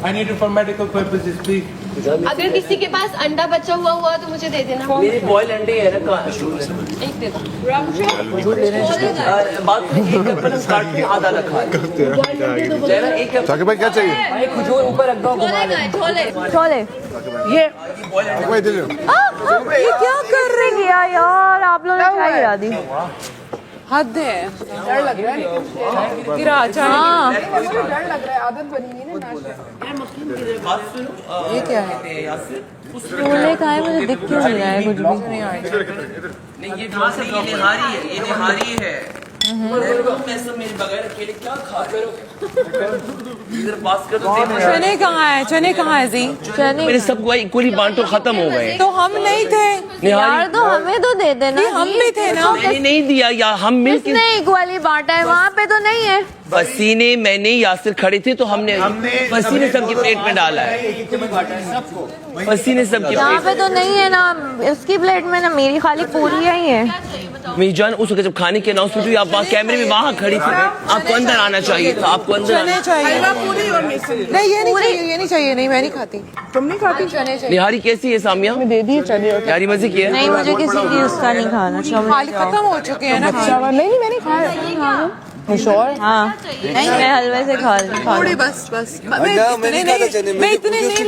I need it for medical purposes, please. अगर किसी के पास अंडा बचा हुआ तो मुझे दे देना। मेरे बॉयल अंडे है ना, कहाँ एक दे दो। बात एक एप्पल हम काट के आधा रखा है। एक साकिब भाई क्या चाहिए? खजूर ऊपर रख दो, घुमा ले। छोले ये भाई दे दो। ये क्या कर रही है यार, आप लोगों ने चाय गिरा दी। हद है, डर लग रहा है गिरा चाय। हाँ डर लग रहा है, आदत बनी नहीं ना नाश्ते। ये क्या है? छोले खाए, मुझे दिख क्यों नहीं रहा है कुछ भी। नहीं, ये निहारी है, ये निहारी है। मैं सब मेरे बगैर अकेले क्या खा करोगे? इधर पास कर दो। चने कहाँ है? चने कहाँ है जी? चने मेरे सबको इक्वली बांटो, खत्म हो गए। तो हम नहीं थे यार, तो हमें तो दे देना। हम भी थे ना। मैंने नहीं दिया या हम मिल के किसने इक्वली बांटा है? वहाँ पे तो नहीं है। पसीने मैंने यासिर खड़े थे तो हमने पसीने सबके पेट में डाला है। पसीने सबके यहाँ पे पेट तो नहीं है ना उसकी प्लेट में, ना मेरी खाली पूरी ही है। मेरी जान, उस वक्त जब खाने की अनाउंसमेंट हुई, आप कैमरे में वहाँ खड़ी थी, आपको अंदर आना चाहिए था। आपको अंदर चने चाहिए। नहीं, ये नहीं चाहिए, ये नहीं चाहिए। नहीं, मैं नहीं खाती। तुम नहीं खाती? चने चाहिए। निहारी कैसी है सामिया? दे दिए चने। निहारी मजे की है? नहीं, मुझे किसी की उसका नहीं खाना। खाली खत्म हो चुके हैं ना। नहीं, मैं नहीं खाया। श्योर? हाँ, नहीं, मैं हलवे से खा रही हूँ। थोड़ी बस। मैं इतने नहीं लेती।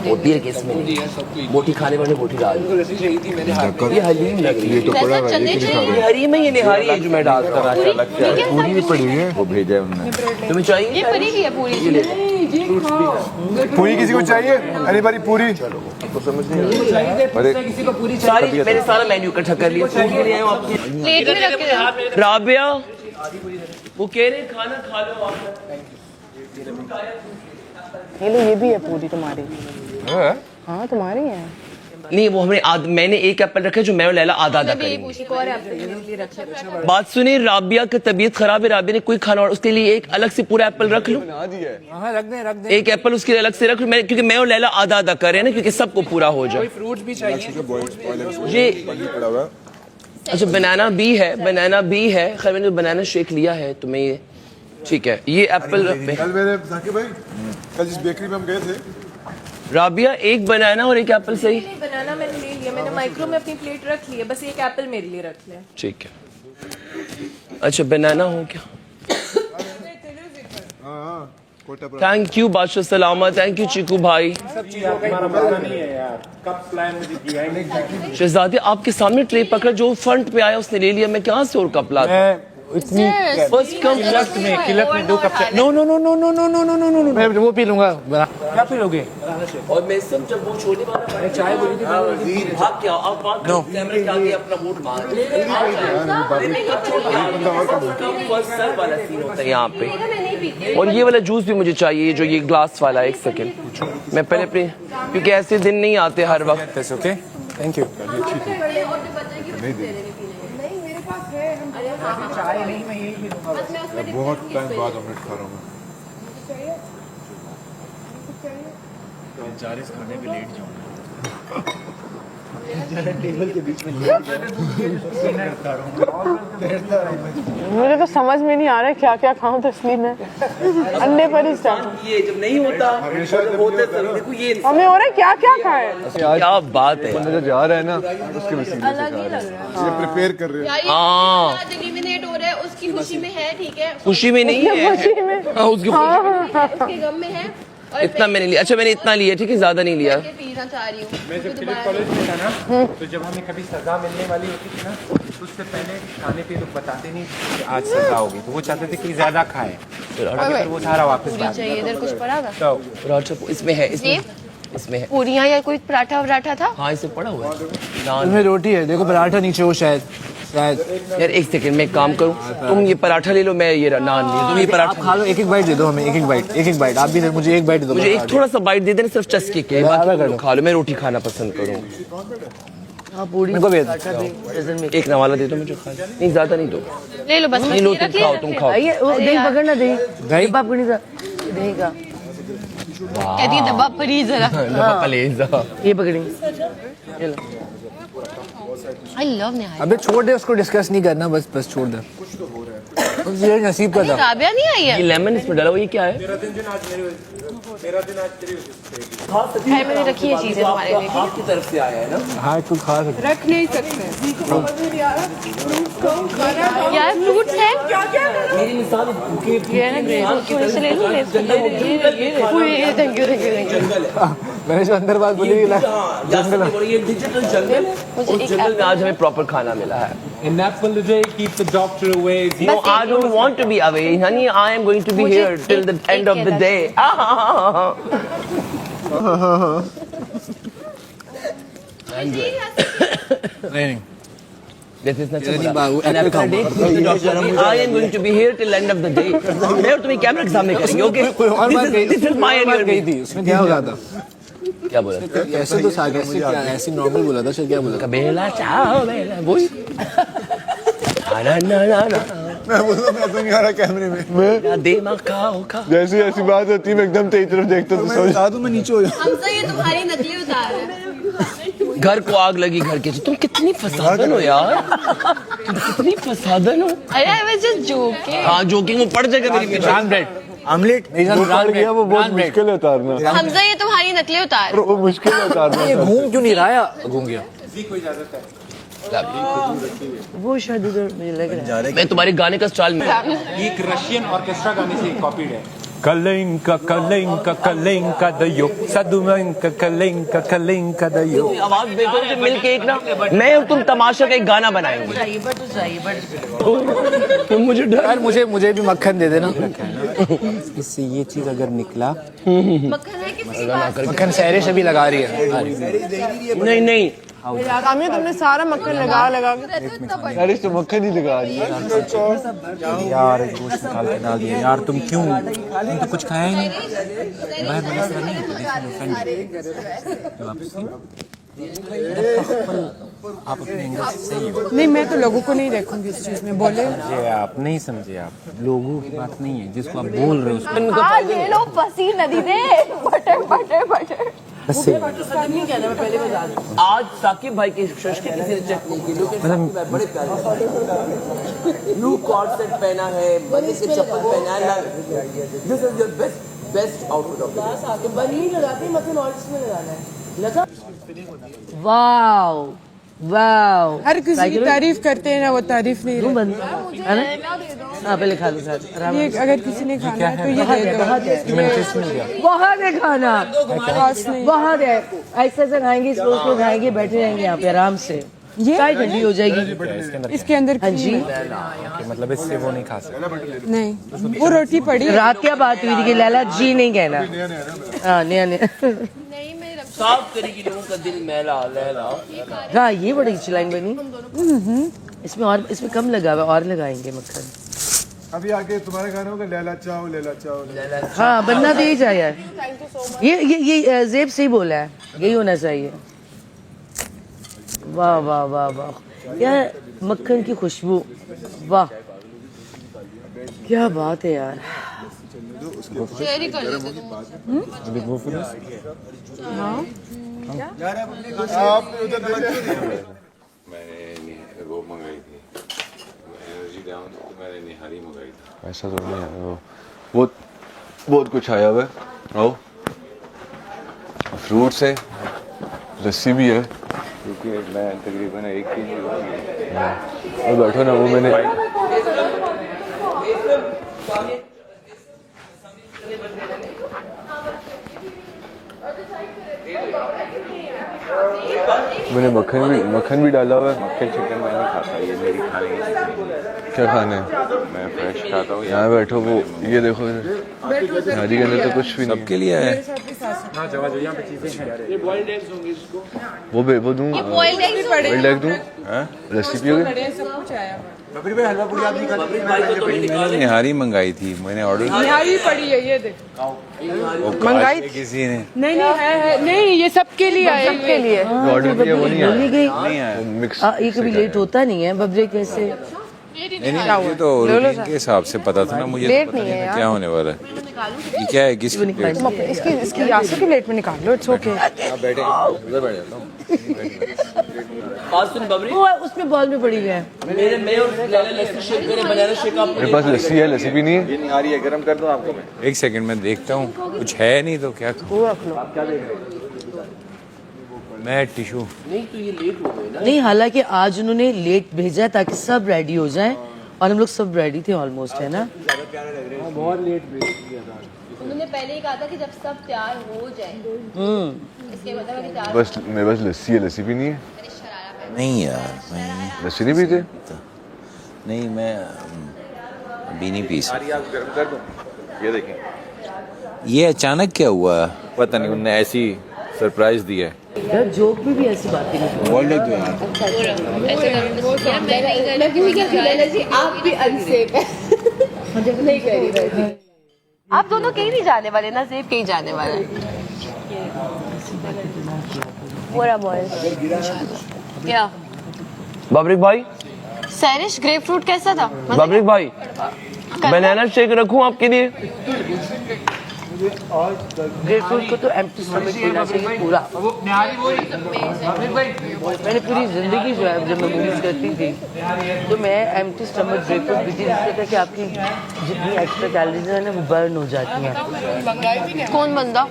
बोटी है केस में, बोटी खाने वाले बोटी डाल। ये हलीम लग रही है। तो पड़ा है, ये किसी खा रहे हैं। निहारी में ये निहारी है जो मैं डालता हूँ। पूरी भी पड़ी है, वो भेजा है उन्होंने। तुम्हें चाहिए? ये परी की है पूरी। पूरी किसी को चाहिए? अरे बारी पूरी। अरे सारी मैंने सारा मेन्यू इकट्ठा कर लिया। पूरी ले आए हो आपकी प्लेट में रख के दो। राबिया, वो कह रहे खाना खा लो आप। ये भी है पूरी तुम्हारी। हाँ, तुम्हारी है। नहीं, वो मैंने एक एप्पल रखा जो मैं और लैला आधा करेंगे। बात सुनिए, राबिया की तबीयत खराब है, राबिया ने कोई खाना और उसके लिए एक अलग से पूरा एप्पल रख लूं? हाँ, रख दे। एक एप्पल उसके लिए अलग से रख लूं मैं, क्योंकि मैं और लैला आधा कर रहे हैं ना, क्योंकि सबको पूरा हो जाए। फ्रूट्स भी चाहिए। ये अच्छा, बनाना भी है। खैर, मैंने बनाना शेक लिया है तो मैं ये ठीक है। ये एप्पल कल मेरे साकिब भाई, कल जिस बेकरी में हम गए थे, राबिया एक बनाना और एक एप्पल सही। बनाना मैंने ले लिया, मैंने माइक्रो में अपनी प्लेट रख ली है, बस एक एप्पल मेरे लिए रख लिया। ठीक है। अच्छा, बनाना हो क्या? थैंक यू बादशाह सलामा, थैंक यू चीकू भाई। शहजादी आपके सामने ट्रे पकड़ा, जो फ्रंट पे आया उसने ले लिया, मैं कहाँ से और कप लाता? इतनी फर्स्ट कम किलत में 2 कप। नो, मैं वो पी लूंगा। क्या पी लोगे? और मैं सब जब वो छोटे वाला चाय बोली थी भाग क्या आप बात कैमरे के आगे अपना वोट मांग फर्स्ट सर वाला सीन होता है यहाँ पे। और ये वाला जूस भी मुझे चाहिए, जो ये ग्लास वाला। एक सेकंड, मैं पहले अपने, क्योंकि ऐसे दिन नहीं आते हर वक्त। Okay, thank you. बहुत टाइम बाद ऑमलेट खा रहा हूँ मुझे तो समझ में नहीं आ रहा है क्या क्या खाऊं, तो इसलिए मैं अंडे पर ही स्टार्ट। ये जब नहीं होता जब होते तभी देखो ये हमें हो रहा है क्या क्या खाएं। क्या बात है। जो जा रहा है ना, उसके वसीले से खा रहे हैं। ये प्रिपेयर कर रहे हैं। हाँ, एलिमिनेट हो रहा है, उसकी खुशी में है, ठीक है। खुशी में नहीं है, हाँ, उसकी उसके गम में है। और इतना मैंने लिया। अच्छा, मैंने इतना लिया, ठीक है, ज्यादा नहीं लिया। पीना चाह रही हूँ। मैं जब फिलिप कॉलेज में था ना, तो जब हमें कभी सजा मिलने वाली होती थी ना, तो उससे पहले खाने पे लोग बताते नहीं कि आज सजा होगी, तो वो चाहते थे कि ज्यादा खाएं, फिर वो सारा वापस चाहिए इधर कुछ पड़ा था। तो इसमें है, इसमें है पूरियाँ या कोई पराठा था। हाँ, इसे पड़ा हुआ है। उसमें रोटी है, देखो पराठा नीचे हो शायद। यार एक सेकंड, मैं काम करूँ, तुम ये पराठा ले लो, मैं ये नान ले। तुम ये पराठा खा लो, एक बाइट दे दो हमें, एक बाइट। आप भी मुझे एक बाइट दे दो। मुझे एक थोड़ा सा बाइट दे देना, सिर्फ चस्के के, बाकी खा लो। मैं रोटी खाना पसंद करूँ। एक नवाला दे दो मुझे, खा नहीं, ज्यादा नहीं दो। ले लो बस। नहीं लो, तुम खाओ। दही पकड़ना, दही पकड़ी दही का कहती है दबा परी जरा। ये पकड़ेंगे। आई लव निहारी। अबे छोड़ दे उसको, डिस्कस नहीं करना, बस छोड़ दे। ये नसीब का था। काबिया नहीं आई है। ये लेमन इसमें डाला हुआ, ये क्या है? मेरा दिन आज तेरी वजह से। है मैंने रखी है चीजें तुम्हारे लिए। आपकी तरफ से आया है ना? हाँ तू खा सकते। रख नहीं सकते। यार फ्रूट्स है। मेरी मिसाल भूखे ये है ना ग्रेप्स की वजह से ले लूं। ये थैंक यू जंगल है। मैंने जो अंदर बात बोली जंगल, ये डिजिटल जंगल है। उस जंगल में आज हमें प्रॉपर खाना मिला है। In Napoli, they keep the doctor away. No, I don't want to be away, honey. I am going to be here till the end of the day. नहीं This is not an apple day. I am going to be here till end of the day. मैं और तुम्हें camera के सामने करेंगे, okay? This is my and your गई थी उसमें क्या होगा था? क्या बोला? ऐसे तो सागर से क्या ऐसे नॉर्मल बोला था, क्या बोला था? बेला चाओ बेला वही। ना ना ना ना। मैं बोलूँ मैं तो नहीं आ रहा कैमरे में। मैं दिमाग खाओ खा। जैसी ऐसी बात होती है मैं एकदम तेरी तरफ देखता तो समझ आ दूँ मैं नीचे हो जाऊँ। हमसे ये तुम्हारी नकली उतार है। घर को आग लगी घर के। तुम कितनी फसादन हो यार, तुम कितनी फसादन हो। अरे आई वाज जस्ट जोकिंग। हाँ जोकिंग वो पड़ जाएगा मेरी पीछे। ब्रेड ऑमलेट वो पड़ गया, वो बहुत मुश्किल है उतारना। हमजा ये तुम्हारी नकली उतार। वो मुश्किल है उतारना। ये घूम क्यों नहीं रहा? घूम गया। वो शायद उधर मुझे लग रहा है मैं तुम्हारे गाने का स्टाइल में। ये एक रशियन ऑर्केस्ट्रा गाने से कॉपीड है। कलेंका कलेंका कलेंका दयो सदुमंका कलेंका कलेंका दयो। आवाज देखो तो मिलके एक ना मैं और तुम तमाशा का एक गाना बनाएंगे। तुम मुझे डर। यार मुझे भी मक्खन दे देना। इससे ये चीज अगर निकला मक्खन है कि मक्खन सहरे से भी लगा रही है। नहीं नहीं आमिर तुमने सारा मक्खन लगा के यार तो मक्खन ही लगा रही है यार गोश्त निकाल के डाल दिया यार। तुम क्यों? तुम तो कुछ खाया ही नहीं। बाहर बना से नहीं आप अपने एंगल से सही हो। नहीं मैं तो लोगों को नहीं देखूंगी इस चीज में। बोले आप नहीं समझे, आप लोगों की बात नहीं है जिसको आप बोल रहे हो। आज ये लो फसी नदी दे बटर बटर बटर। आज साकिब भाई की शश के किसी ने चेक नहीं की। लोग बड़े प्यारे ब्लू कॉर्ड सेट पहना है, बनी के चप्पल पहना है। This is your best outfit of the day. बनी लगाते मक्खन और इसमें लगाना है लगा। Wow wow. हर किसी की तारीफ करते हैं ना, वो तारीफ नहीं तुम बंद है ना? हाँ पहले खा लो साथ। ये अगर किसी ने खाना है तो ये दे दो। बहुत है खाना, कॉस्ट नहीं। बहुत है। ऐसे ऐसे खाएंगे, स्लो स्लो खाएंगे, बैठे रहेंगे यहाँ पे आराम से। ये चाय ठंडी हो जाएगी। इसके अंदर हाँ जी मतलब इससे वो नहीं खा सकते। नहीं वो रोटी पड़ी है। रात क्या बात हुई थी कि लैला जी नहीं कहना। हाँ नया नया नहीं मैं साफ करेगी लोगों का दिल मैला लैला। हाँ ये बड़ी अच्छी लाइन बनी। इसमें कम लगा हुआ, और लगाएंगे मक्खन। अभी आके तुम्हारे गाने होगा लैला चाओ लैला चाओ। हाँ बनना तो यही चाहिए। ये जेब सही बोला है, यही होना चाहिए। वाह वाह वाह वाह यार, मक्खन की खुशबू, वाह क्या बात है यार। शेयर ही कर लेते तुम। मैंने वो मंगाई थी एनर्जी डाउन, तो मैंने निहारी मंगाई थी। ऐसा तो नहीं है, वो बहुत कुछ आया हुआ है। फ्रूट्स है, लस्सी भी है, क्योंकि मैं तकरीबन एक ही और बैठो ना। वो मैंने मक्खन भी डाला हुआ है। मक्खन चिकन मैं नहीं खाता, ये मेरी खाने की चीज़ नहीं है। क्या खाना है? मैं फ्रेश खाता हूँ। यहाँ बैठो, वो ये देखो शादी के अंदर तो कुछ भी सबके लिए है। वो दूँ, बॉइल्ड एग दूँ, लस्सी पियोगे? मैंने निहारी मंगाई थी, मैंने ऑर्डर निहारी पड़ी है, ये देखो मंगाई किसी ने। नहीं है नहीं, ये सबके लिए आए, सबके लिए ऑर्डर किया वो नहीं आया। नहीं आया। ये कभी लेट होता नहीं है बबरे कैसे। नहीं ये तो रूटीन के हिसाब से पता था ना मुझे, तो पता नहीं था क्या होने वाला है। ये क्या है, किसकी प्लेट? इसकी यासर की प्लेट में निकाल लो, इट्स ओके। आप बैठे, उधर बैठ जाता हूँ। बात सुन बबरी, वो उसमें बॉल में पड़ी हुई है। मेरे मैं और लैला लस्सी शेक करें, बनाना शेक आप। मेरे पास लस्सी है, लस्सी भी नहीं है। ये नहीं आ रही है, गर्म कर दूँ आपको मैं? एक सेकंड में देखता हूँ, कुछ है नहीं तो क्या करूँ? मैं टिशू नहीं तो ये लेट हो गए ना। नहीं, हालांकि आज उन्होंने लेट भेजा ताकि सब रेडी हो जाएं और हम लोग सब रेडी थे ऑलमोस्ट, है ना? उन्होंने पहले ही कहा था कि जब सब तैयार हो जाए इसके मतलब है कि तैयार बस मेरे पास लस्सी है, लस्सी भी नहीं है। नहीं यार, मैं लस्सी नहीं पीते? नहीं, मैं अभी नहीं पी सकता। आप गर्म कर दो, ये देखें। ये अचानक क्या हुआ? पता नहीं, उन्होंने ऐसी सरप्राइज दिया है। यार जोक में भी ऐसी बातें नहीं। वर्ल्ड दो यार। ऐसे मैं किसी के खिलाना जी, आप भी अनसेफ है। नहीं कह रही वैसे। आप दोनों कहीं नहीं जाने वाले ना, सेफ कहीं जाने वाले। बोरा बॉय क्या? बबरिक भाई, सैनिश ग्रेप फ्रूट कैसा था? बबरिक भाई, बनाना शेक रखूं आपके लिए? ग्रेप फ्रूट को तो एम्प्टी स्टमक पीना चाहिए पूरा। मैंने पूरी जिंदगी जो है, जब मैं मूवीज करती थी तो मैं एम्प्टी स्टमक ग्रेप फ्रूट पीती, जिससे था कि आपकी जितनी एक्स्ट्रा कैलोरीज है ना वो बर्न हो जाती हैं। कौन बंदा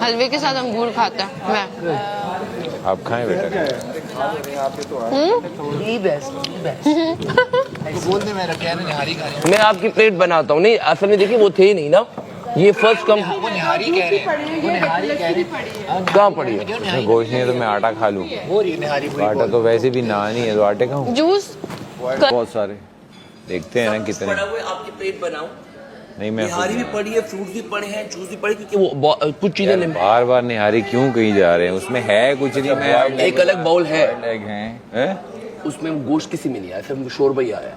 हलवे के साथ अंगूर खाता है? मैं। आप खाएं बेटा। मैं आपकी प्लेट बनाता हूँ। नहीं असल में देखिए वो थे ही नहीं ना, ये फर्स्ट कम। वो निहारी कह रहे हैं, कहाँ पड़ी है? उसमें गोश्त नहीं है तो मैं आटा खा लूँ। आटा तो वैसे भी नान ही है, तो आटे खाऊँ। जूस बहुत सारे देखते हैं ना कितने। पड़ा हुआ है, आपकी प्लेट बनाऊं? नहीं, मैं निहारी भी पड़ी है, फ्रूट भी पड़े हैं, जूस भी पड़े, क्योंकि वो कुछ चीजें बार बार निहारी क्यों कहीं जा रहे हैं? उसमें है कुछ नहीं। मैं एक अलग बाउल है, एग हैं, उसमें गोश्त किसी में नहीं आया, सिर्फ शोरबा ही आया।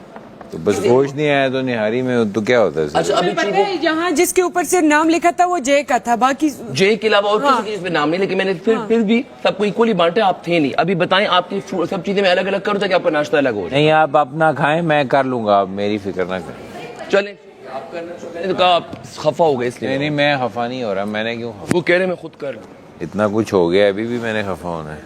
तो बस गोश्त नहीं आया तो निहारी में तो क्या होता है? अच्छा अभी चीजें यहाँ जिसके ऊपर से नाम लिखा था वो जय का था, बाकी जे के अलावा और किसी चीज में नाम नहीं, लेकिन मैंने फिर भी सबको इक्वली बांटे। आप थे नहीं। अभी बताएं आपकी सब चीजें मैं अलग अलग करूँ ताकि आपका नाश्ता अलग हो जाए। नहीं, आप अपना खाएं, मैं कर लूंगा, आप मेरी फिक्र ना करें। चलें, आप करना मैंने तो कहा आप खफा हो गए इसलिए। नहीं, मैं खफा नहीं हो रहा। मैंने क्यों खफा? वो कह रहे मैं खुद कर लूँ। इतना कुछ हो गया, अभी भी मैंने खफा होना है?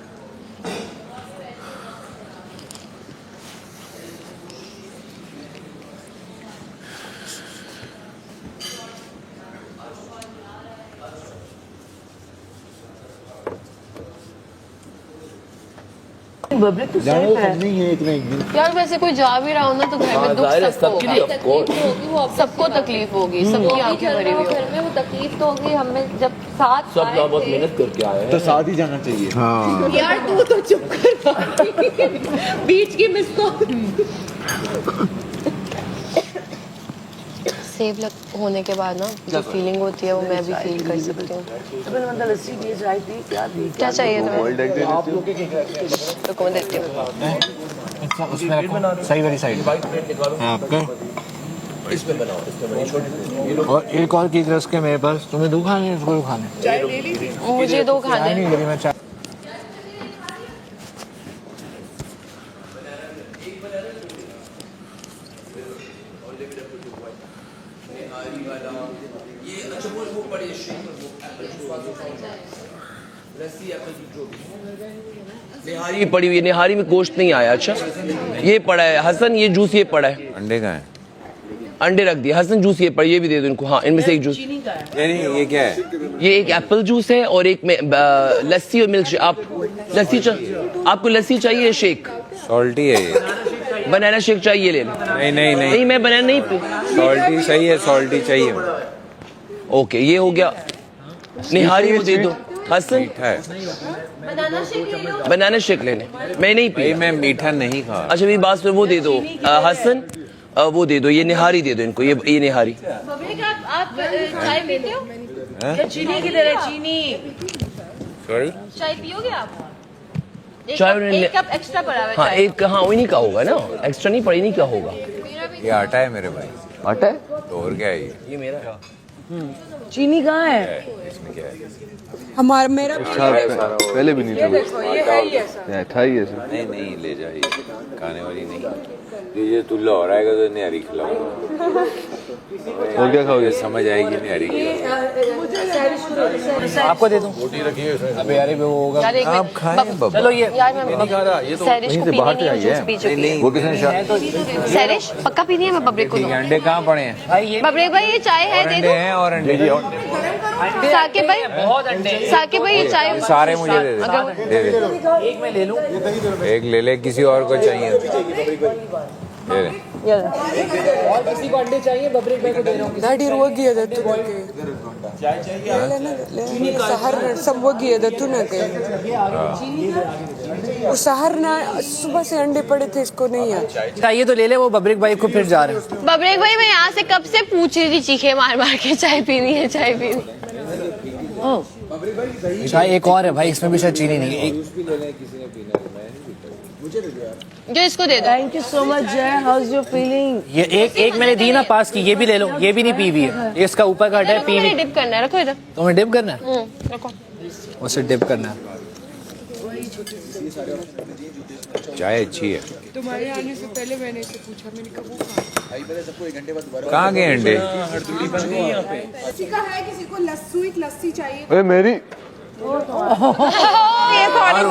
बबरिक तो सेफ है। यार वैसे कोई जा भी रहा हो ना तो घर में दुख सबको होगा, सबको तकलीफ होगी, सबकी आंखें भरी हुई घर में वो तकलीफ तो होगी। हमें जब साथ सब लोग बहुत मेहनत करके आए हैं। तो साथ ही जाना चाहिए। यार तू तो चुप कर, बीच की मिस को सेव होने के बाद ना जो फीलिंग होती है वो मैं भी फील कर सकती हूँ। लस्सी दिए चाय थी, क्या थी? क्या चाहिए तुम्हें? तो कौन देती हूँ? उसमें रखो, सही वाली साइड आपका। इसमें बनाओ, इसमें बनाओ, छोटी। और एक और की रस के मेरे पास, तुम्हें दो खाने हैं, इसको खाने? मुझे दो खाने नहीं लेकिन मैं चाय। निहारी पड़ी हुई है, निहारी में गोश्त नहीं आया। अच्छा ये पड़ा है हसन, ये जूस ये पड़ा है। अंडे का है? अंडे रख दिए हसन, जूस ये पड़ा, ये भी दे दो इनको। हाँ इनमें से एक जूस। नहीं, ये क्या है? ये एक एप्पल जूस है और एक में लस्सी और मिल्क शेक। आप लस्सी आपको लस्सी चाहिए? शेक सॉल्टी है ये? बनाना शेक चाहिए? ले लो। नहीं नहीं नहीं, नहीं मैं बनाना नहीं सॉल्टी सही है, सॉल्टी चाहिए। ओके ये हो गया। निहारी वो दे दो हसन। मीठा है? बनाना शेक लेने मैं नहीं पी। मैं मीठा नहीं खा। अच्छा मेरी बात वो दे दो हसन, वो दे दो, ये निहारी दे दो इनको, ये निहारी। आप चाय पीते हो? चीनी की तरह चीनी। सॉरी, चाय पियोगे आप? चाय एक कप एक्स्ट्रा पड़ा हुआ है। हाँ एक, हाँ वही नहीं का होगा ना, एक्स्ट्रा नहीं पड़ी, नहीं क्या होगा। ये आटा है मेरे भाई। आटा है तो और क्या है ये मेरा। चीनी कहाँ है? इसमें क्या है? हमारा मेरा पहले भी नहीं था, था ही ऐसा। नहीं नहीं, ले जाइए, खाने वाली नहीं। ये तुल्ला हो रहा है तो निहारी खिलाऊंगा। और क्या खाओगे? समझ आएगी निहारी की। आपको दे दूं? अबे यार वो होगा। आप खाएं बाबा। चलो ये यार मैं सैरिश को पीने नहीं है, जूस पी चुकी हूं। वो किसने सैरिश पक्का पीनी है, मैं बबरेक को दूंगा। अंडे कहाँ पड़े हैं? बबरेक भाई ये चाय है, दे दो। हैं और अंडे साकिब भाई, साकिब भाई ये चाय सारे मुझे दे दे। दे दे। एक मैं ले लूं। एक ले ले, किसी और को चाहिए दे दे। और किसी को अंडे चाहिए? बबरेक भाई को दे रहा हूं। Daddy ಹೋಗಿಯದ ತುನಕ್ಕೆ सहर सब ಹೋಗಿಯದ ತುನಕ್ಕೆ वो सहर ना सुबह से अंडे पड़े थे, इसको नहीं आता। चाहिए तो ले ले, वो बबरेक भाई को फिर जा रहे हैं। बबरेक भाई मैं यहाँ से कब से पूछ रही थी चीखे मार मार के चाय पीनी है, चाय पीनी। चाय एक और है भाई, इसमें भी शायद चीनी नहीं है। जो इसको दे दो। थैंक यू सो मच जय, हाउ इज योर फीलिंग? ये एक मैंने दी ना पास की, ये भी ले लो। ये भी नहीं पी हुई है, इसका ऊपर का है पी हुई। डिप करना है, रखो इधर। तुम्हें डिप करना है? रखो। उसे डिप करना है। चाय अच्छी है। तुम्हारे आने से पहले मैंने इससे पूछा, मैंने कहा वो कहाँ गए अंडे? किसी का है, किसी को स्वीट लस्सी चाहिए। अरे मेरी ये सॉरी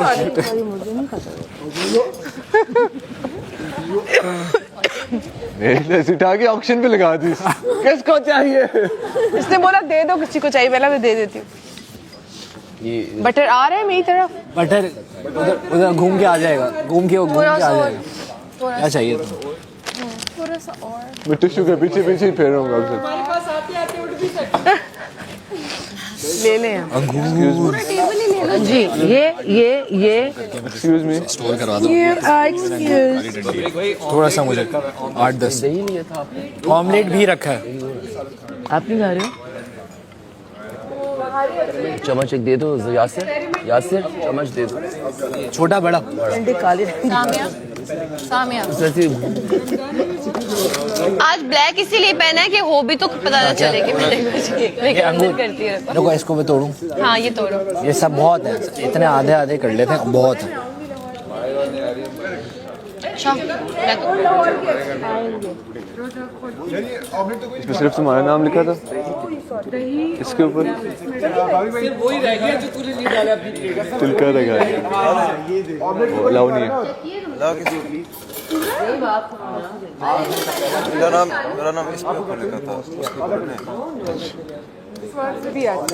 मेरी लस्सी उठा के ऑक्शन पे लगा दी। किसको चाहिए? इसने बोला दे दो किसी को चाहिए, पहले मैं दे देती हूँ। बटर आ रहा है मेरी तरफ। बटर उधर घूम के आ जाएगा, घूम के आ जाएगा। क्या चाहिए तुम्हें? थोड़ा सा और। मैं टिश्यू के पीछे पीछे ही फेर रहा हूँ। हमारे पास आते आते उठ भी सकते। ले लें एक्सक्यूज मी जी ये एक्सक्यूज मी स्टोर करवा दो। एक्सक्यूज। थोड़ा सा मुझे 8-10 ऑमलेट भी रखा है। आप नहीं खा रहे हो? चम्मच एक दे दो यासिर, यासिर चम्मच दे दो। छोटा बड़ा अंडे काले सामिया जैसे आज ब्लैक इसीलिए पहना है कि हो भी तो पता ना चले कि मैंने कुछ लेकिन अंदर करती है। देखो इसको मैं तोड़ूं। हाँ ये तोड़ो। ये सब बहुत है, इतने आधे आधे कर लेते हैं, बहुत है। इसमें सिर्फ तुम्हारा नाम लिखा था इसके ऊपर। तिलका लगा है, अलाउ नहीं है। मेरा नाम इसके ऊपर लिखा था।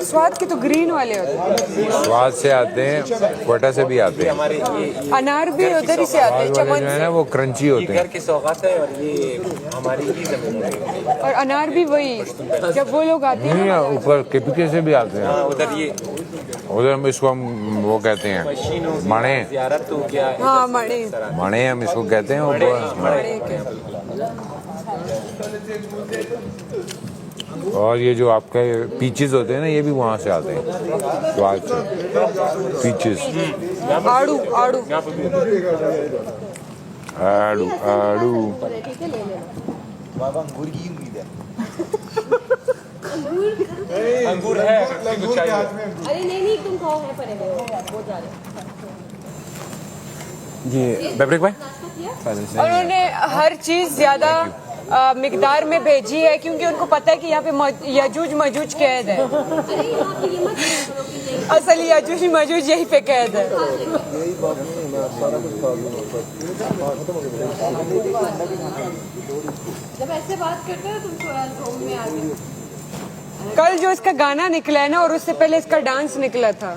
स्वाद के तो ग्रीन वाले होते हैं। स्वाद से आते हैं, क्वाटा से भी आते हैं। अनार भी उधर ही से आते हैं, चमन जो है ना वो क्रंची होते हैं। की सौगात है और ये हमारी ही जमीन है। और अनार भी वही, जब वो लोग आते हैं नहीं, ऊपर केपीके से भी आते हैं। उधर ये उधर हम इसको हम वो कहते हैं मणे। ज़ियारत तो क्या है? हाँ मणे मणे हम इसको कहते हैं। और ये जो आपका पीचेस होते हैं ना, ये भी वहाँ से आते हैं स्वाद से। पीचेस, आड़ू आड़ू आड़ू आड़ू। अंगूर है। अरे नहीं तुम खाओ, है पड़े हुए बहुत ज्यादा। ये बबरेक भाई उन्होंने हर चीज ज्यादा मिकदार में भेजी है, क्योंकि उनको पता है कि यहाँ पे यजूज मजूज कैद है। असल यजूज मजूज यहीं पे कैद है। जब ऐसे बात करते हो तुम थोड़ा जोम में आ गए। कल जो इसका गाना निकला है ना, और उससे पहले इसका डांस निकला था।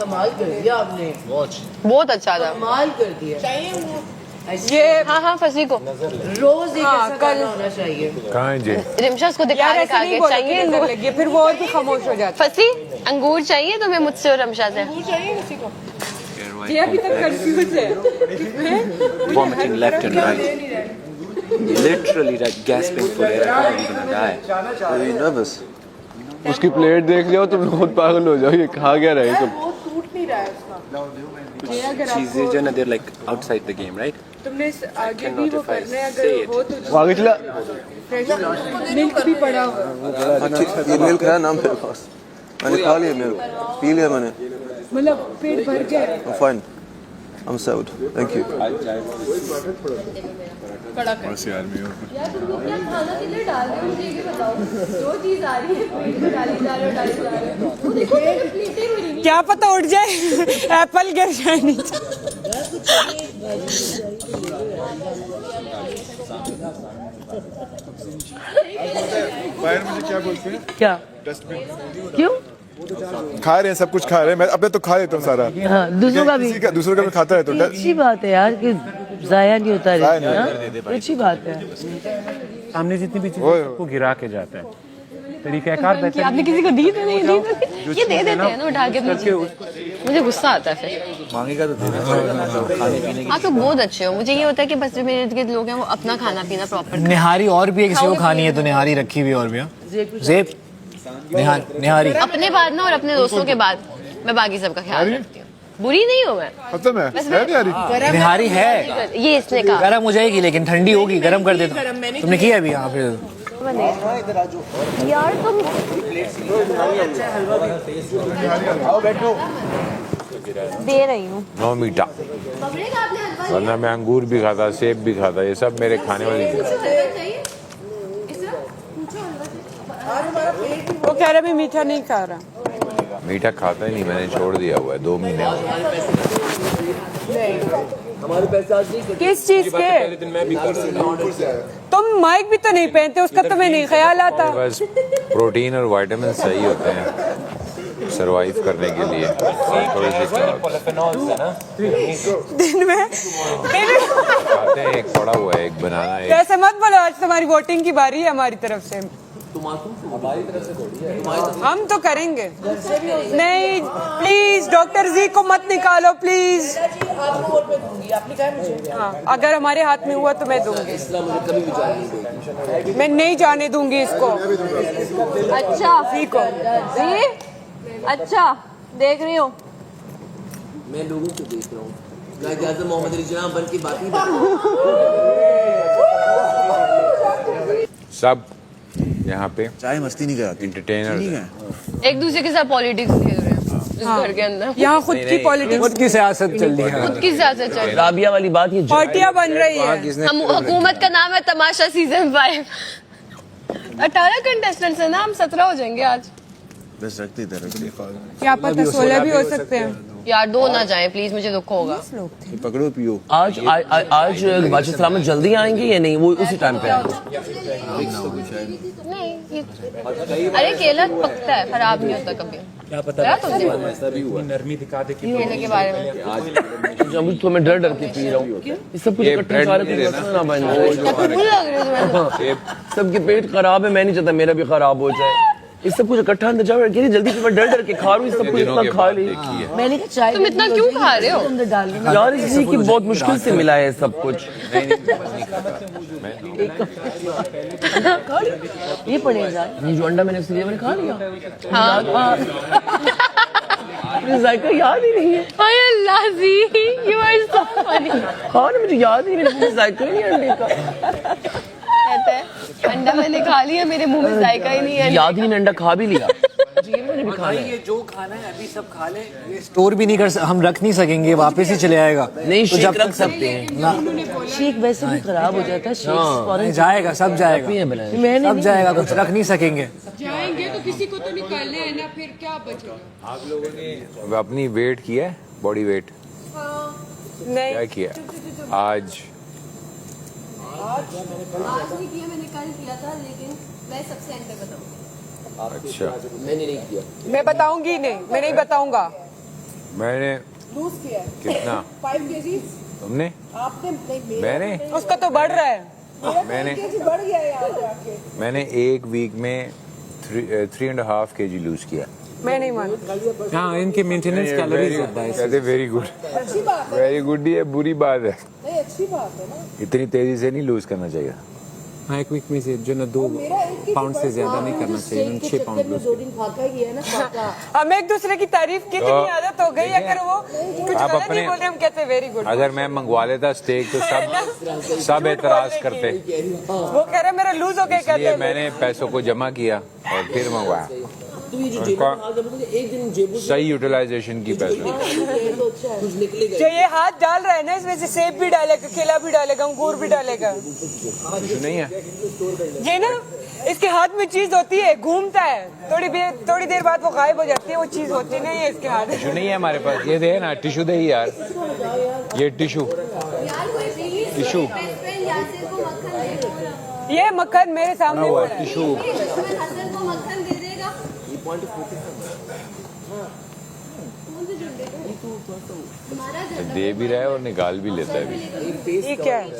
कमाल कर दिया आपने, बहुत अच्छा था। कमाल कर दिया। ये हाँ फसी को रोज एक ऐसा कल गाना होना चाहिए। कहाँ है जी? रिमशास को दिखा यार के ऐसा नहीं बोला कि नजर लगी, फिर वो और भी खामोश हो जाता। फसी अंगूर चाहिए तुम्हें मुझसे और रमशा से? ये अभी तक कंफ्यूज है। Vomiting left and right. Literally like gasping for air. I thought he was gonna die. Are you nervous? उसकी प्लेट देख जाओ तुम बहुत पागल हो जाओ। ये खा क्या रहे तुम? वो टूट नहीं रहा है उसका। चीजें जो ना they're like outside the game, right? तुमने आगे भी वो करना है, अगर हो तो वो आगे चला। मिल्क भी पड़ा हुआ। ये मिल्क है ना मेरे पास, मैंने खा लिया, मिल्क पी लिया मैंने। मतलब पेट भर गया। Fine. I'm sold. Thank you. बस यार मैं यार तुम लोग क्या खाना के लिए डाल रहे हो मुझे ये बताओ जो चीज आ रही है प्लेट में डाली जा रही है वो देखो प्लेटें भरी क्या पता उठ जाए एप्पल गिर जाए नीचे। बाहर मुझे क्या बोलते हैं? क्या डस्टबिन। क्यों? खा रहे हैं, सब कुछ खा रहे हैं। मैं अपने तो खा लेता हूँ सारा। हाँ, दूसरों का भी। दूसरों का भी खाता है तो अच्छी बात है यार कि जाया नहीं होता है। अच्छी बात है। सामने जितनी भी चीजें सबको गिरा के जाता है। तरीकाकार बेहतर आपने किसी को दी तो नहीं दी तो ये दे देते हैं ना उठा के मुझे गुस्सा आता है फिर मांगेगा तो देना पड़ेगा ना, खाने पीने की। आप तो बहुत अच्छे हो मुझे ये होता है कि बस जो मेरे इर्द गिर्द लोग हैं वो अपना खाना पीना प्रॉपर निहारी और भी है, किसी को खानी है तो निहारी रखी हुई और भी है। जेब निहारी अपने बाद ना और अपने दोस्तों के बाद मैं बाकी सबका ख्याल रखती हूँ। बुरी नहीं हूँ मैं खत्म है निहारी है। ये इसने कहा गर्म हो जाएगी लेकिन ठंडी होगी, गर्म कर देता हूँ। तुमने किया अभी यहाँ फिर यार तुम दे रही हूँ नो मीठा, वरना मैं अंगूर भी खाता, सेब भी खाता, ये सब मेरे खाने वाली चीज़। वो कह रहा मैं मीठा नहीं खा रहा। मीठा खाता ही नहीं, मैंने छोड़ दिया हुआ है 2 महीने। हमारे पैसे आज नहीं किस चीज के? तुम माइक भी तो नहीं पहनते, उसका तुम्हें नहीं ख्याल आता। बस प्रोटीन और विटामिन सही होते हैं सरवाइव करने के लिए। थोड़ी सी दिन में खाते हैं, एक पड़ा हुआ है, एक बनाना है। ऐसे मत बोलो, आज तुम्हारी वोटिंग की बारी है हमारी तरफ से। हम तो करेंगे। नहीं प्लीज डॉक्टर जी को मत निकालो प्लीज। हाँ, अगर हमारे हाथ में हुआ तो मैं दूंगी। मैं नहीं जाने दूंगी इसको। अच्छा जी अच्छा देख रही हूँ मैं लोगों को देख रहा हूँ। गाज़ी मोहम्मद अली जिन्ना बन की बात ही सब यहाँ पे चाय मस्ती नहीं कराती, इंटरटेनर एक दूसरे के साथ पॉलिटिक्स खेल रहे हैं इस घर के अंदर। यहाँ खुद की पॉलिटिक्स, खुद की सियासत चल रही है। खुद की सियासत चल रही है। राबिया वाली बात ये पार्टियां बन रही है। हम हुकूमत का नाम है तमाशा सीजन 5। 18 कंटेस्टेंट्स है ना, हम 17 हो जाएंगे आज। बस रखते इधर क्या पता 16 भी हो सकते हैं। यार 2 ना जाए प्लीज, मुझे दुख होगा। पकड़ो पियो। आज बादशाह सलामत जल्दी आएंगे या नहीं? वो उसी टाइम पे आएंगे। नहीं अरे केला पकता है, खराब नहीं होता कभी। क्या पता नरमी दिखा दे कि केले के बारे में जब तो मैं डर के पी रहा हूँ। ये सब कुछ इकट्ठे सारे कुछ ना बन जाए। सबके पेट खराब है, मैं नहीं चाहता मेरा भी खराब हो जाए। इस सब कुछ इकट्ठा अंदर जाओ, जल्दी से मैं डर के खा रहा हूँ। सब कुछ इतना खा ली मैंने। तुम इतना क्यों खा रहे हो यार? इसलिए कि बहुत मुश्किल से मिला है सब कुछ। ये पड़ेगा जो अंडा मैंने इसलिए मैंने खा लिया। हाँ मुझे जायका याद ही नहीं है। अल्लाह जी यू आर सो फनी। हाँ ना, मुझे याद ही नहीं, मुझे जायका ही नहीं अंडे का। कहता है अंडा मैंने खा लिया, मेरे मुंह में जायका ही नहीं है। याद ही नहीं, अंडा खा भी लिया। मैंने भी खा लिया। ये जो खाना है अभी सब खा ले। ये स्टोर भी नहीं कर हम रख नहीं सकेंगे, वापस ही चले आएगा। नहीं तो शेक रख सकते हैं ना। शेक वैसे भी खराब हो जाता है। शेक जाएगा, सब जाएगा, सब जाएगा, कुछ रख नहीं सकेंगे। जाएंगे तो किसी को तो निकालना है ना, फिर क्या बचेगा? आप लोगों ने अपनी वेट किया है, बॉडी वेट नहीं क्या किया आज? नहीं किया, मैंने कल किया था, लेकिन मैं सबसे एंड पे बताऊंगी। अच्छा मैंने नहीं किया। मैं बताऊंगी नहीं, मैं नहीं बताऊंगा। मैंने कितना 5 kg तुमने? मैंने उसका तो बढ़ रहा है। मैंने एक वीक में 3.5 kg लूज किया। मैं नहीं मानती। हाँ इनके मेंटेनेंस कैलोरीज ज्यादा है। कहते वेरी गुड, वेरी गुड ही है, बुरी बात है। नहीं अच्छी बात है ना। इतनी तेजी से नहीं लूज करना चाहिए। हाँ एक वीक में से जो ना 2 पाउंड से ज्यादा नहीं करना चाहिए, 6 पाउंड लूज। हमें एक दूसरे की तारीफ की इतनी आदत हो गई, अगर वो कुछ आप गलत अपने ही बोल रहे हम कहते वेरी गुड। अगर मैं मंगवा लेता स्टेक तो सब एतराज करते। वो कह रहे मेरा लूज हो गया, कहते इसलिए मैंने पैसों को जमा किया और फिर मंगवाया। तो ये जो उनका एक दिन जेबों से सही यूटिलाइजेशन की पैसे कुछ निकलेगा। जो ये हाथ डाल रहा है ना, इसमें से सेब भी डालेगा, केला भी डालेगा, अंगूर भी डालेगा। नहीं है ये ना, इसके हाथ में चीज होती है, घूमता है, थोड़ी देर बाद वो गायब हो जाती है, वो चीज होती नहीं है इसके हाथ में। टिशू नहीं है हमारे पास, ये दे ना टिशू दे ही यार, ये टिशू टिशू ये मक्खन मेरे सामने हुआ पड़ा है। टिशू दे भी रहा है और निकाल भी लेता है भी। ये क्या है?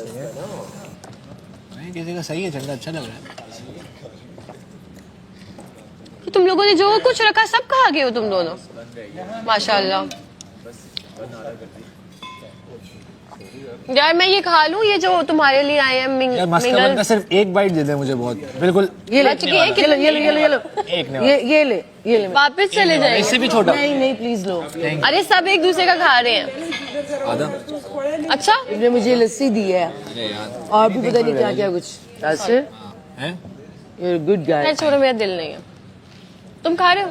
किसी का सही है, झंडा अच्छा लग रहा है। तुम लोगों ने जो कुछ रखा सब खा गए हो तुम दोनों, माशाल्लाह। यार मैं ये खा लूं, ये जो तुम्हारे लिए आए हैं यार मस्का सिर्फ एक बाइट दे दे मुझे, बहुत बिल्कुल। ये ले, बच गए, ये ले, ये ले, ये ले, ये ले, एक ने ये ले वापस चले जाएंगे। इससे भी छोटा। नहीं प्लीज लो। अरे सब एक दूसरे का खा रहे हैं। आधा अच्छा इन्होंने मुझे लस्सी दी है और भी पता नहीं क्या क्या कुछ। ऐसे you're a good guy। छोड़ो, मेरा दिल नहीं है। तुम खा रहे हो?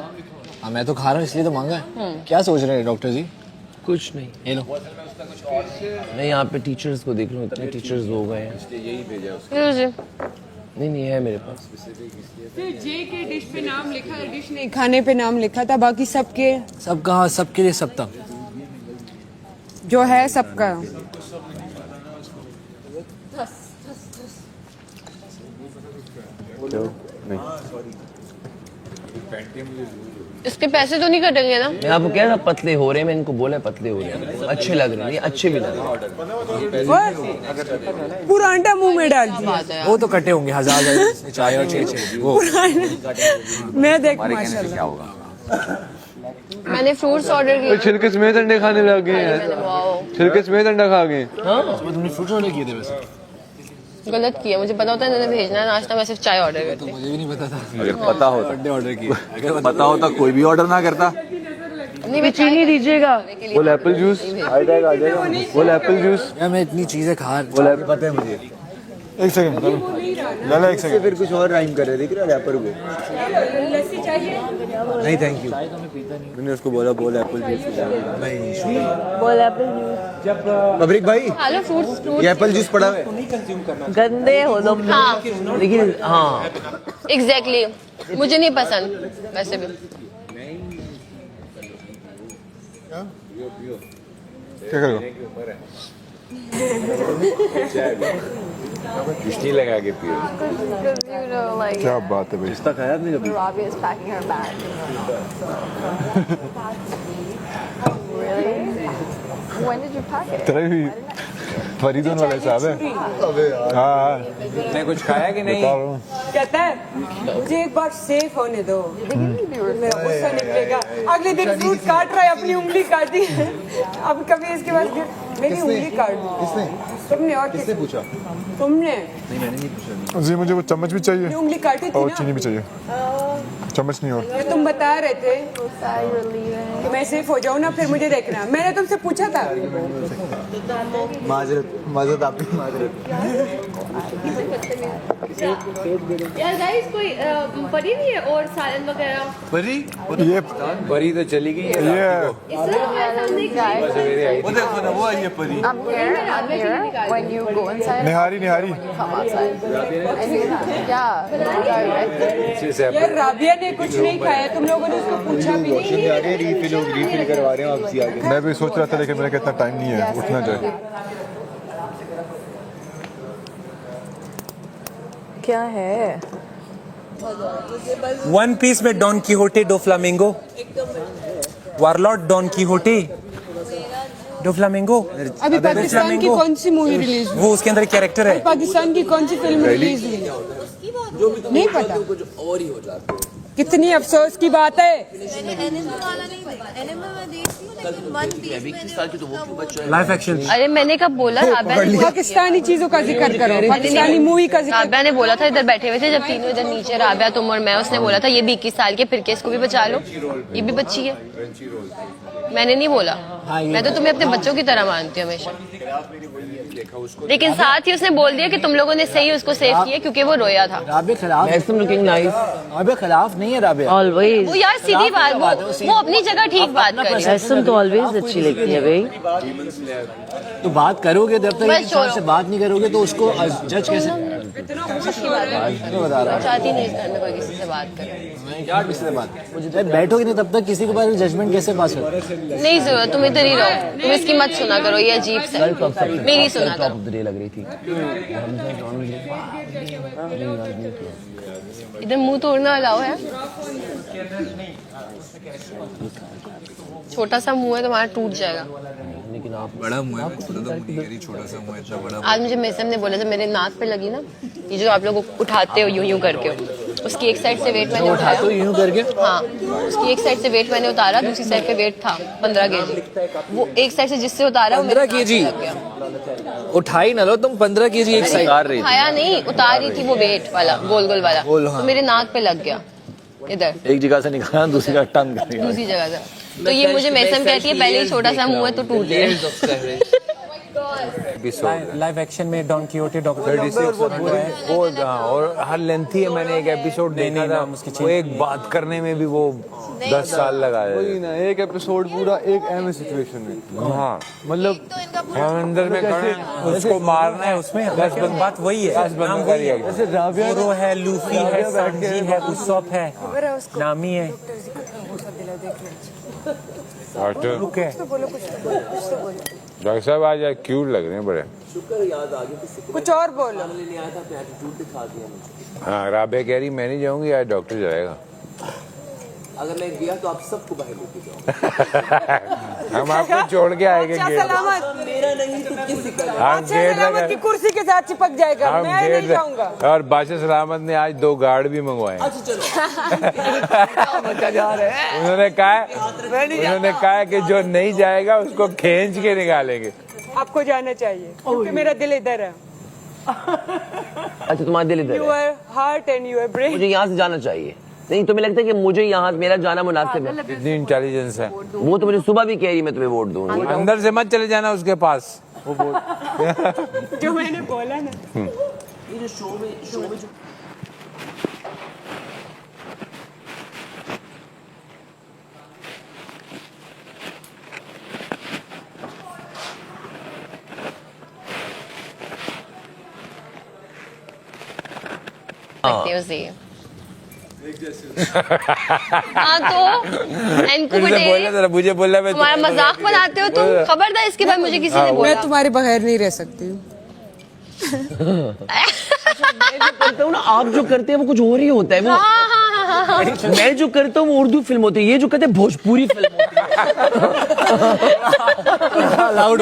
हाँ मैं तो खा रहा हूँ, इसलिए तो मांगा है। क्या सोच रहे हैं डॉक्टर जी? कुछ नहीं। ये लो, मैं यहाँ पे टीचर्स को देख रहा हूँ, इतने टीचर्स हो गए हैं। लो जी। नहीं है मेरे पास। सिर्फ जे के डिश पे नाम लिखा है, डिश नहीं खाने पे नाम लिखा था, बाकी सबके सब कहा, सबके लिए सब था। जो है सबका। इसके पैसे तो नहीं कटेंगे ना? मैं आपको कह रहा पतले हो रहे हैं, मैं इनको बोला पतले हो रहे हैं, अच्छे लग रहे हैं, ये अच्छे भी लग रहे हैं। पूरा अंडा मुंह में डाल दिया। वो तो कटे होंगे 1000 चाय और 6 वो। मैं देख माशाल्लाह। मैंने फ्रूट्स ऑर्डर किए। छिलके समेत अंडे खाने लग गए हैं, छिलके समेत अंडा खा गए। तुमने फ्रूट ऑर्डर किए थे वैसे? गलत किया, मुझे पता होता है इन्होंने भेजना है नाश्ता, मैं सिर्फ चाय ऑर्डर करती। मुझे भी नहीं पता था। अगर पता होता बर्थडे ऑर्डर किए, पता होता कोई भी ऑर्डर ना करता। नहीं मैं चीनी दीजिएगा। वो एप्पल जूस आ जाएगा, वो एप्पल जूस। यार मैं इतनी चीजें खा पता है मुझे। एक सेकंड लाला, एक सेकंड। फिर कुछ और राइम कर रहे, देख रहे रैपर को। लस्सी चाहिए? नहीं थैंक यू। मैंने उसको बोला बोल एप्पल जूस। नहीं बोल एप्पल जूस। मबरिक भाई, हेलो फ्रूट्स ये एप्पल जूस पड़ा है। गंदे हो तुम। हाँ लेकिन हाँ एग्जैक्टली, मुझे नहीं पसंद वैसे भी। क्या करो? किश्ती लगा के पियो। क्या बात है भाई? पिस्ता खाया आपने कभी? Robbie is packing her bag. Really? When did you pack it? तेरा भी फरीदोन वाला हिसाब है। हाँ तुमने कुछ खाया कि नहीं? बता रहा हूँ। कहता है मुझे एक बार सेफ होने दो, मेरा गुस्सा निकलेगा। अगले दिन फ्रूट काट रहा है, अपनी उंगली काटी है। अब कभी इसके पास मेरी उंगली काट दी। किसने? तुमने और किसने पूछा? तुमने नहीं मैंने नहीं पूछा। जी मुझे वो चम्मच भी चाहिए अपनी उंगली काटी थी और ना? चीनी भी चाहिए, चम्मच नहीं और। ये तुम बता रहे थे कि मैं सेफ हो जाऊँ ना, फिर मुझे देखना। मैंने तुमसे पूछा था। माजरत आपकी माजरत। यार गाइस कोई पड़ी नहीं है और सालन वगैरह? परी ये परी तो चली गई है। ये वो देखो ना, वो आई है परी। I'm here. When you go inside, nihari nihari. come outside. And you, yeah, direct. यार राबिया ने कुछ नहीं खाया, तुम लोगों ने उसको पूछा भी नहीं। रिफिल करवा रहे हैं आपसे आगे। मैं भी सोच रहा था लेकिन मेरा कितना टाइम नहीं है, उठना जाए। क्या है? वन पीस में Don Quixote Doflamingo, warlord Don Quixote Doflamingo. अभी पाकिस्तान की कौन सी मूवी रिलीज हुई? वो उसके अंदर कैरेक्टर है। पाकिस्तान की कौन सी फिल्म रिलीज हुई? नहीं पता। और ही हो जाते हैं। कितनी अफसोस की बात है। Life action. अरे मैंने कब बोला? राबिया ने बोला। पाकिस्तानी चीजों का जिक्र करो, पाकिस्तानी मूवी का जिक्र। राबिया ने बोला था, इधर बैठे हुए थे जब तीनों इधर नीचे, राबिया तुम और मैं, उसने बोला था ये भी 21 साल के, फिर के इसको भी बचा लो, ये भी बच्ची है। मैंने नहीं बोला, मैं तो तुम्हें अपने बच्चों की तरह मानती हूँ हमेशा। देखा उसको। लेकिन साथ ही उसने बोल दिया कि तुम लोगों ने सही उसको सेव किया क्योंकि वो रोया था। राबिया खिलाफ लुकिंग नाइस। राबिया खिलाफ नहीं है राबिया। ऑलवेज वो यार सीधी बात, वो अपनी जगह ठीक बात कर रही है। ऐसम तो ऑलवेज अच्छी लगती है भाई। तो बात करोगे जब तक बस इंसान छोड़ो। से बात नहीं करोगे तो उसको जज कैसे बता रहा चाहती नहीं इस घर में कोई किसी से बात करे। किसी से बात जब बैठोगे नहीं तब तक किसी के बारे में जजमेंट कैसे पास करोगे? नहीं जरूरत, तुम इधर ही रहो, तुम इसकी मत सुना करो, ये अजीब से मेरी सुना करो। लग रही थी। इधर मुंह तोड़ना अलाउ है? छोटा सा मुंह है तुम्हारा, टूट जाएगा। लेकिन आप बड़ा मुंह है, छोटा तो मुंह नहीं, छोटा सा मुंह इतना बड़ा। आज मुझे मेसम ने बोला था मेरे नाक पे लगी ना, ये जो आप लोग उठाते हो यूं यूं करके, उसकी एक साइड से वेट मैंने उठाया। तो यूं करके? हाँ, उसकी एक साइड से वेट मैंने उतारा, दूसरी साइड पे वेट था 15 केजी। वो एक साइड से जिससे उतारा 15 केजी उठाई ना लो तुम, 15 केजी एक साइड उठाया नहीं, उतार रही थी वो वेट वाला गोल गोल वाला, तो मेरे नाक पे लग गया इधर, एक जगह से निकाला दूसरी जगह टन कर दिया। दूसरी जगह से। तो ये मुझे मेसम कहती है पहले ही छोटा सा मुंह है तो टूट गया। लाइव एक्शन में डॉन कीहोटे डॉक्टर वो और हर लेंथी है। मैंने एक एपिसोड देखा था, वो एक बात करने में भी वो 10 साल लगाया। वही ना, एक एपिसोड पूरा एक अहम सिचुएशन में। हाँ, मतलब हम अंदर में खड़े हैं, उसको मारना है, उसमें 10 बात वही है। नाम वही है, जैसे राबिया जोरो है, लूफी है, सांजी है, उसॉप है, नामी है। डॉक्टर साहब आज क्यूट लग रहे हैं बड़े। कुछ और बोलो। हाँ, राबिया कह रही मैं नहीं जाऊंगी, आज डॉक्टर जाएगा। अगर मैं गया तो आप सबको बाहर लेके जाओ। हम आपको छोड़ के आएंगे अच्छा गेट। सलामत, मेरा नहीं तो किसी का। हम अच्छा गेट सलामत की कुर्सी के साथ चिपक जाएगा, हम मैं नहीं जाऊंगा। और बादशाह सलामत ने आज 2 गार्ड भी मंगवाए। अच्छा चलो। उन्होंने कहा कि जो नहीं जाएगा उसको खींच के निकालेंगे। आपको जाना चाहिए क्योंकि मेरा दिल इधर है। अच्छा तुम्हारा दिल इधर यू है। Are heart and you are brain. मुझे यहाँ से जाना चाहिए। नहीं तो मुझे लगता है कि मुझे यहाँ मेरा जाना मुनासिब है। इतनी इंटेलिजेंस है वो तो मुझे सुबह भी कह रही मैं तुम्हें वोट दूंगी। अंदर से मत चले जाना उसके पास। जो मैंने बोला ना, ये जो शो में जो हाँ तो मुझे बोला मैं तुम्हारा मजाक बनाते हो तुम, खबरदार इसके बाद मुझे किसी ने बोला। मैं तुम्हारे बगैर नहीं रह सकती हूँ। करता हूँ ना, आप जो करते हैं वो कुछ और ही होता है। वो मैं जो करता हूँ वो उर्दू फिल्म होती है, ये जो करते हैं भोजपुरी फिल्म होती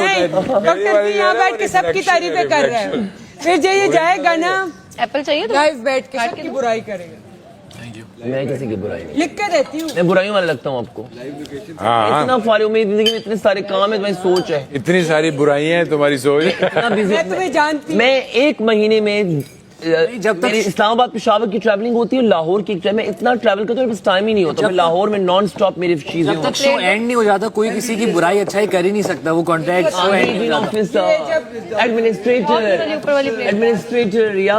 है। डॉक्टर जी यहाँ बैठ के सबकी तारीफें कर रहे हैं, फिर ये जाएगा ना एप्पल चाहिए तो लाइव बैठ के सबकी बुराई करेगा। मैं किसी की बुराई नहीं, लिख के देती हूँ। मैं बुराइयों वाला लगता हूँ आपको। हाँ, इतना फारिग, मेरी जिंदगी में इतने सारे काम है, तुम्हारी सोच है, इतनी सारी बुराइयां हैं तुम्हारी सोच। मैं तुम्हें जानती हूँ। मैं एक महीने में जब तक इस्लामाबाद पेशावर की ट्रैवलिंग होती है, लाहौर की मैं इतना ट्रैवल करता हूँ, बस टाइम ही नहीं होता। मैं लाहौर में नॉन स्टॉप मेरी चीजें। जब तक शो एंड नहीं हो जाता कोई किसी की बुराई अच्छाई कर ही नहीं सकता। वो कॉन्ट्रैक्ट शो एंड एडमिनिस्ट्रेटर या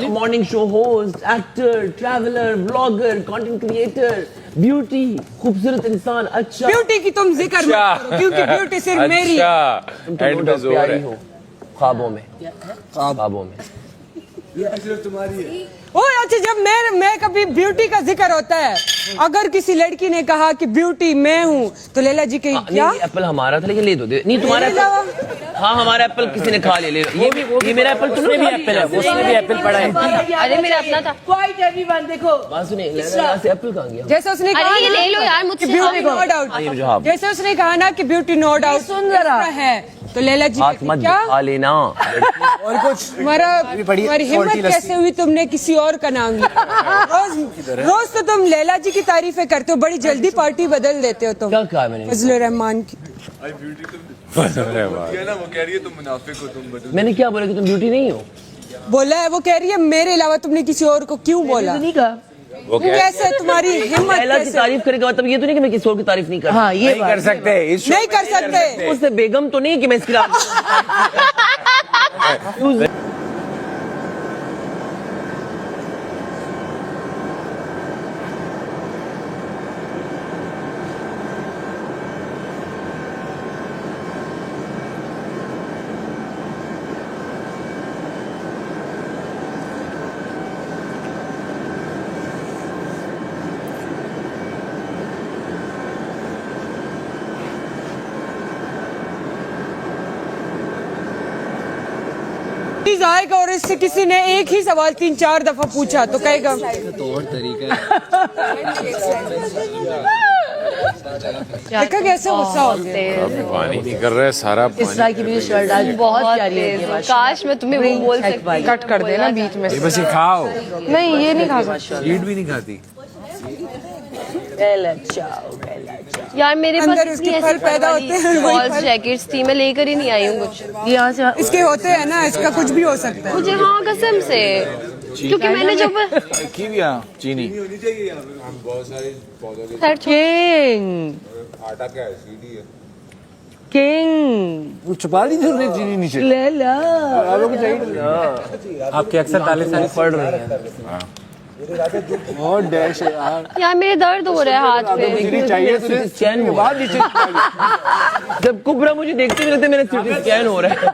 morning show host, actor, traveller, blogger, content creator, beauty, खूबसूरत इंसान। अच्छा, ब्यूटी की तुम जिक्र मत करो क्योंकि ब्यूटी सिर्फ मेरी है। ख्वाबों में, ख्वाबों में तुम्हारी है। ओ अच्छा, जब मैं कभी ब्यूटी का जिक्र होता है, अगर किसी लड़की ने कहा कि ब्यूटी मैं हूँ तो लैला जी के क्या एप्पल हमारा था, लेकिन ले दो दे। नहीं तुम्हारा एप्पल, हाँ हमारा एप्पल किसी ने खा ले ये मेरा एप्पल, तुमने भी एप्पल है, उसने भी एप्पल पड़ा है। अरे मेरा अपना था। क्वाइट एवरीवन देखो, बात सुनिए, लैला से एप्पल कहाँ गया? जैसे उसने कहा अरे ये ले लो यार मुझसे, ब्यूटी नो डाउट, जैसे उसने कहा ना कि ब्यूटी नो डाउट सुन जरा है, तो लैला जी हाथ मत क्या खा लेना। और कुछ तुम्हारी हिम्मत कैसे हुई तुमने किसी और का नाम लिया? रोज तो तुम लैला जी की तारीफें करते हो, बड़ी जल्दी पार्टी बदल देते हो तुम। क्या कहा मैंने? फजलुर रहमान की। वो कह रही है तुम मुनाफिक हो, तुम मैंने क्या बोला कि तुम ब्यूटी नहीं हो? बोला है, वो कह रही है मेरे अलावा तुमने किसी और को क्यों बोला? नहीं कहा। कैसे तुम्हारी हिम्मत लैला की तारीफ करेगा मतलब ये तो नहीं कि मैं किसी और की तारीफ नहीं करता। हाँ, ये नहीं कर सकते, नहीं कर सकते। उससे बेगम तो नहीं कि मैं इसकी आएगा और इससे किसी ने एक ही सवाल 3-4 दफा पूछा तो कहेगा तौर तरीका देखा कैसे गुस्सा हो गया। पानी निकल रहा है सारा इस तरह की मेरी शर्ट आज बहुत प्यारी है। काश मैं तुम्हें वो बोल सकती। कट कर देना बीच में ये बस ये खाओ, नहीं ये नहीं खा सकती। ईट भी नहीं खाती। यार मेरे पास अंदर उसके फल पैदा होते हैं, वही फॉल्स फल। जैकेट्स थी, मैं लेकर ही नहीं आई हूँ कुछ। यहाँ से इसके होते हैं ना, इसका कुछ भी हो सकता है। मुझे हाँ कसम से, क्योंकि मैंने जब चीनी किंग आटा क्या है, सीधी है। किंग वो छुपा दी थी चीनी नीचे। ले ला आपके अक्सर ताले साले पड़ रहे हैं। और डैश है यार। यार मेरे दर्द हो रहा है हाथ पे। चाहिए तुझे स्कैन के बाद नीचे जब कुबरा मुझे देखते हुए रहते मेरा सिटी स्कैन हो रहा है।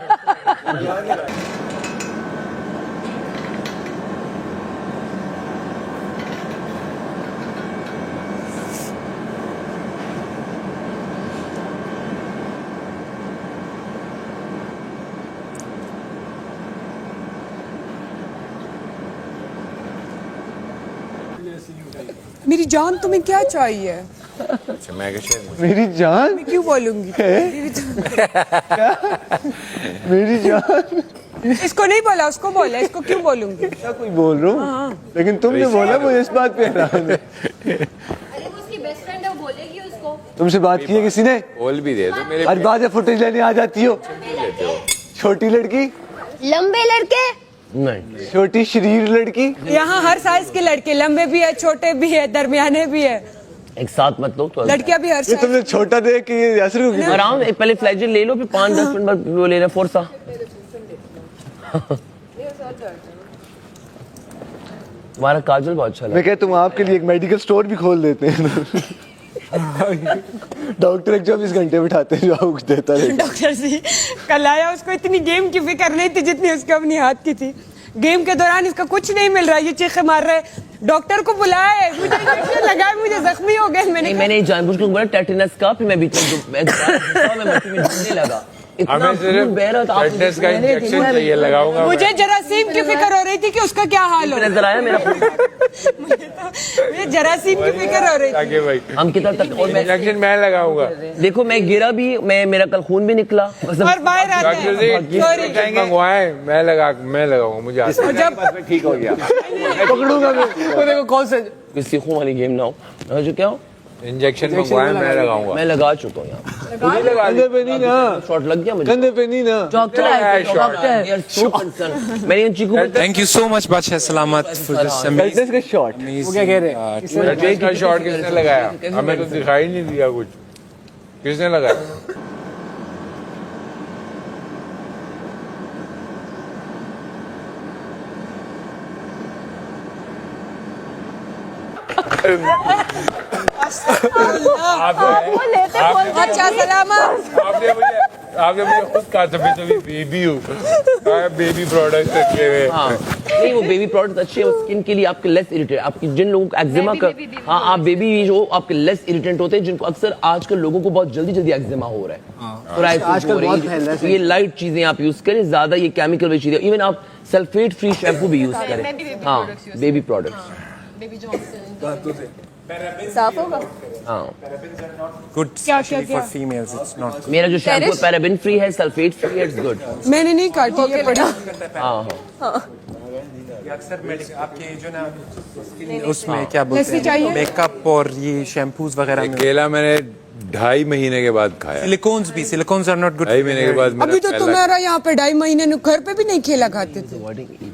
मेरी जान तुम्हें क्या चाहिए? अच्छा मैं कैसे मेरी जान मैं क्यों बोलूंगी? मेरी जान इसको नहीं बोला, उसको बोला, इसको क्यों बोलूंगी? क्या कोई बोल रहा हूँ, लेकिन तुमने बोला मुझे इस बात पे हैरान है। अरे वो उसकी बेस्ट फ्रेंड है, वो बोलेगी उसको। तुमसे बात की है किसी ने? बोल भी दे दो मेरे हर बात है फुटेज लेने आ जाती हो। छोटी लड़की, लंबे लड़के, नहीं छोटी शरीर लड़की। यहाँ हर साइज के लड़के, लंबे भी है, छोटे भी है, दरमियाने भी है, एक साथ मत लो तो लड़कियां भी हर ये साइज। तुमने छोटा देख के ये यासर को क्यों? आराम से पहले फ्लैजल ले लो, फिर 5-10 मिनट बाद वो लेना फोर्सा। हमारा काजल बहुत अच्छा लगा। मैं कहता हूँ आपके लिए एक मेडिकल स्टोर भी खोल देते हैं। डॉक्टर एक 24 घंटे बिठाते हैं जो आपको कुछ देता रहे। डॉक्टर जी कल आया, उसको इतनी गेम की फिक्र नहीं थी जितनी उसके अपनी हाथ की थी। गेम के दौरान इसका कुछ नहीं मिल रहा, ये चीखे मार रहा है। डॉक्टर को बुलाए, मुझे इंजेक्शन लगाए, मुझे जख्मी हो गए। मैंने जानबूझ के बोला टेटनस का, फिर मैं बीच में मट्टी में ढूंढने लगा। इतना खून बह रहा था, टेटनस का इंजेक्शन चाहिए लगाऊंगा। मुझे जरासीम की फिक्र हो रही थी कि उसका क्या हाल हो। नजर आया मेरा मुझे जरासीम की फिक्र हो रही थी। भाई हम कितना तक और इंजेक्शन मैं लगाऊंगा। देखो मैं गिरा भी, मेरा कल खून भी निकला और बाहर आते हैं। मंगवाए, मैं लगाऊंगा, मुझे आता है। जब ठीक हो गया पकड़ूंगा मैं। वो देखो कौन सा किसी खून वाली गेम ना हो जो क्या हो। इंजेक्शन मंगवाए, मैं लगाऊंगा। मैं लगा चुका हूँ यहाँ, कंधे पे नहीं ना, शॉट लग गया मुझे। कंधे पे नहीं ना। मैंने चीकू थैंक यू सो मच बादशाह सलामत फॉर दिस टेटनस का शॉट। वो क्या कह रहे हैं? टेटनस का शॉट किसने लगाया? हमें तो दिखाई नहीं दिया कुछ। किसने लगाया? अच्छा सलामत। आपने मुझे खुद कहा था मैं तो बेबी हूँ, बेबी प्रोडक्ट रखे हुए। हाँ नहीं, वो बेबी प्रोडक्ट अच्छे हैं स्किन के लिए, आपके लेस इरिटेट, आपकी जिन लोगों को एक्जिमा का, हाँ आप बेबी जो आपके लेस इरिटेंट होते हैं, जिनको अक्सर आजकल लोगों को बहुत जल्दी एक्जिमा हो रहा है, आजकल बहुत फैल रहा है। ये लाइट चीजें आप यूज करें, ज्यादा ये केमिकल वाली चीजें, इवन आप सल्फेट फ्री शैम्पू भी यूज करें। हाँ बेबी प्रोडक्ट्स साफ होगा। हाँ good for females, it's not. मेरा जो शैम्पू पैराबेन फ्री है, सल्फेट फ्री है, इट्स गुड। मैंने नहीं काटी है पड़ा। हाँ अक्सर आपके जो ना उसमें क्या बोलते हैं, मेकअप और ये शैम्पूज वगैरह में केला मैंने 2.5 महीने के बाद खाया। Silicones are not good. 2.5 महीने के बाद अभी तो तुम्हारा यहाँ पे 2.5 महीने घर पे भी नहीं खेला खाते थे,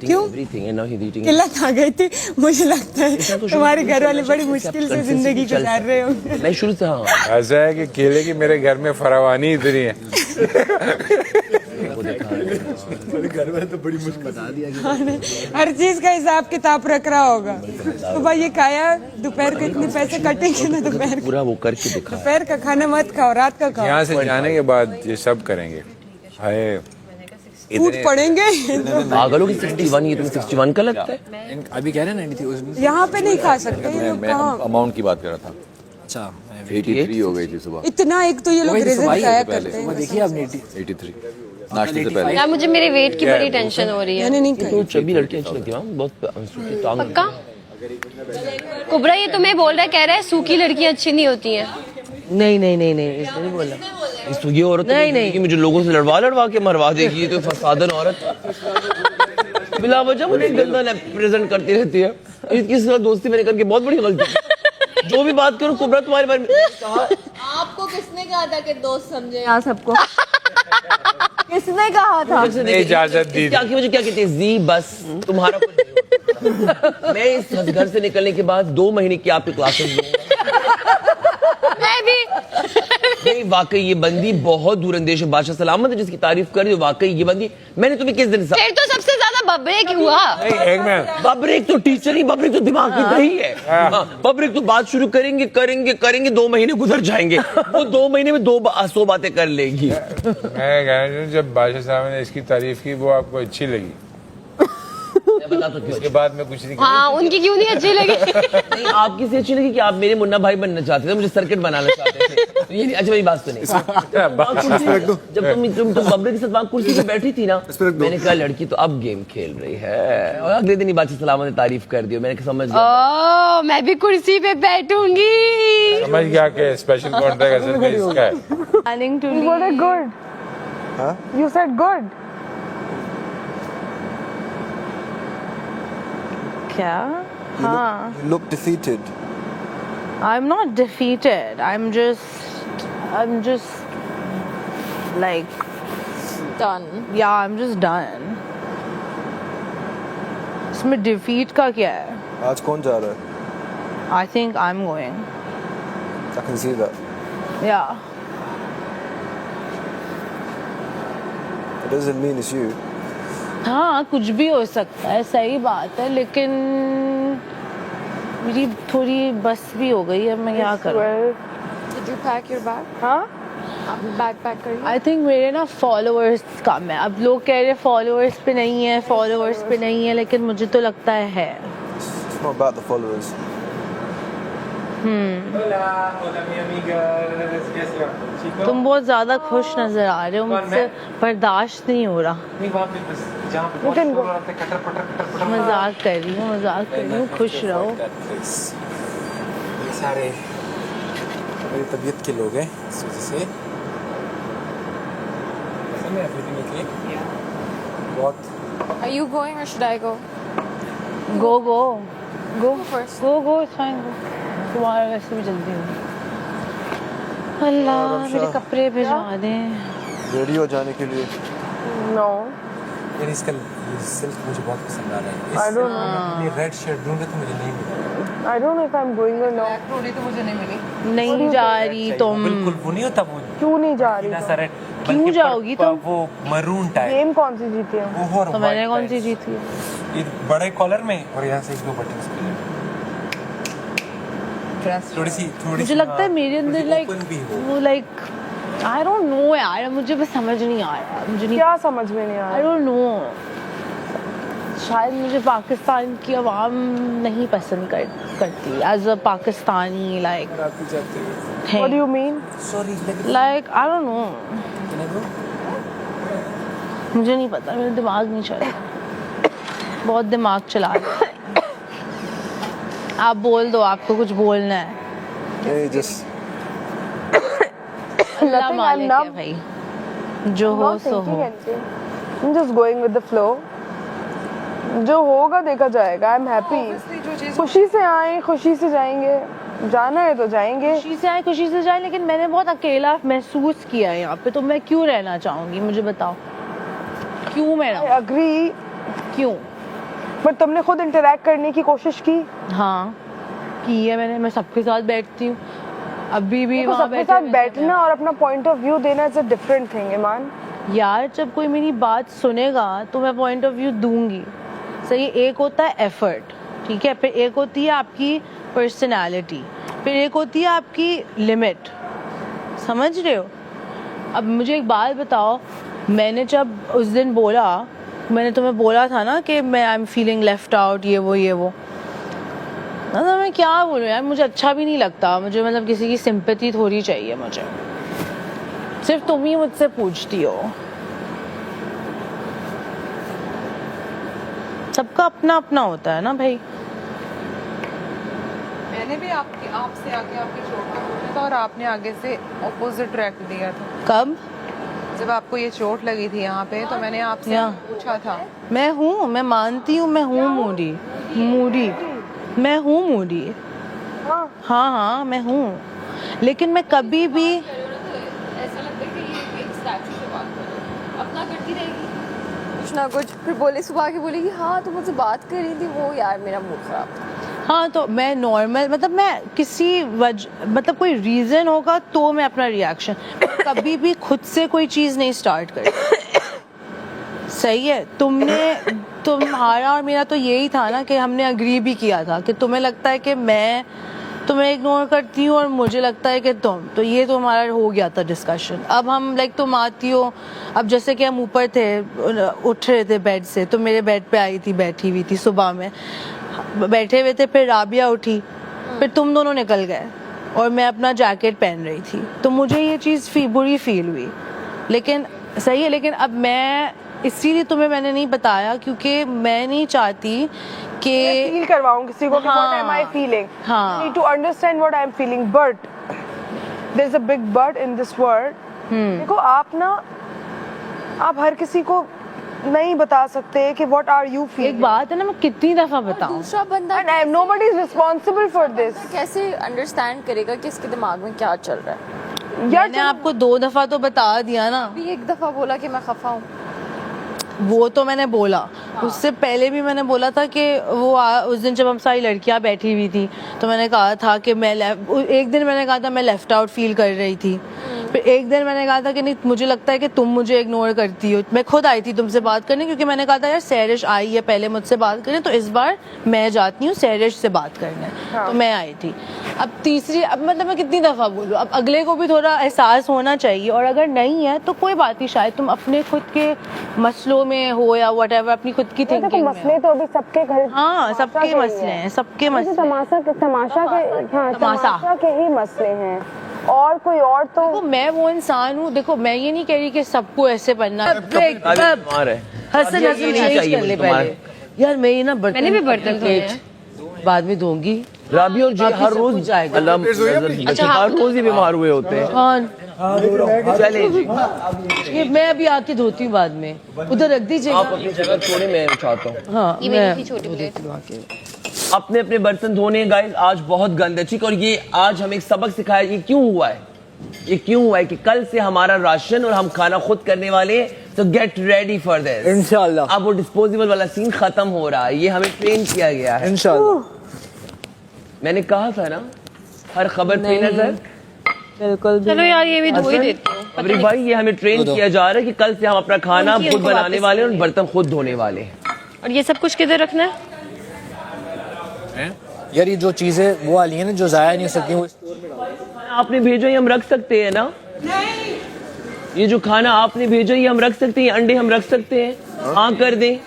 क्यों? किल्लत आ गई थी। मुझे लगता है तुम्हारे घर वाले बड़ी मुश्किल से जिंदगी गुजार रहे होंगे। मैं शुरू से हाँ ऐसा है कि केले की मेरे घर में फरावानी इतनी है। घर में तो बड़ी मुश्किल बता दिया हर चीज का हिसाब किताब रख रहा होगा। सुबह ये खाया, दोपहर को इतने पैसे कटेंगे ना, दोपहर पूरा वो करके दिखा। दोपहर का खाना मत खाओ, रात का खाओ। यहाँ से जाने के बाद ये सब करेंगे। हाय फूट पड़ेंगे। पागलों की 61, ये तुम्हें 61 का लगता है? अभी कह रहे हैं 93 यहाँ पे नहीं खा सकते ये लोग। कहाँ अमाउंट की बात कर रहा था। अच्छा 83 हो गई थी सुबह। इतना एक तो ये लोग रिजल्ट खाया करते हैं। देखिए आपने 83 नाश्ते से पहले। यार मुझे मेरे वेट की बड़ी टेंशन हो रही है। मैंने नहीं खाई। तो चबी लड़कियां अच्छी लगती हैं, बहुत पक्का? कुबरा ये तुम्हें बोल रहा है, कह रहा है सूखी लड़कियां अच्छी नहीं होती हैं। नहीं इसने नहीं बोला। इस ये औरत नहीं कि मुझे लोगों से लड़वा के मरवा देगी, तो फसादन औरत बिला वजह मुझे गंदा प्रेजेंट करती रहती है। इसके साथ दोस्ती मैंने करके बहुत बड़ी गलती। जो भी बात करूं कुबरा तुम्हारे बारे में आपको किसने कहा था कि दोस्त समझे यहाँ सबको? किसने कहा था? इजाजत दी। मुझे क्या कहते हैं जी, बस तुम्हारा मैं इस घर से निकलने के बाद 2 महीने की आपकी क्लासेस मैं भी नहीं, वाकई ये बंदी बहुत दूरंदेश है। बादशाह सलामत है जिसकी तारीफ कर रही हो। वाकई ये बंदी, मैंने तुम्हें किस दिन फिर तो सबसे ज्यादा बब्रेक हुआ। एक मिनट, बब्रेक तो टीचर ही, बब्रेक तो दिमाग की दही है। बब्रेक तो बात शुरू करेंगे 2 महीने गुजर जाएंगे, वो 2 महीने में 100 बातें कर लेगी। मैं कह रहा हूं, जब बादशाह साहब ने इसकी तारीफ की वो आपको अच्छी लगी? बता तो क्यों? उसके बाद में कुछ नहीं। हाँ, उनकी क्यों नहीं अच्छी लगी? नहीं, आपकी से अच्छी लगी कि आप मेरे मुन्ना भाई बनना चाहते थे, मुझे सर्किट बनाना चाहते थे। तो ये नहीं, अच्छा मेरी बात सुनिए। जब तुम बबरे के साथ वहाँ कुर्सी पे बैठी थी ना, मैंने कहा लड़की तो अब गेम खेल रही है। और अगले दिन ही बादशाह सलामत ने तारीफ कर दी, मैंने समझ लिया मैं भी कुर्सी पे बैठूंगी। समझ गया कि स्पेशल कॉन्ट्रैक्ट असल में इसका है। Planning to leave. You said good. Huh? You said good. क्या? हाँ. You look defeated. I'm not defeated. I'm just like done. Yeah, I'm just done. इसमें defeat का क्या है? आज कौन जा रहा है? I think I'm going. I can see that. Yeah. It doesn't mean it's you. हाँ, कुछ भी हो सकता है, सही बात है, लेकिन मेरी थोड़ी बस भी हो गई है। मैं क्या करूँ? Did you pack your bag? हाँ? बैग पैक कर लिया? I think मेरे ना फॉलोअर्स कम है। अब लोग कह रहे हैं फॉलोअर्स पे नहीं है, लेकिन मुझे तो लगता है। It's not about the followers. तुम बहुत ज्यादा खुश नजर आ रहे हो, मुझसे बर्दाश्त नहीं हो रहा। मजाक कर रही हूँ, खुश रहो। सारे मेरी तबीयत के लोग हैं, इस वजह से बहुत। Are you going or should I go? Go first. Go, it's fine, go. तुम्हारा वैसे भी जल्दी हो। अल्लाह, मेरे कपड़े भिजवा दें। रेडी हो जाने के लिए। No. यार इसका सिल्क मुझे बहुत पसंद आ रहा है। I don't know। ये रेड शर्ट ढूंढ रहे थे, मुझे नहीं मिली। I don't know if I'm going or not. थोड़ी तो मुझे नहीं मिली। नहीं जा रही तुम। बिल्कुल वो नहीं होता, वो क्यों नहीं जा रही? क्यों जाओगी तुम? वो मरून टाइप। गेम कौन सी जीती है? वो और तो मैंने कौन सी जीती है? ये बड़े कॉलर में और यहाँ से 1-2 बटन। थोड़ी मुझे लगता है मेरे अंदर लाइक आई डोंट नो यार, मुझे बस समझ नहीं आ रहा। मुझे नहीं, क्या समझ में नहीं आ रहा? आई डोंट नो, शायद मुझे पाकिस्तान की आवाम नहीं पसंद करती as a Pakistani. Like what do you mean? Like I don't know, मुझे नहीं पता, मेरा दिमाग नहीं चल रहा, बहुत दिमाग चला रहा। आप बोल दो, आपको कुछ बोलना है? अल्लाह मालिक है भाई, जो हो सो हो। I'm just going with the flow. जो होगा देखा जाएगा। I'm happy. खुशी से आए, खुशी से जाएंगे, जाना है तो जाएंगे। खुशी से आए, खुशी से जाए, लेकिन मैंने बहुत अकेला महसूस किया है यहाँ पे, तो मैं क्यों रहना चाहूंगी? मुझे बताओ, क्यों मैं रहूं? अग्री, क्यों? पर तुमने खुद इंटरैक्ट करने की कोशिश की? हाँ की है मैंने, मैं सबके साथ बैठती हूँ, अभी भी वहाँ सबके साथ बैठना और अपना पॉइंट ऑफ व्यू देना इज अ डिफरेंट थिंग ईमान। यार जब कोई मेरी बात सुनेगा तो मैं पॉइंट ऑफ व्यू दूंगी। सही, एक होता है एफर्ट, ठीक है, फिर एक होती है आपकी पर्सनालिटी, फिर एक होती है आपकी लिमिट। समझ रहे हो? अब मुझे एक बात बताओ, मैंने जब उस दिन बोला, मैंने तुम्हें बोला था ना कि मैं I am feeling left out, ये वो ना, तो मैं क्या बोलूँ यार, मुझे अच्छा भी नहीं लगता। मुझे मतलब किसी की सिंपैथी थोड़ी चाहिए मुझे, सिर्फ तुम ही मुझसे पूछती हो। सबका अपना अपना होता है ना भाई। मैंने भी आपसे आके आपकी चोट का पूछा था और आपने आगे से ऑपोजिट रिएक्ट दिया था। कब? जब आपको ये चोट लगी थी यहाँ पे, तो मैंने आपसे पूछा था। मैं हूँ, मैं मानती हूँ, मैं हूँ मूडी, मैं हूँ मूडी। हाँ मैं हूँ, लेकिन मैं कभी भी ऐसा लगता है कि ये एक स्टैचू से बात कर रही है, अपना करती रहेगी कुछ ना कुछ, फिर बोले सुबह के बोलेगी हाँ तो मुझसे बात कर रही थी वो, यार मेरा मूड खराब था। हाँ तो मैं नॉर्मल, मतलब मैं किसी मतलब कोई रीज़न होगा तो मैं अपना रिएक्शन, कभी भी खुद से कोई चीज़ नहीं स्टार्ट करी। सही है, तुम्हारा और मेरा तो यही था ना कि हमने अग्री भी किया था कि तुम्हें लगता है कि मैं तुम्हें इग्नोर करती हूँ और मुझे लगता है कि तुम, तो ये तो हमारा हो गया था डिस्कशन। अब हम लाइक तुम आती हो, अब जैसे कि हम ऊपर थे, उठ रहे थे बेड से, तो मेरे बेड पे आई थी, बैठी हुई थी, सुबह में बैठे हुए थे, फिर राबिया उठी, फिर तुम दोनों निकल गए और मैं अपना जैकेट पहन रही थी, तो मुझे ये चीज़ बुरी फील हुई। लेकिन सही है, लेकिन अब मैं इसीलिए तुम्हें मैंने नहीं बताया क्योंकि मैं नहीं चाहती कि फील करवाऊं किसी को कि what am I feeling? I need to understand what I am feeling, but there is a big but in this word. देखो आप हर किसी को नहीं बता सकते कि what are you feeling. एक बात है ना, मैं कितनी दफा बताऊं, दूसरा बंदा and nobody is responsible for this. कैसे अंडरस्टैंड करेगा कि इसके दिमाग में क्या चल रहा है? मैंने आपको 2 दफा तो बता दिया ना। अभी एक दफा बोला कि मैं खफा हूँ, वो तो मैंने बोला, उससे पहले भी मैंने बोला था कि वो उस दिन जब हम सारी लड़कियां बैठी हुई थी तो मैंने कहा था कि मैं एक दिन मैंने कहा था मैं लेफ्ट आउट फील कर रही थी, फिर एक दिन मैंने कहा था कि नहीं मुझे लगता है कि तुम मुझे इग्नोर करती हो। मैं खुद आई थी तुमसे बात करने क्योंकि मैंने कहा था यार सैरिश आई है पहले मुझसे बात करने, तो इस बार मैं जाती हूँ सैरिश से बात करने, तो मैं आई थी। अब तीसरी, अब मतलब मैं कितनी दफ़ा बोलूँ, अब अगले को भी थोड़ा एहसास होना चाहिए, और अगर नहीं है तो कोई बात नहीं, शायद तुम अपने खुद के मसलों में हो या व्हाटएवर, अपनी खुद की थिंकिंग में। मसले तो अभी सबके घर, हाँ सबके मसले हैं, सबके मसले, तमाशा के ही मसले हैं, और कोई और तो देखो मैं वो इंसान हूँ, देखो मैं ये नहीं कह रही कि सबको ऐसे बनना। हसन चेंज कर ले पहले यार, मेरी ना बर्तन, मैंने भी बर्तन धोए बाद में धोऊंगी। राबी और जी हर रोज हर रोज ही बीमार हुए होते हैं। चले जी, ये मैं अभी आके धोती हूँ बाद में, उधर रख दीजिए। आप अपनी जगह छोड़े, मैं उठाता हूँ। हाँ मैं अपने अपने बर्तन धोने गाइस आज बहुत गंदे, ठीक। और ये आज हमें एक सबक सिखाया, ये क्यों हुआ है, ये क्यों हुआ है कि कल से हमारा राशन और हम खाना खुद करने वाले, तो गेट रेडी फॉर दिस इंशाल्लाह। अब वो डिस्पोजेबल वाला सीन खत्म हो रहा है, ये हमें ट्रेन किया गया है इंशाल्लाह। मैंने कहा था ना, हर खबर पे नजर, बिल्कुल। चलो यार ये भी धो ही देती हूँ। अबरी भाई ये हमें ट्रेन किया जा रहा है कि कल से हम अपना खाना खुद बनाने वाले और बर्तन खुद धोने वाले। और ये सब कुछ किधर रखना है यार? ये जो चीजें वो वाली है ना जो जाया नहीं हो सकती, वो आपने भेजा ये हम रख सकते हैं ना? ये जो खाना आपने भेजा ये हम रख सकते हैं, अंडे हम रख सकते हैं, हाँ कर दें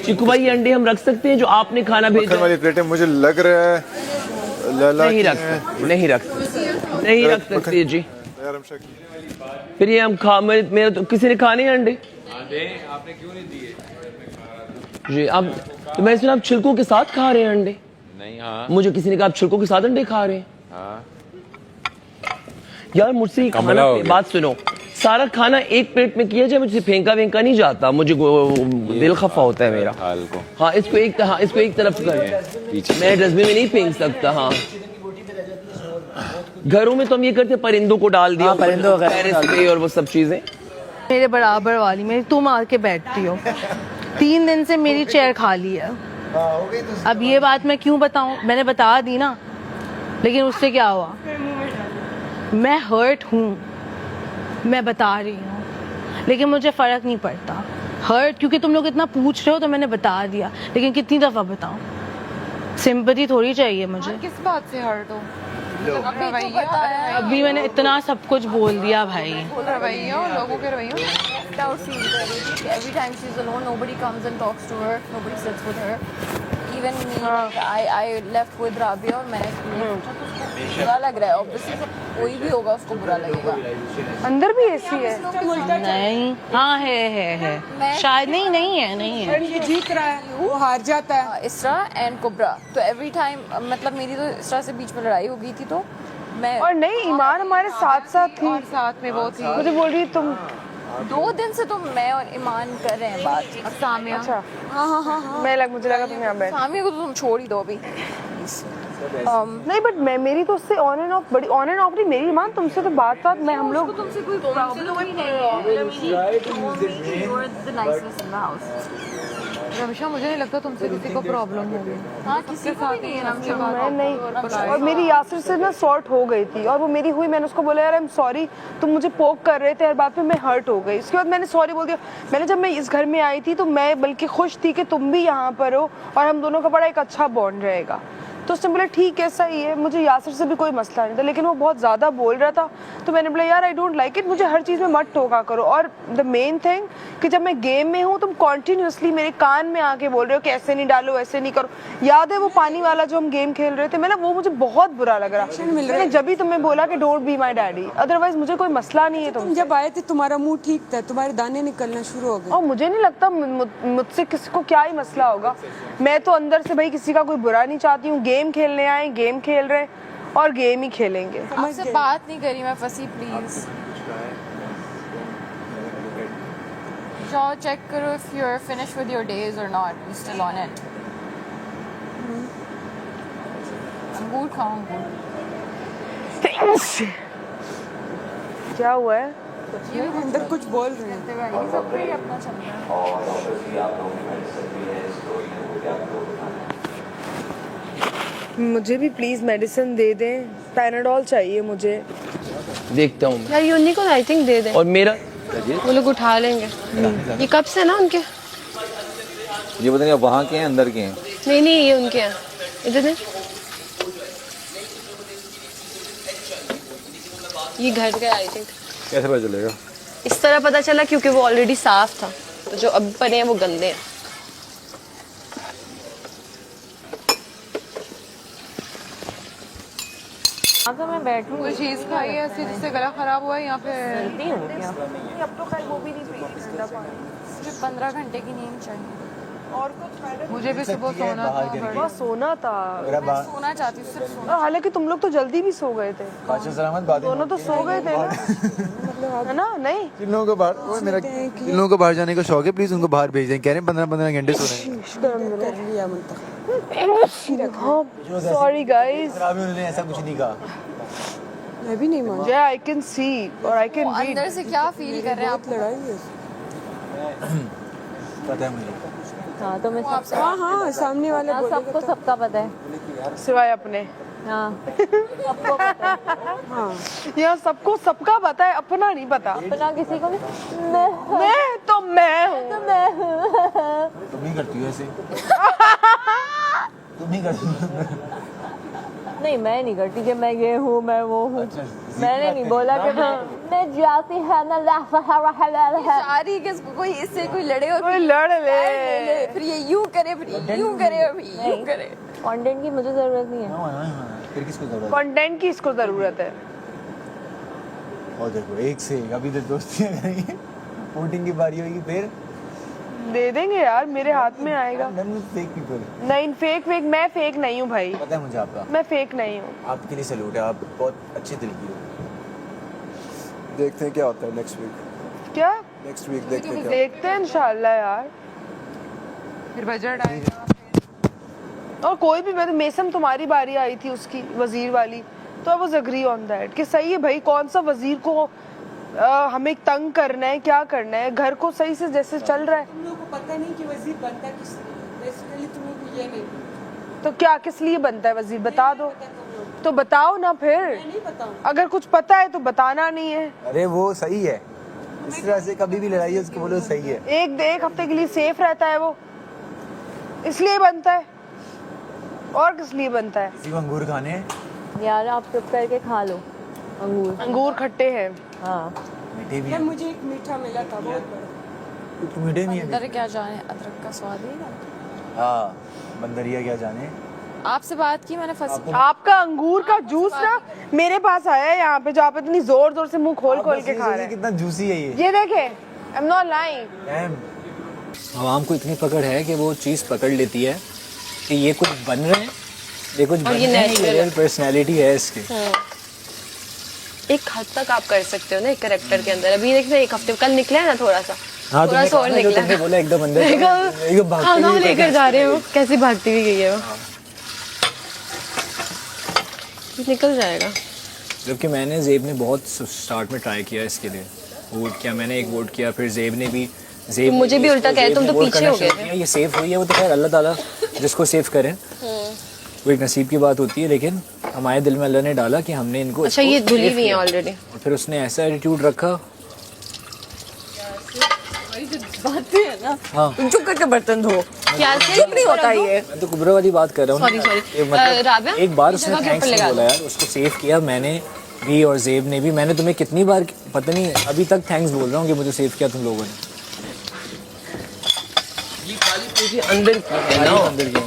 चिकू भाई, ये अंडे हम रख सकते हैं जो आपने खाना भेजा वाली प्लेटें मुझे लग रहा है नहीं रख सकते जी। फिर ये हम मेरे तो किसी ने खाने हैं अंडे, आपने क्यों नहीं दिए जी? अब तो मैं सुना आप छिलकों के साथ खा रहे हैं अंडे? नहीं। हाँ मुझे किसी ने कहा आप छिलकों के साथ अंडे खा रहे हैं। हाँ यार मुझसे खाना, बात सुनो, सारा खाना एक प्लेट में किया जाए, मुझे फेंका वेंका नहीं जाता, मुझे दिल खफा होता है मेरा। को हाँ इसको एक तरफ कर, मैं डस्टबिन में नहीं फेंक सकता। हाँ घरों में तो हम ये करते, परिंदों को डाल दिया, परिंदों पे और वो सब चीजें। मेरे बराबर वाली मेरी तुम आके बैठती हो, 3 दिन से मेरी चेयर खाली है। अब ये बात मैं क्यों बताऊं, मैंने बता दी ना, लेकिन उससे क्या हुआ, मैं हर्ट हूँ, मैं बता रही हूँ। लेकिन मुझे फ़र्क नहीं पड़ता। हर्ट क्योंकि तुम लोग इतना पूछ रहे हो तो मैंने बता दिया, लेकिन कितनी दफ़ा बताऊं? सिंपैथी थोड़ी चाहिए मुझे। किस बात से हर्ट हो? अभी मैंने इतना सब कुछ बोल दिया भाई। रवैया, लोगों के रवैया। Every time she's alone, nobody comes and talks to her. Nobody sits with her. Even me, I left with Rabia और मैंने बुरा लग रहा है। Obviously कोई भी होगा उसको बुरा लगेगा। अंदर भी ऐसी है? नहीं, हाँ है। शायद नहीं है। ये जीत रहा है, वो हार जाता है। इसरा एंड कुबरा, तो एवरी टाइम मतलब मेरी तो इसरा से बीच में लड़ाई हो गई थी तो मैं और नहीं, ईमान हमारे साथ थी, साथ में वो थी। मुझे बोल रही तुम 2 दिन से तो मैं और ईमान कर रहे हैं बात। अब सामिया, अच्छा हाँ मुझे लगा तुम यहाँ बैठ। सामिया को तो तुम छोड़ ही दो अभी। नहीं बट मेरी तो उससे ऑन एंड ऑफ नहीं, मेरी ईमान तुमसे तो बात मैं हम लोग तुमसे कोई प्रॉब्लम ही नहीं है। रमिशा, मुझे नहीं लगता तुमसे किसी को प्रॉब्लम होगी। हाँ, किसी को भी नहीं है हमसे बात। मैं नहीं, और मेरी यासिर से ना सॉर्ट हो गई थी और वो मेरी हुई। मैंने उसको बोला यार आई एम सॉरी, तुम मुझे पोक कर रहे थे हर बात पे, मैं हर्ट हो गई। इसके बाद मैंने सॉरी बोल दिया। मैंने जब मैं इस घर में आई थी तो मैं बल्कि खुश थी कि तुम भी यहाँ पर हो और हम दोनों का बड़ा एक अच्छा बॉन्ड रहेगा। तो उसने बोला ठीक है सही है, मुझे यासिर से भी कोई मसला नहीं था, लेकिन वो बहुत ज़्यादा बोल रहा था तो मैंने बोला यार आई डोंट लाइक इट, मुझे हर चीज़ में मत टोका करो। और द मेन थिंग कि जब मैं गेम में हूँ तुम कॉन्टीन्यूसली मेरे कान में आके बोल रहे हो कि ऐसे नहीं डालो, ऐसे नहीं करो। याद है वो पानी वाला जो हम गेम खेल रहे थे, मतलब वो मुझे बहुत बुरा लग रहा। मैंने जब भी तुम्हें बोला कि don't be my daddy, otherwise मुझे कोई मसला नहीं है। तुम जब आए थे तुम्हारा मुंह ठीक था, तुम्हारे दाने निकलना शुरू हो गए। और मुझे नहीं लगता मुझसे किसी को क्या ही मसला होगा। मैं तो अंदर से भाई किसी का कोई बुरा नहीं चाहती हूँ। गेम खेलने आए, गेम खेल रहे और गेम ही खेलेंगे। आपसे बात नहीं करी मैं, फंसी प्लीज। जाओ चेक करो if you're finished with your days or not, you still on it। अंगूर खाओ, अंगूर। क्या हुआ है? ये भी अंदर कुछ बोल रहे हैं। सब कोई अपना चल रहा है। मुझे भी प्लीज मेडिसिन दे दें, पैनाडोल चाहिए मुझे। देखता हूँ यार यूनी को आई थिंक दे दे। और मेरा वो लोग उठा लेंगे। ये कब से ना उनके? ये पता नहीं वहाँ के हैं अंदर के हैं। नहीं ये उनके हैं। इधर दे। ये घर का आई थिंक। कैसे पता चलेगा? इस तरह पता चला क्योंकि वो ऑलरेडी साफ था, तो जो अब बने हैं वो गंदे हैं। तो मैं बैठूं, कोई चीज खाई है ऐसी जिससे गला खराब हुआ है यहाँ पे? नहीं हो गया। अब तो खैर वो भी नहीं पी रही ठंडा पानी। मुझे 15 घंटे की नींद चाहिए। और कुछ मुझे भी सुबह सोना था। बस सोना था। मैं सोना चाहती हूँ, सिर्फ सोना। हालांकि तुम लोग तो जल्दी भी सो गए थे। दोनों तो सो गए थे ना, है ना? नहीं जिन लोगों को बाहर जाने का शौक है प्लीज उनको बाहर भेज दें। कह रहे हैं 15 घंटे सो रहे हैं। सॉरी गाइस, उन्होंने ऐसा कुछ नहीं कहा। मैं भी नहीं मान। आई कैन सी और आई कैन रीड। अंदर से क्या फील कर रहे हैं आप? लड़ाई है। पता है मुझे। हाँ तो मैं सबसे हाँ सामने वाले सबको सबका पता है सिवाय अपने। हाँ सबको पता है। हाँ यहाँ सबको सबका पता है, अपना नहीं पता। अपना किसी को नहीं। मैं हूँ। तुम ही करती हो ऐसे। तुम ही करती हो। नहीं मैं नहीं करती कि मैं ये हूँ मैं वो हूँ। मैंने नहीं बोला कि मैं जाती है ना सारी किसको कोई इससे कोई लड़े और कोई लड़ ले फिर ये यूं करे फिर यूं करे और यूं करे। कंटेंट की मुझे जरूरत नहीं है। फिर किसको जरूरत है? कंटेंट की इसको जरूरत है। और देखो एक से एक अभी तो दोस्तियां करेंगे, वोटिंग की बारी होगी फिर दे देंगे यार, मेरे हाथ में आएगा। Fake people. नहीं फेक मैं फेक नहीं हूँ भाई। पता है मुझे आपका। मैं फेक नहीं हूँ। आपके लिए सैल्यूट है, आप बहुत अच्छे दिल की हो। देखते हैं क्या होता है नेक्स्ट वीक। क्या नेक्स्ट वीक देखते हैं इंशाल्लाह यार। फिर बजट आएगा। और कोई भी मेसम तुम्हारी बारी आई थी उसकी वजीर वाली, तो I was agree on that कि सही है भाई, कौन सा वजीर को हमें तंग करना है, क्या करना है, घर को सही से जैसे चल रहा है। तुम लोगों को पता नहीं कि वजीर बनता किस लिए, बेसिकली तुम लोगों को ये नहीं। तो क्या किस लिए बनता है वजीर, बता दो तो बताओ ना फिर। नहीं पता। अगर कुछ पता है तो बताना नहीं है। अरे वो सही है, इस तरह से कभी भी लड़ाई है उसको बोलो सही है। एक हफ्ते के लिए सेफ रहता है वो, इसलिए बनता है और किस लिए बनता है। किसी को अंगूर खाने हैं? यार आप चुप करके खा लो अंगूर खट्टे हैं। हाँ मीठे भी यार हैं। मुझे एक मीठा मिला था बहुत बड़ा। तो मीठे नहीं है। अंदर क्या जाने अदरक का स्वाद ही है। हाँ बंदरिया क्या जाने। आपसे बात की मैंने फंस आपका अंगूर का जूस ना मेरे पास आया है यहाँ पे, जो आप इतनी जोर जोर से मुंह खोल खोल के खा रहे हैं। कितना जूसी है ये देखे, आई एम नॉट लाइंग। आवाम को इतनी पकड़ है कि वो चीज़ पकड़ लेती है कि ये कुछ बन रहे हैं, ये कुछ बन रहे हैं, ये रियल पर्सनैलिटी है इसकी। एक हद तक आप कर सकते हो ना एक कैरेक्टर के अंदर। अभी देखते एक हफ्ते कल निकला है ना थोड़ा सा। हाँ थोड़ा सा और निकला तुमने बोला एकदम अंदर एकदम भागते खाना हुए लेकर जा रहे हो, कैसे भागती हुई गई है वो। निकल जाएगा। जबकि मैंने जेब ने बहुत स्टार्ट में ट्राई किया इसके लिए, वोट किया मैंने, एक वोट किया, फिर जेब ने भी। जेब मुझे भी उल्टा कहे, तुम तो पीछे हो गए थे। ये सेफ हुई है वो तो खैर अल्लाह ताला जिसको सेफ करें वो एक नसीब की बात होती है, लेकिन हमारे दिल में अल्लाह ने डाला कि हमने इनको। अच्छा ये धुली हुई है ऑलरेडी। और फिर उसने ऐसा एटीट्यूड रखा। बातें है ना, हाँ तुम चुप करके बर्तन धो। क्या चुप नहीं होता ये। मैं तो कुबरा वाली बात कर रहा हूँ। सॉरी सॉरी राबिया, एक बार उसने जगह के थैंक्स ऊपर नहीं लगा बोला यार, उसको सेव किया मैंने भी और जेब ने भी। मैंने तुम्हें कितनी बार, पता नहीं अभी तक थैंक्स बोल रहा हूँ कि मुझे सेव किया तुम लोगों ने। अंदर किया।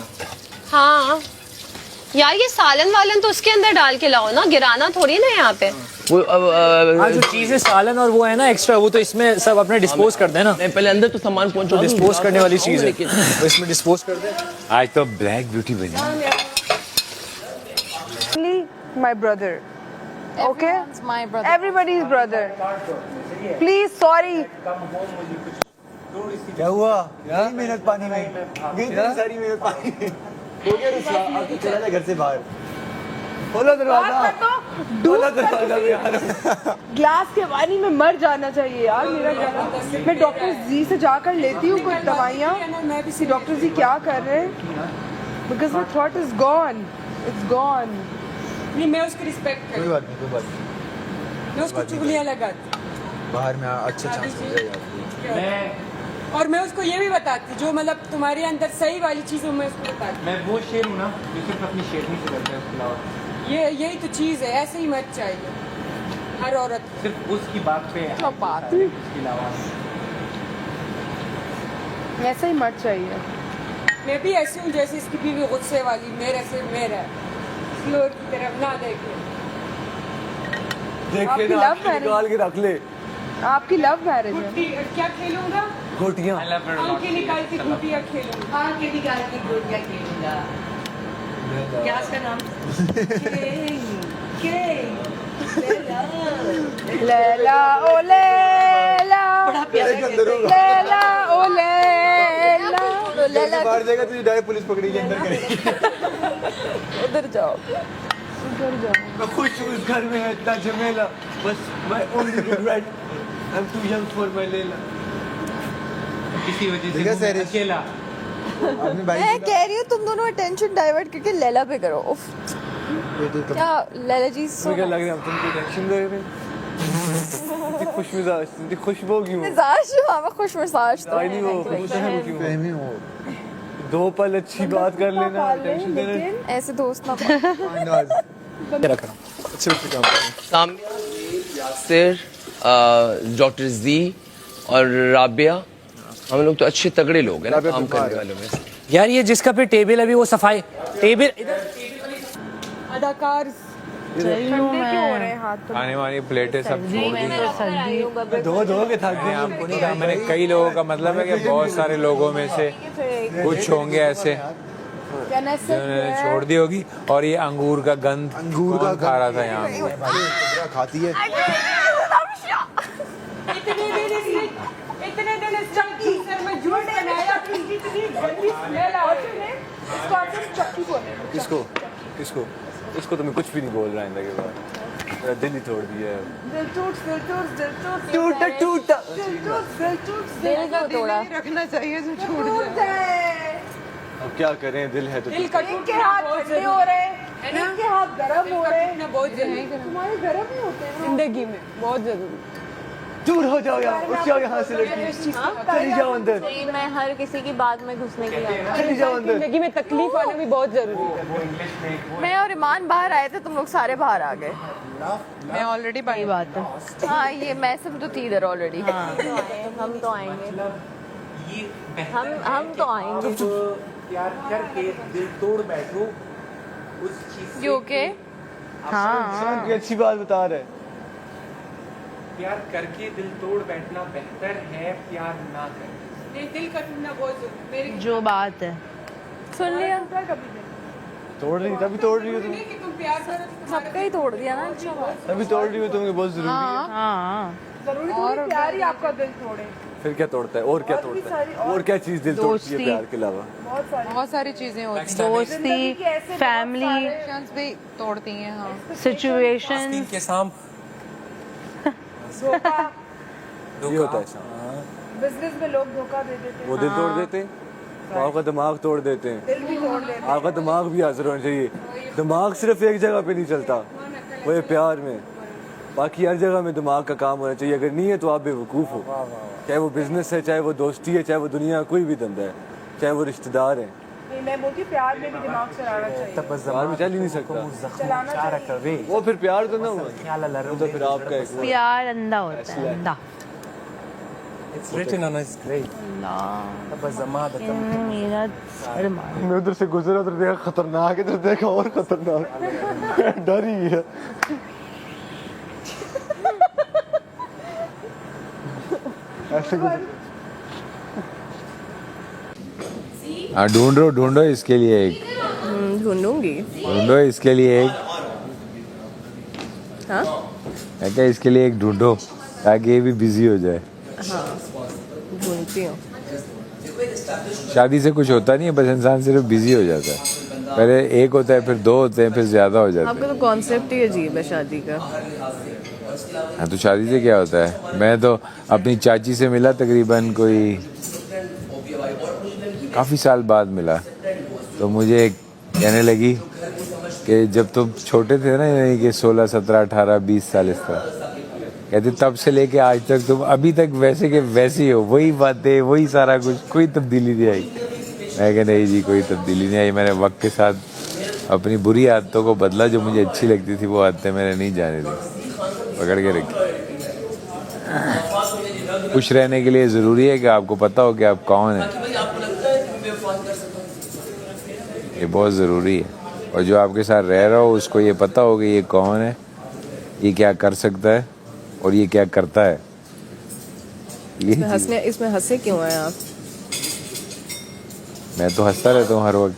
हाँ यार ये सालन वालन तो उसके अंदर डाल के लाओ ना, गिराना थोड़ी ना यहाँ पे। वो हाँ जो चीजें सालन और वो है ना एक्स्ट्रा, वो तो इसमें सब अपने डिस्पोज कर देना। मैं पहले अंदर तो सामान पहुंचा दूं, डिस्पोज करने वाली चीज है, लेकिन वो इसमें डिस्पोज कर दे। आज तो ब्लैक ब्यूटी बनी। My brother, okay? Everyone's my brother. Everybody's brother. Please, sorry. क्या हुआ? गई मेहनत पानी में, गई तेरी सारी मेहनत पानी में। हो गया रुसवा, अब तो चला जा घर से बाहर। खोलो दरवाजा, खोलो दरवाजा यार। ग्लास के पानी में मर जाना चाहिए यार मेरा गला। मैं डॉक्टर जी से जाकर लेती हूँ कुछ दवाइयाँ। मैं भी डॉक्टर जी क्या कर रहे हैं? Because my throat is gone. It's gone. नहीं मैं उसकी रिस्पेक्ट कोई करती बात नहीं, कोई बात नहीं। मैं उसको चुगलियाँ लगाती बाहर में अच्छे चांस मिल जाएगा। और मैं उसको ये भी बताती जो मतलब तुम्हारे अंदर सही वाली चीज़ मैं उसको बताती। मैं वो शेर हूँ ना जो सिर्फ अपनी शेरनी से करता है, उसके अलावा यही तो चीज़ है, ऐसे ही मत चाहिए हर औरत। सिर्फ उसकी बात पे बात उसके अलावा ऐसा ही मत चाहिए। मैं भी ऐसी हूँ जैसे इसकी बीवी गुस्से वाली, मेरे से मेरा फ्लोर की तरफ ना देखे। देख आपकी लेना, love आंखें marriage। निकाल के रख ले। आपकी लव मैरिज है। गुट्टी क्या खेलूंगा? गोटियाँ। आंखें निकाल के गुटिया खेलूंगा। आंखें निकाल के गोटियाँ खेलूंगा। क्या उसका नाम? लैला ओ लैला, लैला ओ लैला। लैला बाहर जाएगा तुझे डायरेक्ट पुलिस पकड़ेगी, अंदर करेगी। उधर जाओ, उधर जाओ। मैं खुश हूँ इस घर में है इतना झमेला, बस मैं only regret I am too young for my Laila. किसी वजह देखा से सर अकेला। अपने भाई मैं कह रही हूँ तुम दोनों अटेंशन डाइवर्ट करके लैला पे करो। उफ, क्या लैला जी मुझे क्या लग रहा है तुमको टेंशन ले रहे हो? खुश मिजाज, तुम खुशबू क्यों? मिजाज हाँ मैं खुश मिजाज तो आई नहीं वो फहमी हो। दो पल अच्छी बात कर लेना, टेंशन देना। ऐसे दोस्त ना पाओ। रख रहा हूँ अच्छे से काम करें। सामने यासिर, डॉक्टर जी और राबिया, हम लोग तो अच्छे तगड़े लोग हैं ना काम करने वालों में से। यार ये जिसका फिर टेबल अभी वो सफाई टेबल अदाकार ठंडे क्यों हो रहे हैं हाथ तो? आने वाली प्लेटें सब छोड़ दी। धो के थक मैंने आपको नहीं कहा, मैंने कई लोगों का मतलब है कि बहुत सारे लोगों में से कुछ होंगे ऐसे जिन्होंने छोड़ दी होगी। और ये अंगूर का गंध, अंगूर का खा रहा था यहाँ खाती है। इतने दिन इस चक्की सर में झूठ बनाया कि इतनी गंदी स्मेल आ रही है। इसको आप सिर्फ चक्की बोले। किसको किसको इसको तो मैं कुछ भी नहीं बोल रहा इंदा के बाद, मेरा दिल ही तोड़ दिया है। दिल टूट, दिल टूट, दिल टूट, टूटा टूटा दिल टूट, दिल टूट, दिल को तोड़ा। रखना चाहिए जो टूट जाए। अब क्या करें, दिल है तो दिल का इनके हाथ ठंडे हो रहे हैं, इनके हाथ गर्म हो रहे हैं। बहुत जरूरी तुम्हारे गर्म ही होते हैं जिंदगी में बहुत जरूरी। दूर हो जाओ यार, उठ जाओ यहाँ से लड़की, चली जाओ अंदर, मैं हर किसी की बात में घुसने की चली जाओ अंदर। जिंदगी में तकलीफ आना भी बहुत जरूरी है। मैं और ईमान बाहर आए थे, तुम लोग सारे बाहर आ गए। मैं ऑलरेडी बड़ी बात है। हाँ ये मैं सब तो थी इधर ऑलरेडी। हम तो आएंगे, हम तो आएंगे। प्यार करके दिल तोड़ बैठो उस चीज यू ओके? हाँ की अच्छी बात बता रहे। प्यार करके दिल तोड़ बैठना बेहतर है प्यार ना कर। दिल का टूटना बहुत मेरे जो बात है सुन लिया। तोड़ रही, तभी तोड़ रही हो तुम, कि तुम प्यार करो, सबका ही तोड़ दिया ना। अच्छा बात। तभी तोड़ रही हो तुम, बहुत जरूरी है। हाँ जरूरी थोड़ी प्यार ही आपका दिल तोड़े। फिर क्या तोड़ता है, और क्या तोड़ता है, और क्या चीज दिल तोड़ती है प्यार के अलावा? बहुत सारी चीजें होती हैं। दोस्ती, फैमिली भी तोड़ती हैं। हाँ सिचुएशन के साम ये होता है। बिजनेस में लोग धोखा दे देते हैं। वो दिल तोड़ देते हैं, तो आपका दिमाग तोड़ देते हैं। दिल भी तोड़ देते हैं। आपका दिमाग भी हाजिर होना चाहिए। दिमाग सिर्फ एक जगह पे नहीं चलता, वो है प्यार में, बाकी हर जगह में दिमाग का काम होना चाहिए। अगर नहीं है तो आप बेवकूफ़ हो। चाहे वो बिजनेस है, चाहे वो दोस्ती है, चाहे वो दुनिया का कोई भी धंधा है, चाहे वो रिश्तेदार है। मैं बोलती प्यार में भी दिमाग चलाना चाहिए। प्यार में चल ही नहीं सकता वो, फिर प्यार तो ना हुआ, वो तो फिर आपका एक वो। प्यार अंधा होता है, अंधा। It's written on his grave. मेरा सर मार। मैं उधर से गुजरा, उधर देखा खतरनाक है, इधर देखा और खतरनाक, डर ही है। ऐसे हाँ ढूंढो इसके लिए एक, ढूंढो इसके लिए एक। हाँ मैं क्या इसके लिए एक ढूंढो ताकि ये भी बिजी हो जाए। हाँ ढूंढती हूँ। शादी से कुछ होता नहीं है, बस इंसान सिर्फ बिजी हो जाता है। पहले एक होता है, फिर दो होते हैं, फिर ज्यादा हो जाता है। आपका तो कॉन्सेप्ट ही अजीब है शादी का। हाँ तो शादी से क्या होता है? मैं तो अपनी चाची से मिला, तकरीबन कोई काफ़ी साल बाद मिला, तो मुझे कहने लगी कि जब तुम छोटे थे ना, यानी कि 16, 17, 18, 20 साल इस तरह, कहते तब से लेके आज तक तुम अभी तक वैसे के वैसे ही हो, वही बातें, वही सारा कुछ, कोई तब्दीली नहीं आई। मैं कह नहीं जी, कोई तब्दीली नहीं आई। मैंने वक्त के साथ अपनी बुरी आदतों को बदला, जो मुझे अच्छी लगती थी वो आदतें मैंने नहीं जाने दी, पकड़ के रखी। खुश रहने के लिए ज़रूरी है कि आपको पता हो कि आप कौन हैं, ये बहुत ज़रूरी है। और जो आपके साथ रह रहा हो उसको ये पता हो कि ये कौन है, ये क्या कर सकता है और ये क्या करता है। इसमें हंसे क्यों हैं आप? मैं तो हंसता रहता हूँ हर वक्त।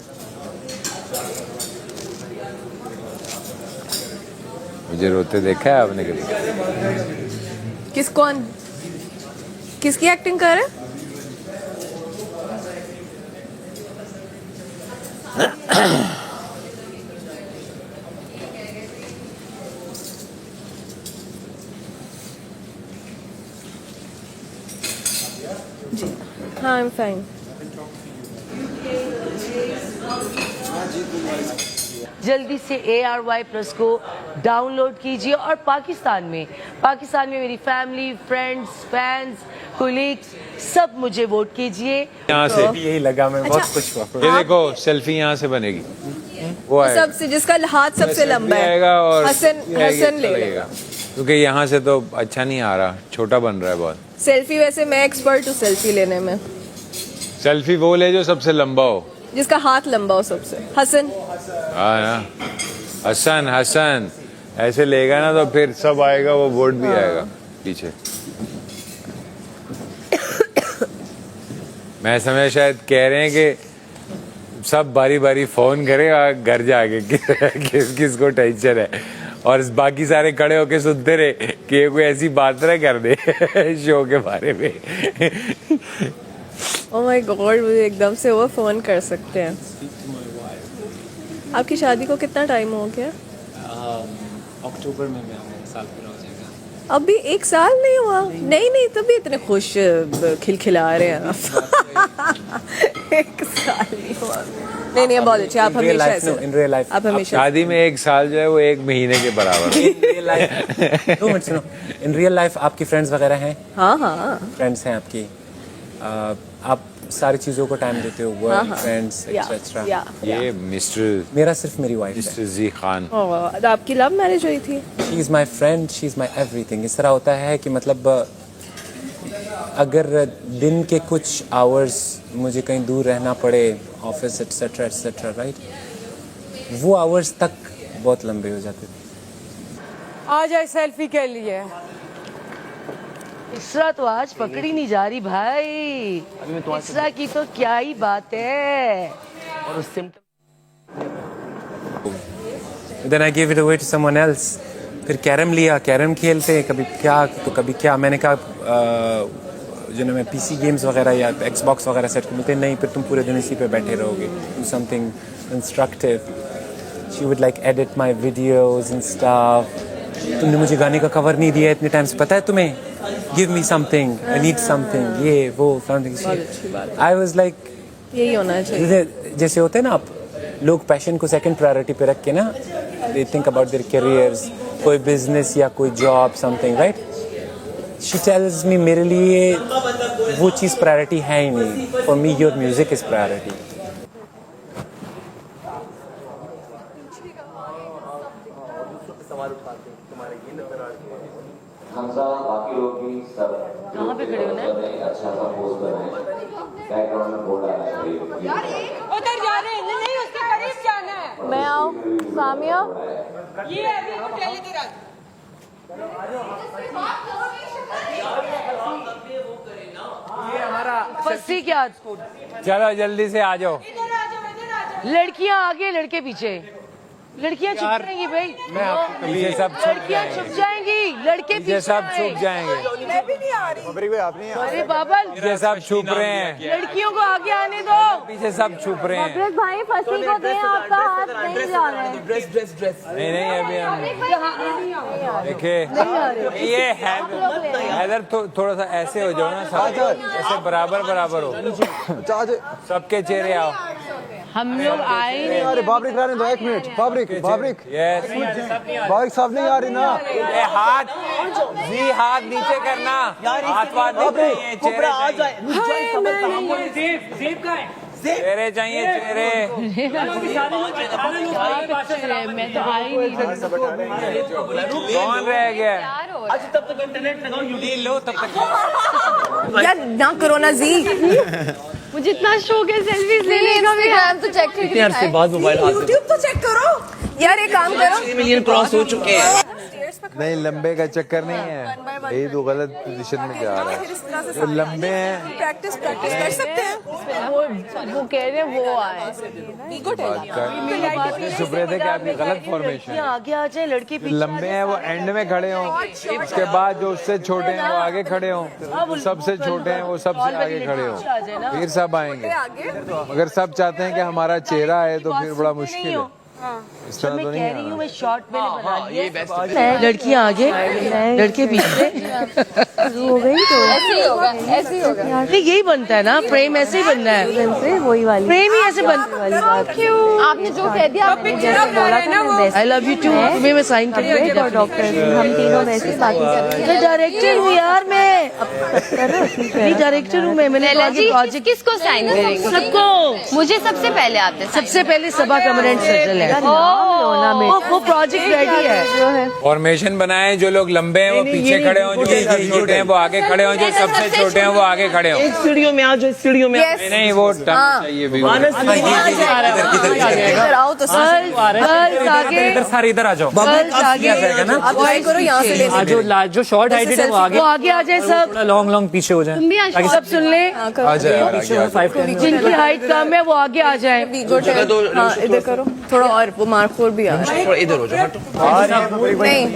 मुझे रोते देखा है आपने कभी? किसकी एक्टिंग कर रहे? हाँ I'm fine. जल्दी से ARY+ को डाउनलोड कीजिए और पाकिस्तान में मेरी फैमिली, फ्रेंड्स, फैंस, कोलीग्स, सब मुझे वोट कीजिए। यहाँ से यही लगा, मैं बहुत खुश हुआ। ये देखो सेल्फी यहाँ से बनेगी, वो आएगा, सबसे जिसका हाथ सबसे लंबा है आएगा और हसन ले लेगा, क्योंकि यहाँ से तो अच्छा नहीं आ रहा, छोटा बन रहा है बहुत। सेल्फी वैसे मैं एक्सपर्ट हूँ सेल्फी लेने में। सेल्फी वो ले जो सबसे लंबा हो, जिसका हाथ लंबा हो सबसे। हसन हाँ ना, हसन ऐसे लेगा ना तो फिर सब आएगा, वो वोट भी आएगा पीछे। मैं समझ शायद कह रहे हैं कि सब बारी बारी फोन करेगा घर जाके किस को टेंशन है, और बाकी सारे खड़े होके सुनते रहे कि ये कोई ऐसी बात ना कर दे शो के बारे में। ओह माय गॉड, मुझे एकदम से वो फोन कर सकते हैं। आपकी शादी को कितना टाइम हो गया? अक्टूबर में मेरा साल पूरा हो जाएगा। अभी 1 साल नहीं हुआ? नहीं तभी इतने खुश खिलखिला रहे हैं आप। 1 साल नहीं हुआ। नहीं नहीं बहुत अच्छे, आप हमेशा ऐसे इन रियल लाइफ आप हमेशा शादी में 1 साल जो है वो 1 महीने के बराबर है। 2 मिनट सुनो, इन रियल लाइफ आपकी फ्रेंड्स वगैरह हैं? हाँ हाँ फ्रेंड्स हैं आपकी, आप सारी चीज़ों को टाइम देते हो, वर्क, फ्रेंड्स एक्सेट्रा? ये मिस्टर मेरा सिर्फ मेरी वाइफ है। मिस्टर जी खान, आपकी लव मैरिज हुई थी? She is my friend, she is my everything. इस तरह होता है कि मतलब अगर दिन के कुछ आवर्स मुझे कहीं दूर रहना पड़े, ऑफिस एक्सेट्रा राइट, वो आवर्स तक बहुत लंबे हो जाते थे। आ जाए सेल्फी के लिए। इसरा तो आज पकड़ी नहीं जा रही भाई, इसरा की तो क्या ही बात है। और उस symptom Then I gave it away to someone else. फिर कैरम लिया, कैरम खेलते, कभी क्या तो कभी क्या। मैंने कहा जो ना मैं पीसी गेम्स वगैरह या एक्सबॉक्स वगैरह सेट करते, नहीं फिर तुम पूरे दिन इसी पे बैठे रहोगे, do something instructive. She would like edit my videos and stuff. तुमने मुझे गाने का कवर नहीं दिया इतने टाइम से, पता है तुम्हें? Give me something, I need something, ये वो समथिंग। आई वाज लाइक यही होना चाहिए। जैसे होते हैं ना आप लोग पैशन को सेकंड प्रायोरिटी पे रख के ना, they think about their careers, कोई बिजनेस या कोई job something right. She tells me मेरे लिए वो चीज़ प्रायोरिटी है ही नहीं। For me your music is priority. बाकी लोग भी सब कहाँ पे खड़े हो ना? अच्छा सा पोज बनाए, बैकग्राउंड में बोर्ड आना चाहिए। उधर जा रहे हैं, नहीं उसके करीब जाना है। मैं आऊँ सामिया? ये अभी होटल इधर आ। फंसी क्या? चलो जल्दी से आ जाओ। लड़कियां आगे, लड़के पीछे। लड़कियां छुप जाएंगी भाई, पीछे सब छुप लड़कियां छुप जाएंगी, लड़के पीछे पीछे सब छुप जाएंगे। मैं भी नहीं आ रही। अरे बाबा, पीछे सब छुप रहे हैं, लड़कियों को आगे आने दो। पीछे सब छुप रहे हैं। भाई फंसी को दें, आपका हाथ नहीं जा रहा है। ड्रेस नहीं अभी हम देखिए ये हैदर थोड़ा सा ऐसे हो जाओ ना, सब ऐसे बराबर हो, सबके चेहरे आओ। हम लोग आए नहीं। अरे बाबरिक रहने दो, 1 मिनट। बाबरिक यस, बाबरिक साहब नहीं आ रही ना। ये हाथ नीचे करना, हाथ नहीं चाहिए, चेहरे चेहरे चाहिए, चेहरे। मैं तो आई नहीं। कौन रह गया? अच्छा तब तक इंटरनेट लगाओ, यूट्यूब लो तब तक। यार ना करो ना जी। मुझे इतना शौक है सेल्फीज लेने का। इंस्टाग्राम तो चेक इतने अरसे बाद मोबाइल हाथ में। यूट्यूब तो चेक करो यार, एक काम करो। 6 मिलियन क्रॉस हो चुके हैं। नहीं लंबे का चक्कर नहीं है, यही तो गलत पोजीशन में जा रहा है। तो लंबे हैं, प्रैक्टिस कर सकते हैं। वो कह रहे हैं वो आए। छुप रहे थे कि आपकी गलत फॉर्मेशन। आगे आ जाए, लड़के पीछे। लंबे हैं वो एंड में खड़े हों, उसके बाद जो उससे छोटे हैं वो आगे खड़े हों, सबसे छोटे हैं वो सबसे आगे खड़े हों, फिर सब आएंगे। अगर सब चाहते हैं कि हमारा चेहरा है तो फिर बड़ा मुश्किल है। इस तरह तो नहीं कह रही हूँ मैं, शॉर्ट मैंने बना ये लिया। बेस्ट। लड़कियां आगे, लड़के पीछे। हो गई तो ऐसे ही होगा। नहीं यही बनता है ना, प्रेम ऐसे ही बनना है। वही वाली प्रेम ही ऐसे बनता है। आपने जो कह दिया, आपने जैसे बोला था ना, आई लव यू टू, तुम्हें मैं साइन कर दूँ। डॉक्टर हम तीनों वैसे ही बातें कर रहे मैं डायरेक्टर हूँ यार, मैं डायरेक्टर हूँ। मैंने प्रोजेक्ट किसको साइन करेंगे? सबको। मुझे सबसे पहले आते हैं। सबसे पहले सबा कमरेंट सजल है। वो प्रोजेक्ट रेडी है। फॉर्मेशन बनाए, जो लोग लंबे हैं वो पीछे खड़े हों, जो सबसे छोटे हैं वो आगे खड़े हों, जो सबसे छोटे हैं वो आगे खड़े हों। एक सीढ़ियों में आ जाओ, इस सीढ़ियों में। नहीं वो चाहिए भी। इधर आओ तो आगे, इधर सारे इधर आ जाओ। आप ट्राई करो यहाँ से लेने। जो शॉर्ट हाइटेड है वो आगे आ जाए सब। लॉन्ग पीछे हो जाए, ताकि सब सुन ले। जिनकी हाइट कम है वो आगे आ जाए। इधर करो थोड़ा, और वो मार्कोर भी आ रहा है। थोड़ा इधर हो जाओ, हटो। नहीं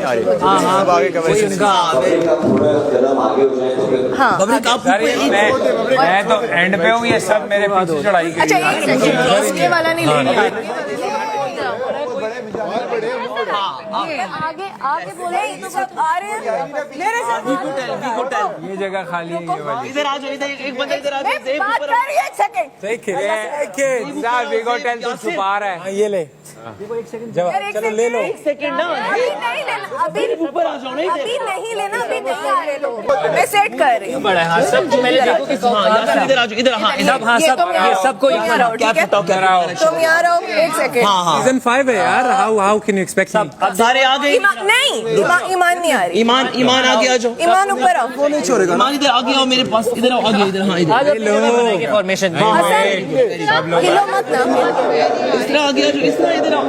मैं तो एंड पे हूँ, ये सब मेरे पीछे चढ़ाई की। अच्छा एक सेकंड, इसके वाला नहीं लेना। आगे आगे बोले तो सब आ रहे हैं मेरे साथ। ये जगह खाली है ये वाली। इधर आ जाओ, इधर एक बंदा इधर आ जाओ। मैं बात कर रही हूं, एक सेकंड। बिग होटल तो छुपा रहा है। ये ले चलो ले लो। एक सेकंड ना, अभी नहीं लेना, अभी ऊपर आ जाओ ना इधर। अभी नहीं लेना, अभी नहीं आ रहे लोग। मैं सेट कर रही हूँ। बड़ा है सब जो मैंने देखो कि हाँ इधर आ जाओ, इधर हाँ सब हाँ सब ये सबको तुम यहाँ रहो, क्या ठीक है? बताओ क्या रहा तुम यहाँ रहो, एक सेकंड। सीजन 5 है यार। हाउ कैन यू एक्सपेक्ट अब सारे आ गए। नहीं, ईमान नहीं आ रही। ईमान आगे आ जाओ। ईमान ऊपर आओ। वो नहीं छोड़ेगा। ईमान इधर आगे आओ मेरे पास, इधर आओ आगे, इधर हाँ इधर फॉर्मेशन। हिलो मत ना। इसरा आगे आ जाओ, इसरा इधर आओ।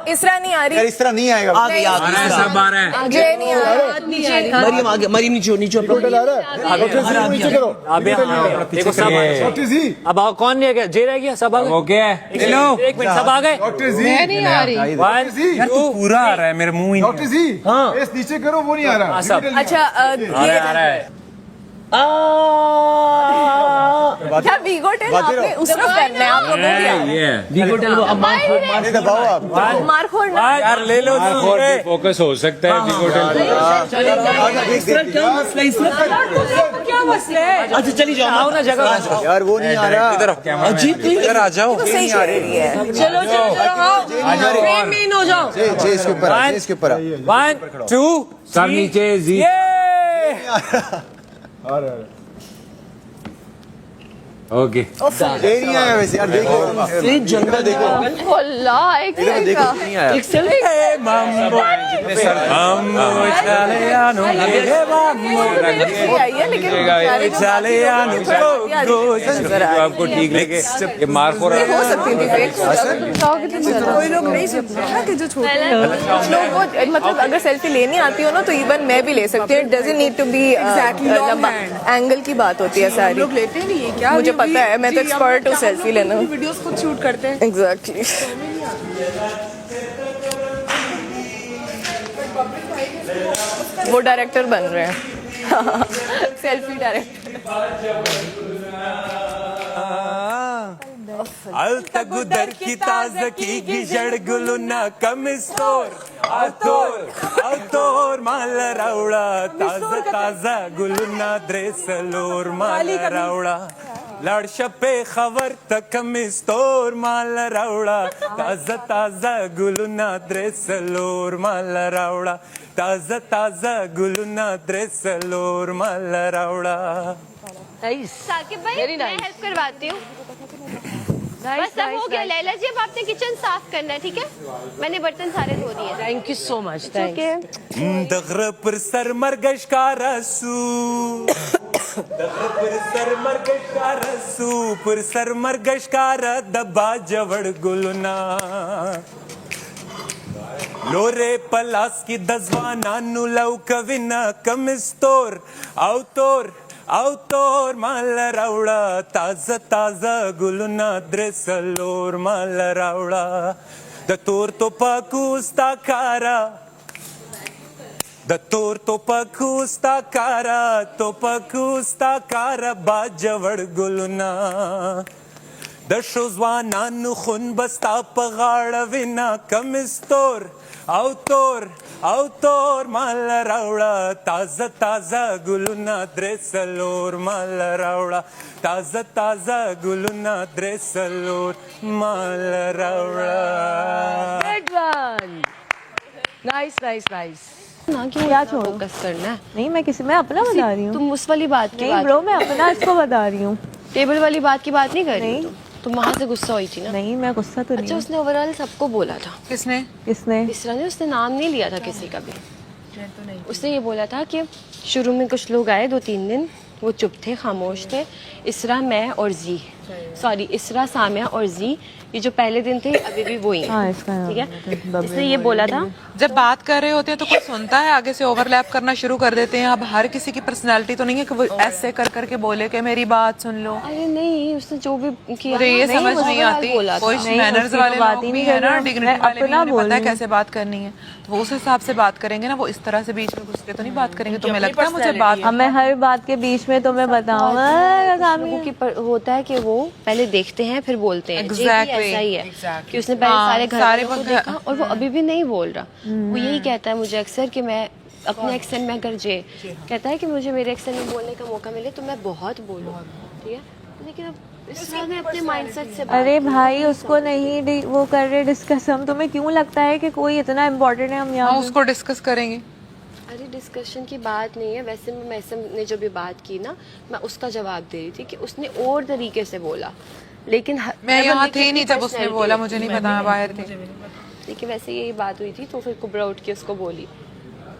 इसरा नहीं आ रही। इस तरह नहीं आएगा। आगे आगे सब आ रहा है। अजय नहीं आ रहा। मरियम आगे, मरियम नीचे नीचे नीचे करो। देखो सब डॉक्टर जी अब आओ, कौन नहीं गया? जे रह गया, सब आ गए। ओके हेलो, एक मिनट, सब आ गए। डॉक्टर जी मैं नहीं आ रही। डॉक्टर जी यार तू पूरा आ रहा है मेरे मुंह ही। डॉक्टर जी इस नीचे करो, वो नहीं आ रहा। अच्छा आ रहा है। क्या वीगोटेल आपने उसको करना है? आपको बोल दिया। ये वीगोटेल वो अब ये दबाओ आप। मार फोड़ना। यार ले लो फोकस हो सकता है बिग होटल। इसरा क्या मसला है? इसरा क्या मसला है? अच्छा चली जाओ, आओ ना जगह। यार वो नहीं आ रहा। इधर अजीब इधर आ जाओ। सही चल रही है। चलो आओ, मेन हो जाओ। जे इसके ऊपर आ, जे इसके ऊपर आ। 1 2 सब नीचे जी। ओके ये नहीं आया वैसे यार, देखो से जंगल देखो। अल्लाह एक देखो नहीं आया। एक सेल्फी आपको ठीक लगे ये मार हो रहा हो सकती थी कोई लोग नहीं सकते ना कि जो छोटे लोग वो मतलब अगर सेल्फी लेनी आती हो ना तो इवन मैं भी ले सकती हूँ। It doesn't need to be लंबा, एंगल की बात होती है सारी। लोग लेते नहीं है क्या? मुझे पता है, मैं तो एक्सपर्ट हूँ सेल्फी लेना। वीडियोस खुद शूट करते हैं। एग्जैक्टली। वो डायरेक्टर बन रहे हैं। Selfie director. Altagudar ki tazaki gijad guluna kamistor autor mal raula taza taza guluna dresalor mal raula lad shape khabar tak kamistor mal raula taza taza guluna dresalor mal raula taza taza guluna dresalor mal raula। Saqib भाई मैं help करवाती हूँ। बस सब हो गया। लैला जी अब आपने किचन साफ करना है, ठीक है? मैंने बर्तन सारे धो दिए। Thank you so much. दगरा पर सर मरगश का रसू दगरा पर सर मरगश का रसू पर सर मरगश का दबा जवड़ गुलना लोरे पलास की दजवाना नु love कविना कमिस्तोर autor mal raula taza taza guluna dresalor mal raula da torto pakusta cara da torto pakusta cara bajawad guluna da shozwana nu khun basta pagada vina kamistor autor mal raula taza taza guluna dresalor mal raula taza taza guluna dresalor mal raula। Good one. Nice. ना क्यों क्या छोड़ो? Focus करना है? नहीं मैं मैं अपना बता रही हूँ। तुम उस वाली बात की नहीं बात ब्रो, मैं अपना इसको बता रही हूँ। टेबल वाली बात की बात नहीं कर रही तुम वहाँ से गुस्सा हुई थी ना? नहीं मैं गुस्सा तो नहीं। अच्छा उसने ओवरऑल सबको बोला था। किसने? इसरा ने उसने नाम नहीं लिया था किसी का भी। उसने ये बोला था कि शुरू में कुछ लोग आए 2-3 दिन, वो चुप थे, खामोश थे। इसरा, मैं और जी, सॉरी इसरा, सामिया और जी, ये जो पहले दिन थे अभी भी वही हैं, ठीक है? इसने ये बोला था जब बात कर रहे होते हैं तो कोई सुनता है, आगे से ओवरलैप करना शुरू कर देते हैं। अब हर किसी की पर्सनालिटी तो नहीं है कि वो ऐसे कर करके बोले कि मेरी बात सुन लो। अरे नहीं, उसने जो भी किया मुझे ये समझ नहीं आती। कुछ मैनर्स वाले लोग भी है ना, डिग्निटी वाले भी, उन्हें पता है कैसे बात करनी है, तो वो उस हिसाब से बात करेंगे ना। वो इस तरह से बीच में घुस के तो नहीं बात करेंगे। तुम्हें लगता है मुझे बात, मैं हर बात के बीच में तुम्हें बताऊंगा होता है कि वो पहले देखते हैं फिर बोलते हैं। जे भी Exactly. ऐसा ही है Exactly. कि उसने पहले हाँ, सारे घर सारे वालों को वो देखा और वो अभी भी नहीं बोल रहा। वो यही कहता है मुझे अक्सर कि मैं अपने एक्सेंट में अगर जे कहता है कि मुझे मेरे एक्सेंट में बोलने का मौका मिले तो मैं बहुत बोलूँ, ठीक है, लेकिन अब इसरार ने अपने माइंडसेट से अरे भाई उसको नहीं वो कर रहे डिस्कस, हम तुम्हें क्यों लगता है कि कोई इतना इम्पोर्टेंट है हम यहाँ उसको डिस्कस करेंगे। अरे डिस्कशन की बात नहीं है, वैसे मैं मैसम ने जो भी बात की ना मैं उसका जवाब दे रही थी कि उसने और तरीके से बोला, लेकिन मैं यहाँ थी नहीं जब उसने बोला, मुझे नहीं पता, मैं बाहर थी। लेकिन वैसे यही बात हुई थी तो फिर कुबरा उठ के उसको बोली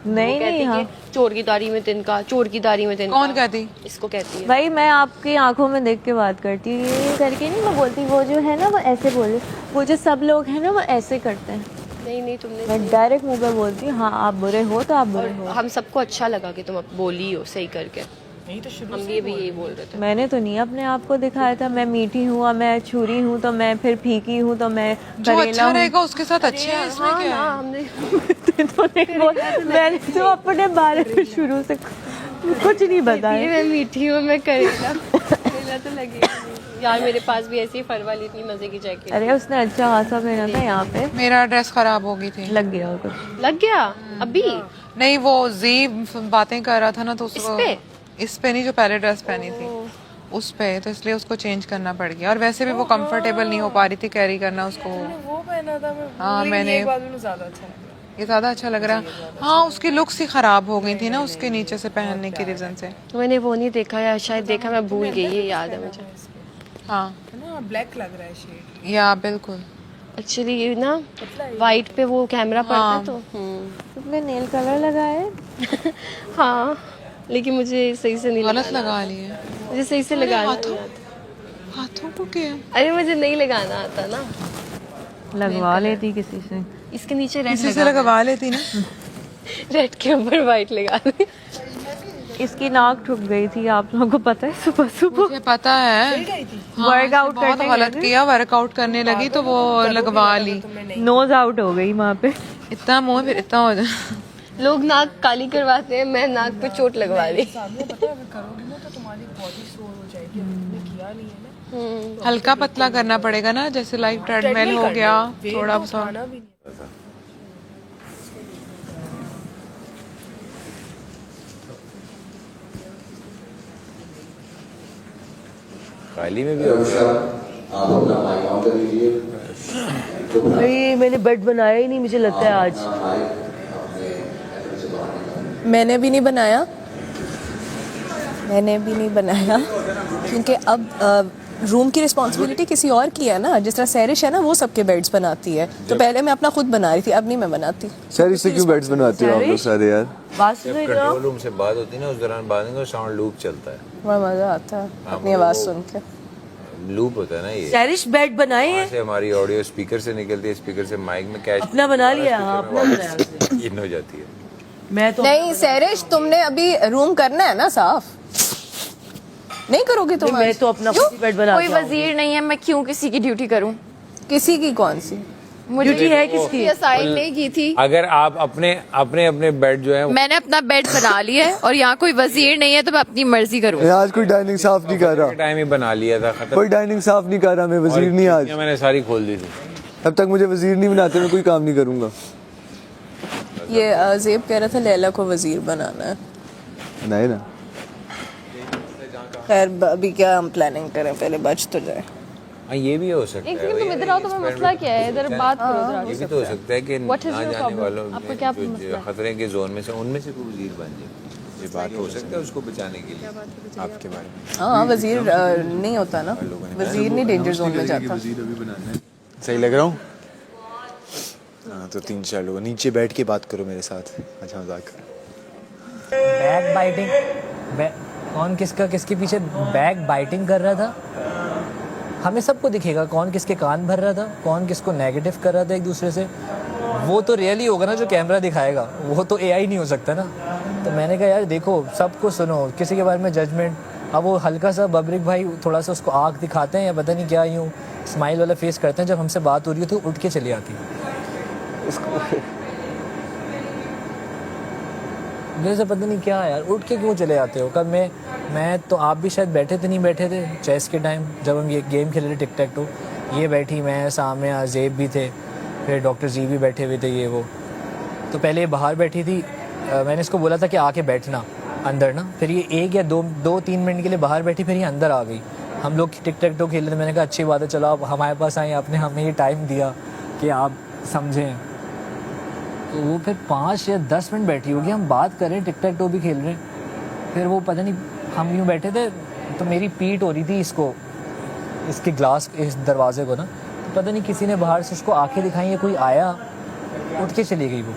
नहीं हाँ। चोर की दाढ़ी में तिनका, चोर की दाढ़ी में तिनका। कौन कहती? इसको कहती है। भाई मैं आपकी आंखों में देख के बात करती हूँ, ये करके नहीं मैं बोलती, वो जो है ना वो ऐसे बोले, वो जो सब लोग हैं ना वो ऐसे करते हैं। नहीं तुमने, मैं डायरेक्ट मुंह पे बोलती हूँ हाँ आप बुरे हो तो आप बुरे हो। हम सबको अच्छा लगा कि तुम अब बोली हो सही करके, हम भी यही बोल रहे थे। मैंने तो नहीं अपने आप को दिखाया था मैं मीठी हूँ, मैं छुरी हूँ, तो मैं फिर फीकी हूँ, तो मैं जो अच्छा रहेगा उसके साथ अच्छे हैं, इसमें क्या है? हमने तो नहीं बोल, मैंने तो अपने बारे में शुरू से कुछ नहीं बताया। मैं मीठी हूँ, मैं करेला तो लगेगा यार, मेरे पास भी ऐसी फर वाली इतनी मजे की जैकेट। अरे उसने अच्छा खासा पहना था यहाँ पे। मेरा ड्रेस खराब हो गई थी। लग गया कुछ? लग गया अभी? नहीं वो जी बातें कर रहा था ना तो उसको इस पे नहीं, जो पहले ड्रेस पहनी थी उस पे, तो इसलिए उसको चेंज करना पड़ गया। और वैसे भी वो कंफर्टेबल नहीं हो पा रही थी कैरी करना उसको। वो पहना था मैं। हाँ मैंने ज्यादा अच्छा ये ज्यादा अच्छा लग रहा है। हाँ उसकी लुक्स ही खराब हो गई थी ना उसके नीचे से पहनने की रीजन से। मैंने वो नहीं देखा या शायद देखा, मैं भूल गई, ये याद है मुझे। हाँ ना ब्लैक लग रहा है शेड। या बिल्कुल एक्चुअली ये ना वाइट पे वो कैमरा पड़ता है तो तुमने नेल कलर लगाया है? हाँ लेकिन मुझे सही से नहीं गलत लगा लिया, मुझे सही से लगाना हाथों को क्या? अरे मुझे नहीं लगाना आता ना। लगवा लेती किसी से, इसके नीचे रेड किसी से लगवा लेती ना। रेड के ऊपर वाइट लगा दी। इसकी नाक ठुक गई थी, आप लोगों को पता है? सुबह सुबह मुझे पता है। वर्कआउट बहुत गलत किया, वर्कआउट करने लगी तो वो लगवा ली। नोज आउट हो गई वहाँ पे। इतना मुंह फिर इतना हो जाए। लोग नाक काली करवाते हैं, मैं नाक पे चोट लगवा ली। हल्का पतला करना पड़ेगा ना, जैसे लाइक ट्रेडमिल हो गया थोड़ा सा। खाली में भी भाई मैंने बेड बनाया ही नहीं, मुझे लगता है आज मैंने भी नहीं बनाया क्योंकि अब रूम की रिस्पॉन्सिबिलिटी किसी और की है ना। जिस तरह सैरिश है ना वो सबके बेड्स बनाती है, तो पहले मैं अपना खुद बना रही थी, अब नहीं मैं बनाती। सैरिश से क्यों बेड्स बनवाती हो आप लोग सारे यार? जब कंट्रोल रूम से बात होती है ना उस दौरान बाद में साउंड लूप चलता है, बड़ा मजा आता है अपनी आवाज सुन के। लूप होता है ना ये। सैरिश बेड बनाए हैं, से हमारी ऑडियो स्पीकर से निकलती है, स्पीकर से माइक में कैच अपना बना लिया। अपना बनाया इन हो जाती है। मैं तो नहीं सैरिश तुमने अभी रूम करना है ना साफ, नहीं करोगे तुम? मैं तो अपना बेड बना। कोई वजीर नहीं है, मैं क्यों किसी की ड्यूटी करूं? किसी की कौन सी ड्यूटी है? किसकी? असाइन नहीं की थी। अगर आप अपने अपने अपने बेड जो है मैंने अपना बेड बना लिया है और यहाँ कोई वजीर नहीं है तो मैं अपनी मर्जी करूँ। आज कोई डाइनिंग साफ नहीं कर रहा, टाइम ही बना लिया था, खत्म। कोई डाइनिंग साफ नहीं कर रहा, मैं वजीर नहीं आज। मैंने सारी खोल दी थी। अब तक मुझे वजीर नहीं बनाते, मैं कोई काम नहीं करूंगा। ये जेब कह रहा था लैला को वजीर बनाना है। नहीं ना, खैर अभी क्या हम प्लानिंग करें, पहले बच तो जाए। हाँ ये भी हो सकता है। एक सेकंड तुम इधर आओ, तुम्हें मसला क्या है? इधर बात करो जरा। ये भी तो हो सकता है कि ना जाने वालों आपको क्या जो खतरे के जोन में से उनमें से कोई वजीर बन जाए, ये बात हो सकता है उसको बचाने के लिए आपके बारे में। हाँ वजीर नहीं होता ना, वजीर नहीं डेंजर जोन में जाता। सही लग रहा हूँ? हाँ तो 3-4 लोग नीचे बैठ के बात करो मेरे साथ, अच्छा मजाक। बैक बाइटिंग, कौन किसके पीछे बैक बाइटिंग कर रहा था? हमें सबको दिखेगा कौन किसके कान भर रहा था, कौन किसको नेगेटिव कर रहा था एक दूसरे से। वो तो रियली होगा ना जो कैमरा दिखाएगा, वो तो एआई नहीं हो सकता ना। तो मैंने कहा यार देखो सबको सुनो, किसी के बारे में जजमेंट। अब वो हल्का सा बबरिक भाई थोड़ा सा उसको आँख दिखाते हैं या पता नहीं क्या, यूँ स्माइल वाला फेस करते हैं, जब हमसे बात हो रही हो तो उठ के चली आती उसको। जैसे पता नहीं क्या है यार, उठ के क्यों चले जाते हो? कल मैं तो आप भी शायद बैठे थे, नहीं बैठे थे चेस के टाइम जब हम ये गेम खेल रहे टिक टैक टू, ये बैठी, मैं सामने अजेब भी थे, फिर डॉक्टर जी भी बैठे हुए थे, ये वो। तो पहले ये बाहर बैठी थी, मैंने इसको बोला था कि आके बैठना अंदर ना, फिर ये 1 या 2-3 मिनट के लिए बाहर बैठी, फिर ये अंदर आ गई। हम लोग टिक टैक टू खेल रहे थे, मैंने कहा अच्छी बात है, चलो आप हमारे पास आए, आपने हमें ये टाइम दिया कि आप समझें। तो वो फिर 5 या 10 मिनट बैठी होगी, हम बात कर रहे हैं, टिक टैक टू भी खेल रहे हैं, फिर वो पता नहीं हम यूँ बैठे थे तो मेरी पीठ हो रही थी इसको, इसके ग्लास, इस दरवाजे को ना, तो पता नहीं किसी ने बाहर से उसको आंखें दिखाई या कोई आया, उठ के चली गई वो।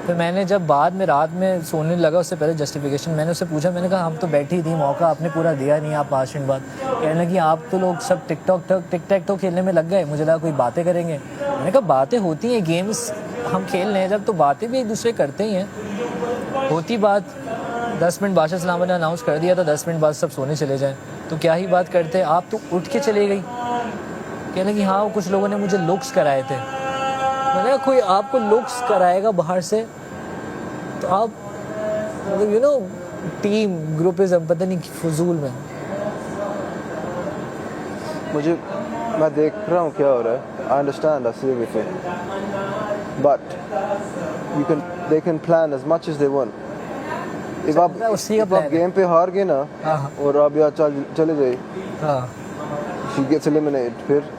फिर मैंने जब बाद में रात में सोने लगा, उससे पहले जस्टिफिकेशन मैंने उससे पूछा, मैंने कहा हम तो बैठी थी, मौका आपने पूरा दिया नहीं, आप 5 मिनट बाद। कहने लगी आप तो लोग सब टिक टैक टो खेलने में लग गए, मुझे लगा कोई बातें करेंगे। मैंने कहा बातें होती हैं, गेम्स हम खेल रहे हैं जब, तो बातें भी एक दूसरे करते ही हैं। होती बात 10 मिनट बादशाह सलामत ने अनाउंस कर दिया था 10 मिनट बाद सब सोने चले जाएं, तो क्या ही बात करते, आप तो उठ के चले गई। कहने लगी हाँ कुछ लोगों ने मुझे लुक्स कराए थे। मैंने कहा कोई आपको लुक्स कराएगा बाहर से तो आप मतलब यू नो टीम ग्रुपिज्म पता नहीं फजूल में। मैं देख रहा हूँ क्या हो रहा है, I understand, I see everything, but they can plan as much as they want. if आप गेम पे हार गए ना और आप यहाँ चले गए, she gets eliminated, फिर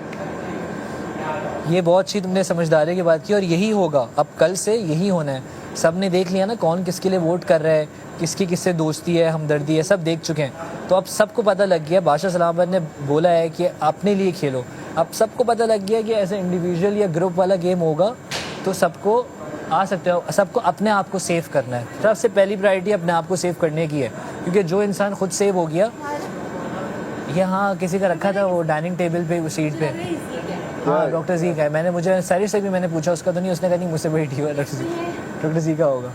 ये बहुत अच्छी तुमने समझदारी की बात की, और यही होगा अब कल से, यही होना है। सब ने देख लिया ना कौन किसके लिए वोट कर रहा है, किसकी किससे दोस्ती है, हमदर्दी है, सब देख चुके हैं। तो अब सबको पता लग गया, बादशाह सलामत ने बोला है कि अपने लिए खेलो। अब सबको पता लग गया कि ऐसे इंडिविजुअल या ग्रुप वाला गेम होगा तो सबको आ सकते हो, सबको अपने आप को सेव करना है। सबसे पहली प्रायोरिटी अपने आप को सेव करने की है, क्योंकि जो इंसान खुद सेव हो गया, यहाँ किसी का रखा था वो डाइनिंग टेबल पे, वो सीट पे, हाँ डॉक्टर जी का है। मैंने मुझे सारी से भी मैंने पूछा, उसका तो नहीं, उसने कहा नहीं मुझसे बैठी हुआ डॉक्टर जी का होगा,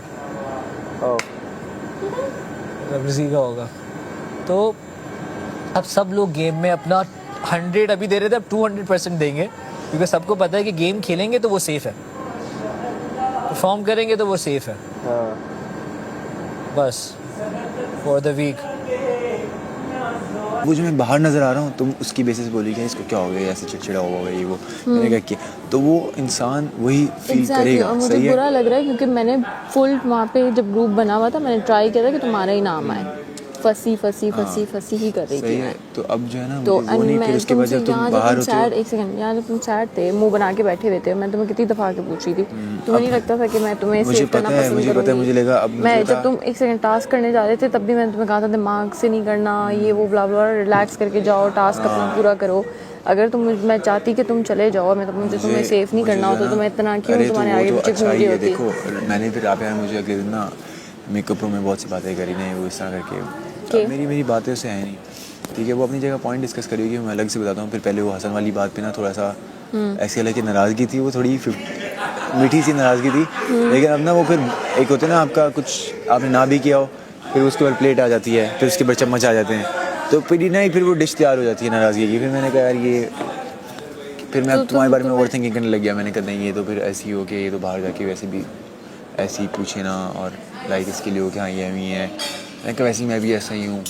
डॉक्टर जी का होगा। तो अब सब लोग गेम में अपना 100 अभी दे रहे थे, अब 200% देंगे, क्योंकि सबको पता है कि गेम खेलेंगे तो वो सेफ है, परफॉर्म करेंगे तो वो सेफ है। बस फॉर द वीक। वो जो मैं बाहर नज़र आ रहा हूँ, तुम उसकी बेसिस बोली कि इसको क्या हो गया, ऐसे चिड़चिड़ा होगा ये वो, मैंने कहा कि तो वो इंसान वही फील करेगा। और मुझे बुरा लग रहा है क्योंकि मैंने फुल वहाँ पे जब ग्रुप बना हुआ था, मैंने ट्राई किया था कि तुम्हारा ही नाम आए, फंसी ही कर रही थी मैं। तो अब जो है ना तो वो नहीं, फिर उसके बाद जब तुम बाहर होते हो, एक सेकंड, यहाँ जब तुम सैड थे, मुंह बना के बैठे हुए थे, मैं तुम्हें कितनी दफा के पूछ रही थी, तुम्हें नहीं लगता था कि मैं तुम्हें सेव करना पसंद करूंगी? मुझे लगा अब मैं जब तुम एक सेकंड टास्क करने जा रहे थे तब भी मैंने तुम्हें कहा था दिमाग से नहीं करना, ये वो ब्ला ब्ला, रिलैक्स करके जाओ, टास्क अपना पूरा करो। अगर मैं चाहती कि तुम चले जाओ, मैं तो मुझे तुम्हें सेफ नहीं करना होता, तो मैं इतना क्यों तुम्हारे आगे पीछे घूमती होती? देखो मैंने फिर आप यार मुझे अगले दिन ना मेकअप रूम में बहुत सी बातें करी नहीं, वो इस तरह करके मेरी बातें उससे है नहीं, ठीक है। वो अपनी जगह पॉइंट डिस्कस करी कि मैं अलग से बताता हूँ। फिर पहले वो हसन वाली बात पे ना थोड़ा सा ऐसी अलग की नाराज़गी थी, वो थोड़ी मीठी सी नाराज़गी थी, लेकिन अब ना वो फिर एक होते ना आपका कुछ आपने ना भी किया हो, फिर उसके बाद प्लेट आ जाती है, फिर उसके बाद चम्मच आ जाते हैं, तो फिर वो डिश तैयार हो जाती है नाराज़गी की। फिर मैंने कहा यार ये, फिर मैं तुम्हारे बारे में ओवर थिंकिंग करने लग गया। मैंने कहा नहीं ये तो फिर ऐसी हो कि ये तो बाहर जाके वैसे भी ऐसे ही पूछे ना, और लाइक इसके लिए हो कि हाँ ये अमी है, मैंने कहा वैसे ही मैं भी ऐसा ही हूँ।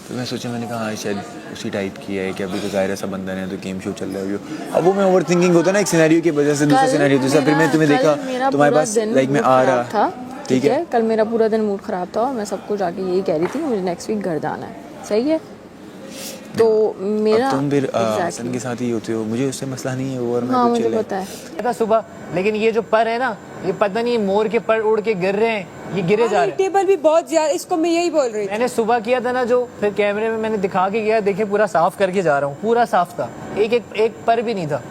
तो मैं सोचा, मैंने कहा हाँ शायद उसी टाइप की है कि अभी तो ज़ाहिर सा बंधन है, तो गेम शो चल रहा है अभी। अब वो मैं ओवर थिंकिंग होता है ना एक सिनेरियो की वजह से, दूसरा सिनेरियो दूसरा, फिर मैं तुम्हें देखा तुम्हारे पास लाइक मैं आ रहा था, ठीक है। कल मेरा पूरा दिन मूड ख़राब था और मैं सबको जाके यही कह रही थी मुझे नेक्स्ट वीक घर जाना है, सही है। तो मेरा तुम फिर हसन के साथ ही होते हो, मुझे उससे मसला नहीं है वो, और मैं मुझे पता है सुबह। लेकिन ये जो पर है ना, ये पता नहीं मोर के पर उड़ के गिर रहे हैं, ये गिरे जा रहे हैं। टेबल भी बहुत ज्यादा, इसको मैं यही बोल रही थी। मैंने सुबह किया था ना जो, फिर कैमरे में मैंने दिखा के गया, देखे पूरा साफ करके जा रहा हूँ, पूरा साफ था, एक पर भी नहीं था।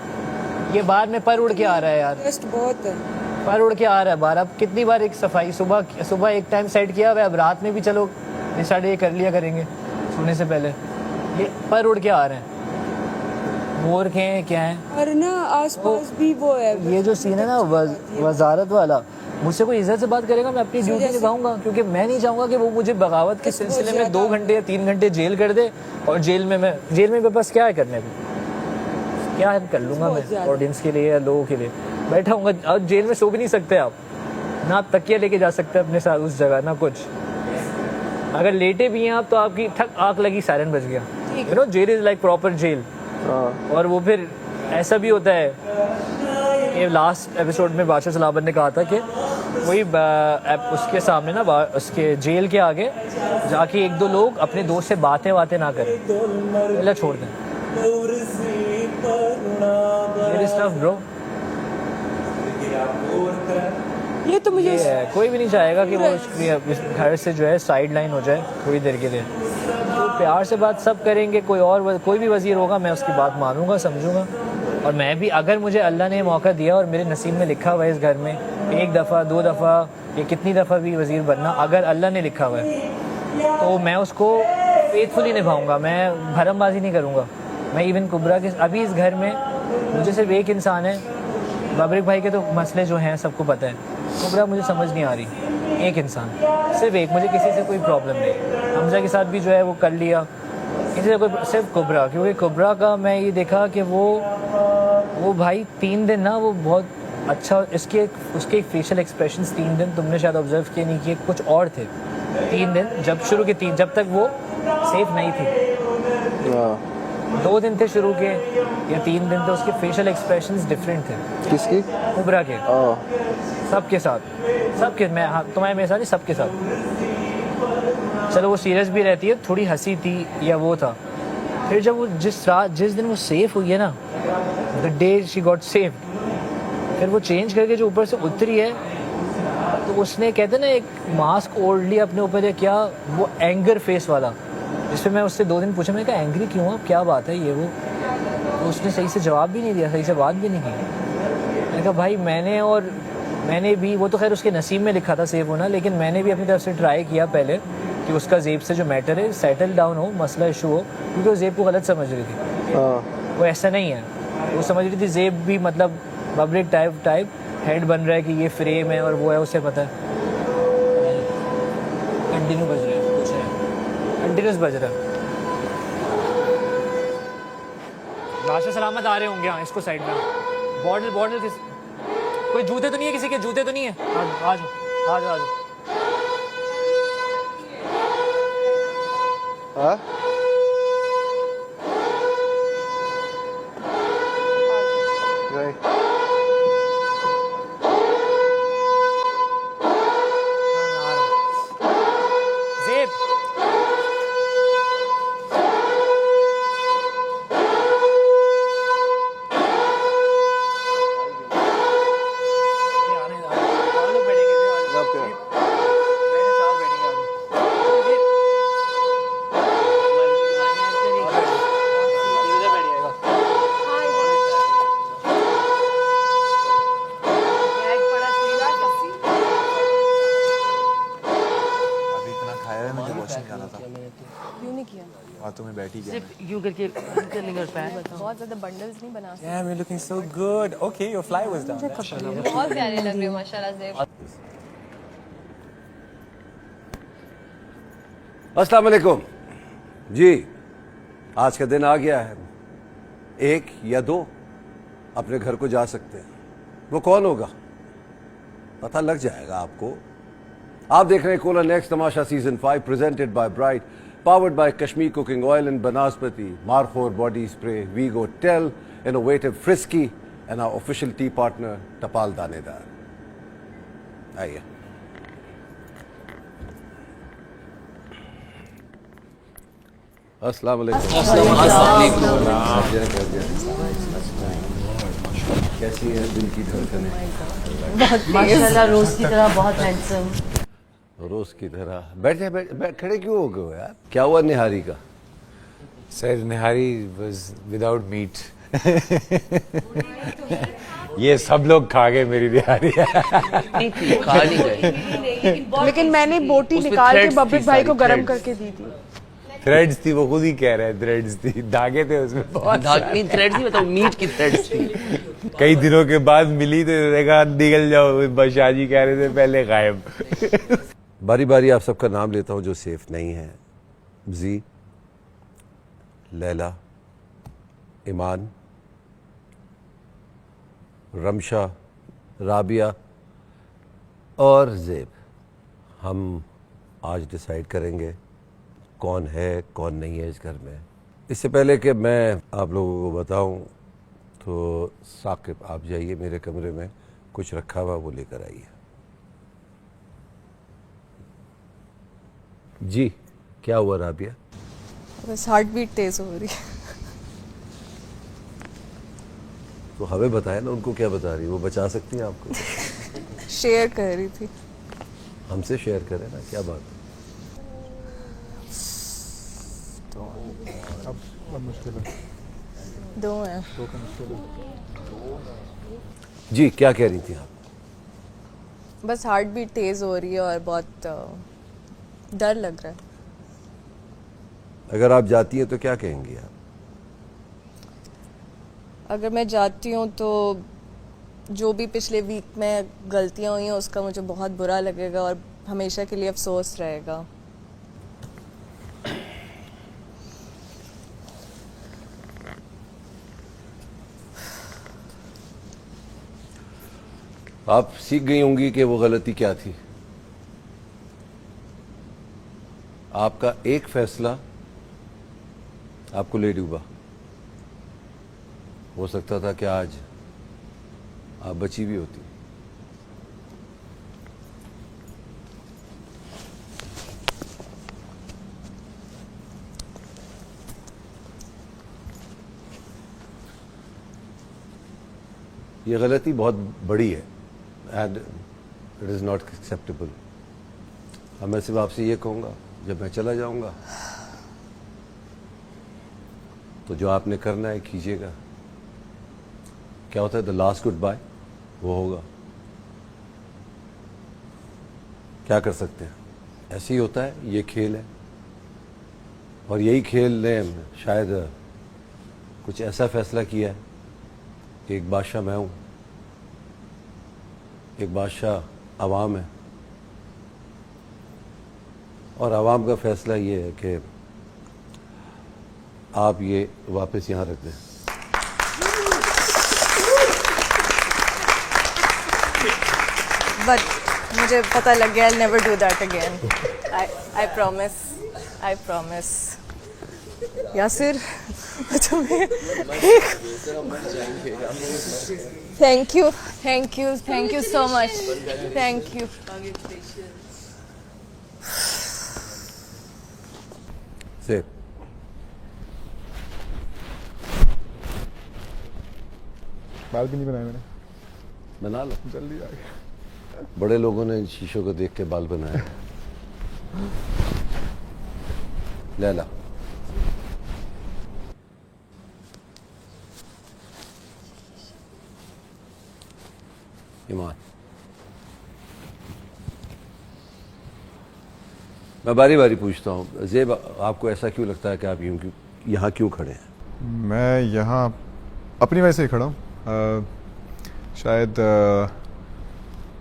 ये बाद में पर उड़ के आ रहा है यार, बहुत पर उड़ के आ रहा है बाहर। अब कितनी बार एक सफाई सुबह एक टाइम सेट किया हुआ है, अब रात में भी चलो ये साढ़े कर लिया करेंगे सोने से पहले। ये पर उड़ के आ रहे हैं, मोर के हैं क्या है, और ना आसपास भी वो है। ये जो सीन है ना वजारत वाला, मुझसे कोई इज्जत से बात करेगा मैं अपनी ड्यूटी निभाऊंगा, क्योंकि मैं नहीं चाहूंगा कि वो मुझे बगावत के सिलसिले में 2 घंटे या 3 घंटे जेल कर दे, और जेल में मेरे पास क्या है करने को, क्या कर लूंगा मैं ऑडियंस के लिए या लोगों के लिए बैठा हूँ। अब जेल में सो भी नहीं सकते आप, ना आप तकिया लेके जा सकते हैं अपने साथ उस जगह, ना कुछ। अगर लेटे भी हैं आप तो आपकी ठक आँख लगी, सायरन बज गया। You know jail is like proper jail. और वो फिर ऐसा भी होता है, ये लास्ट एपिसोड में बादशाह सलाबत ने कहा था कि वही उसके सामने ना, उसके जेल के आगे जाके एक दो लोग अपने दोस्त से बातें ना करें, पहले छोड़ दें। ब्रो ये तो मुझे कोई भी नहीं चाहेगा कि वो घर से जो है साइड लाइन हो जाए थोड़ी देर के लिए। तो प्यार से बात सब करेंगे, कोई भी वजीर होगा मैं उसकी बात मानूंगा, समझूंगा। और मैं भी, अगर मुझे अल्लाह ने मौका दिया और मेरे नसीब में लिखा हुआ है इस घर में 1 दफ़ा 2 दफ़ा या कितनी दफ़ा भी वजीर बनना, अगर अल्लाह ने लिखा हुआ है तो मैं उसको फेथफुली निभाऊंगा, मैं भरमबाजी नहीं करूँगा। मैं इवन कुबरा के अभी इस घर में मुझे सिर्फ एक इंसान है, बाबरिक भाई के तो मसले जो हैं सबको पता है, कुबरा मुझे समझ नहीं आ रही, एक इंसान, सिर्फ एक, मुझे किसी से कोई प्रॉब्लम नहीं। हमजा के साथ भी जो है वो कर लिया, किसी से कोई, सिर्फ कुबरा। क्योंकि कुबरा का मैं ये देखा कि वो भाई 3 दिन ना वो बहुत अच्छा, उसके फेशियल एक्सप्रेशंस 3 दिन तुमने शायद ऑब्जर्व किए नहीं किए, कुछ और थे 3 दिन, जब शुरू के 3, जब तक वो सेफ नहीं थी। 2 दिन थे शुरू के या 3 दिन थे, उसके फेशियल एक्सप्रेशंस डिफरेंट थे। किसकी? कुबरा के। सबके साथ, सबके, मैं तुम्हारे मेरे साथ नहीं, सबके साथ। चलो वो सीरियस भी रहती है, थोड़ी हंसी थी या वो था। फिर जब वो जिस दिन वो सेफ हुई है ना, the day she got saved, फिर वो चेंज करके जो ऊपर से उतरी है, तो उसने कहते ना एक मास्क ओढ़ लिया अपने ऊपर या क्या, वो एंगर फेस वाला, जिसपे मैं उससे 2 दिन पूछा, मैंने कहा एंग्री क्यों आप, क्या बात है ये वो, तो उसने सही से जवाब भी नहीं दिया, सही से बात भी नहीं की। मैंने कहा भाई मैंने भी, वो तो खैर उसके नसीब में लिखा था सेव होना, लेकिन मैंने भी अपनी तरफ से ट्राई किया पहले कि उसका जेब से जो मैटर है सेटल डाउन हो, मसला इशू हो, क्योंकि वो जेब को गलत समझ रही थी। वो ऐसा नहीं है, वो समझ रही थी जेब भी मतलब पब्लिक टाइप हेड बन रहा है कि ये फ्रेम है और वो है, उसे पता है। कंटिन्यू बज रहा है, कुछ है कंटिन्यूस बज रहा है। बादशाह सलामत आ रहे होंगे, हाँ इसको साइड में। बॉटल किस, कोई जूते तो नहीं है, किसी के जूते तो नहीं है? आ जाओ। हाँ? Right. जेब क्यों नहीं किया? बातों में बैठ ही गया। यूं करके कर लेंगे और पैर बहुत ज्यादा बंडल्स नहीं बना सकते। Yeah, you're looking so good. Okay, your fly was down. बहुत प्यारे लग रहे हो माशाल्लाह से। अस्सलाम वालेकुम जी, आज का दिन आ गया है, 1 या 2 अपने घर को जा सकते हैं। वो कौन होगा पता लग जाएगा आपको। आप देख रहे हैं कोला next Tamasha season 5 presented by Bright, powered by Kashmir cooking oil and Banaspati, मारफोर बॉडी स्प्रे, वीगो टेल, innovative Frisky and our official tea partner Tapal Danedar. आइए। अस्सलाम वालेकुम। कैसी है दिल की धड़कनें? माशाल्लाह रोज की तरह बहुत हैंडसम। रोज की तरह। बैठ खड़े क्यों हो गए यार? क्या हुआ निहारी का? Sir nihari was without meat. ये सब लोग खा गए मेरी निहारी। खा नहीं गए। लेकिन मैंने बोटी निकाल के बब्रिक भाई को गरम करके दी थी। थ्रेड्स थी, वो खुद ही कह रहे हैं थ्रेड्स थी, धागे थे उसमें बहुत। थ्रेड्स नहीं, मतलब मीट की थ्रेड्स थी। कई दिनों के बाद मिली तो देखा निकल जाओ, बशाजी कह रहे थे पहले गायब। बारी बारी आप सबका नाम लेता हूं जो सेफ नहीं है। जी, लैला, ईमान, रमशा, राबिया और ज़ेब, हम आज डिसाइड करेंगे कौन है कौन नहीं है इस घर में। इससे पहले कि मैं आप लोगों को बताऊं, तो साकिब आप जाइए मेरे कमरे में, कुछ रखा हुआ वो लेकर आइए। जी क्या हुआ राबिया? बस हार्ट बीट तेज हो रही है। तो हमें बताया ना, उनको क्या बता रही है? वो बचा सकती हैं आपको? शेयर कर रही थी। हमसे शेयर करें ना, क्या बात है? अब मुश्किल है। दो हैं। दो का मुश्किल है। जी क्या कह रही थी आप? बस हार्ट बीट तेज हो रही है और बहुत डर लग रहा है। अगर आप जाती हैं तो क्या कहेंगी आप? अगर मैं जाती हूँ तो जो भी पिछले वीक में गलतियाँ हुई हैं उसका मुझे बहुत बुरा लगेगा और हमेशा के लिए अफसोस रहेगा। आप सीख गई होंगी कि वो गलती क्या थी। आपका एक फैसला आपको ले डूबा। हो सकता था कि आज आप बची भी होती। ये गलती बहुत बड़ी है and it is not acceptable. अब मैं सिर्फ आपसे ये कहूँगा, जब मैं चला जाऊँगा तो जो आपने करना है कीजिएगा। क्या होता है, द लास्ट गुड बाय वो होगा। क्या कर सकते हैं, ऐसे ही होता है, ये खेल है। और यही खेल ने शायद कुछ ऐसा फैसला किया है कि एक बादशाह मैं हूँ, एक बादशाह आवाम है, और आवाम का फैसला ये है कि आप ये वापस यहाँ रख दें। बट मुझे पता लग गया, I'll never do that again. I promise. Yasir, तुम्हें thank you so much. Thank you. से बाल भी नहीं बनाए मैंने। बना लो, जल्दी आ गया। बड़े लोगों ने इन शीशों को देख के बाल बनाए। लैला ईमान, मैं बारी बारी पूछता हूँ। ज़ेब, आपको ऐसा क्यों लगता है कि आप यहाँ क्यों खड़े हैं? मैं यहाँ अपनी वजह से ही खड़ा हूँ। शायद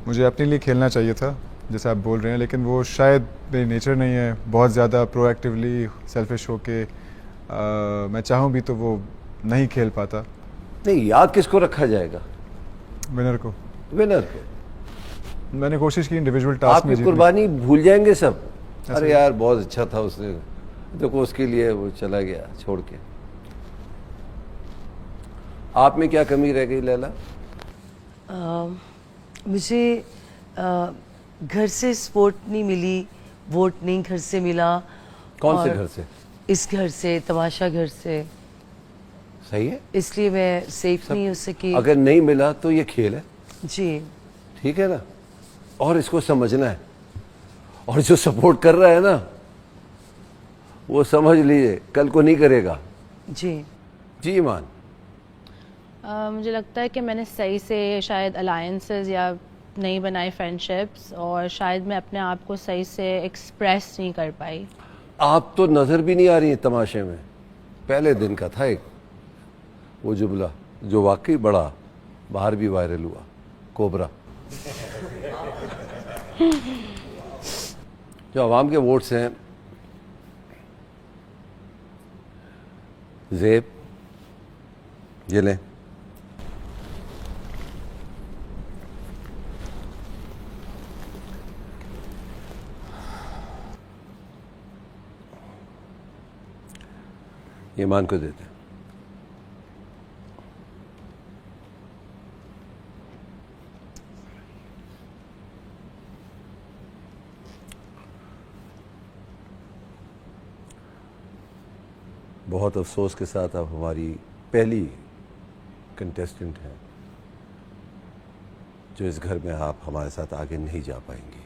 मुझे अपने लिए खेलना चाहिए था जैसे आप बोल रहे हैं, लेकिन वो शायद मेरी नेचर नहीं है। बहुत ज़्यादा प्रोएक्टिवली सेल्फिश होके मैं चाहूँ भी तो वो नहीं खेल पाता। नहीं, याद किसको रखा जाएगा? विनर को। विनर को मैंने कोशिश की इंडिविजुअल टास्क में आपकी कुर्बानी भूल जाएंगे सब। अरे यार बहुत अच्छा था उसने, देखो उसके लिए वो चला गया छोड़ के। आप में क्या कमी रह गई लैला? मुझे घर से सपोर्ट नहीं मिली, वोट नहीं घर से मिला। कौन से घर से? इस घर से, तमाशा घर से। सही है, इसलिए मैं सेफ नहीं हो सकी। अगर नहीं मिला तो ये खेल है जी, ठीक है ना, और इसको समझना है। और जो सपोर्ट कर रहा है ना, वो समझ लीजिए कल को नहीं करेगा। जी जी ईमान। मुझे लगता है कि मैंने सही से शायद अलायंसेस या नहीं बनाई फ्रेंडशिप्स, और शायद मैं अपने आप को सही से एक्सप्रेस नहीं कर पाई। आप तो नज़र भी नहीं आ रही हैं तमाशे में। पहले दिन का था एक वो जुमला जो वाकई बड़ा बाहर भी वायरल हुआ, कोबरा। जो आवाम के वोट्स हैं, ज़ेब ये लें, ये मान को देते हैं। बहुत अफसोस के साथ आप हमारी पहली कंटेस्टेंट हैं जो इस घर में आप हमारे साथ आगे नहीं जा पाएंगी।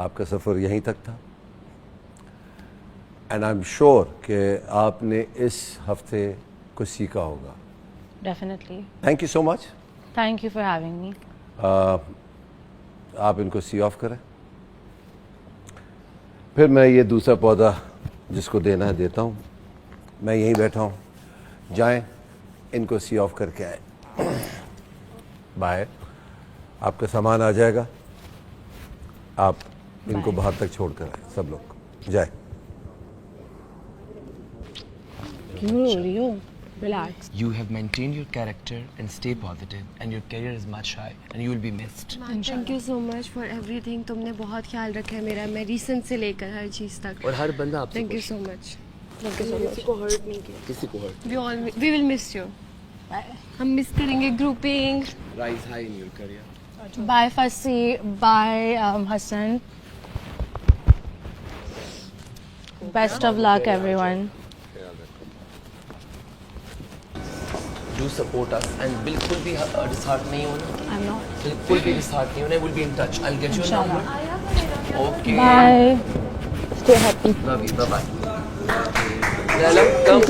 आपका सफ़र यहीं तक था एंड आई एम श्योर कि आपने इस हफ्ते कुछ सीखा होगा। Definitely. Thank you so much. Thank you for having me. आप इनको सी ऑफ करें, फिर मैं ये दूसरा पौधा जिसको देना है देता हूँ। मैं यहीं बैठा हूँ, जाएं इनको सी ऑफ करके आए। बाहर आपका सामान आ जाएगा, आप इनको बाहर तक छोड़ कर आए। सब लोग जाए। क्यों रो रही हो? Relax. You have maintained your character and stay positive, and your career is much high, and you will be missed. Thank you so much for everything. तुमने बहुत ख्याल रखा है मेरा, मैं रीसेंट से लेकर हर चीज़ तक। और हर बंदा आपसे thank you so much. Thank you so much. किसी को हर्ट नहीं किया। किसी को hurt. We will miss you. हम मिस करेंगे grouping. Rise high in your career. Bye फसी, bye Hasan. Best of luck everyone. Do support us and बिल्कुल भी disheart नहीं होना। I'm not. बिल्कुल भी disheart नहीं होना। We'll be in touch. I'll get you a number. Okay. Bye. Stay happy. Love you. Bye bye. Lala, come.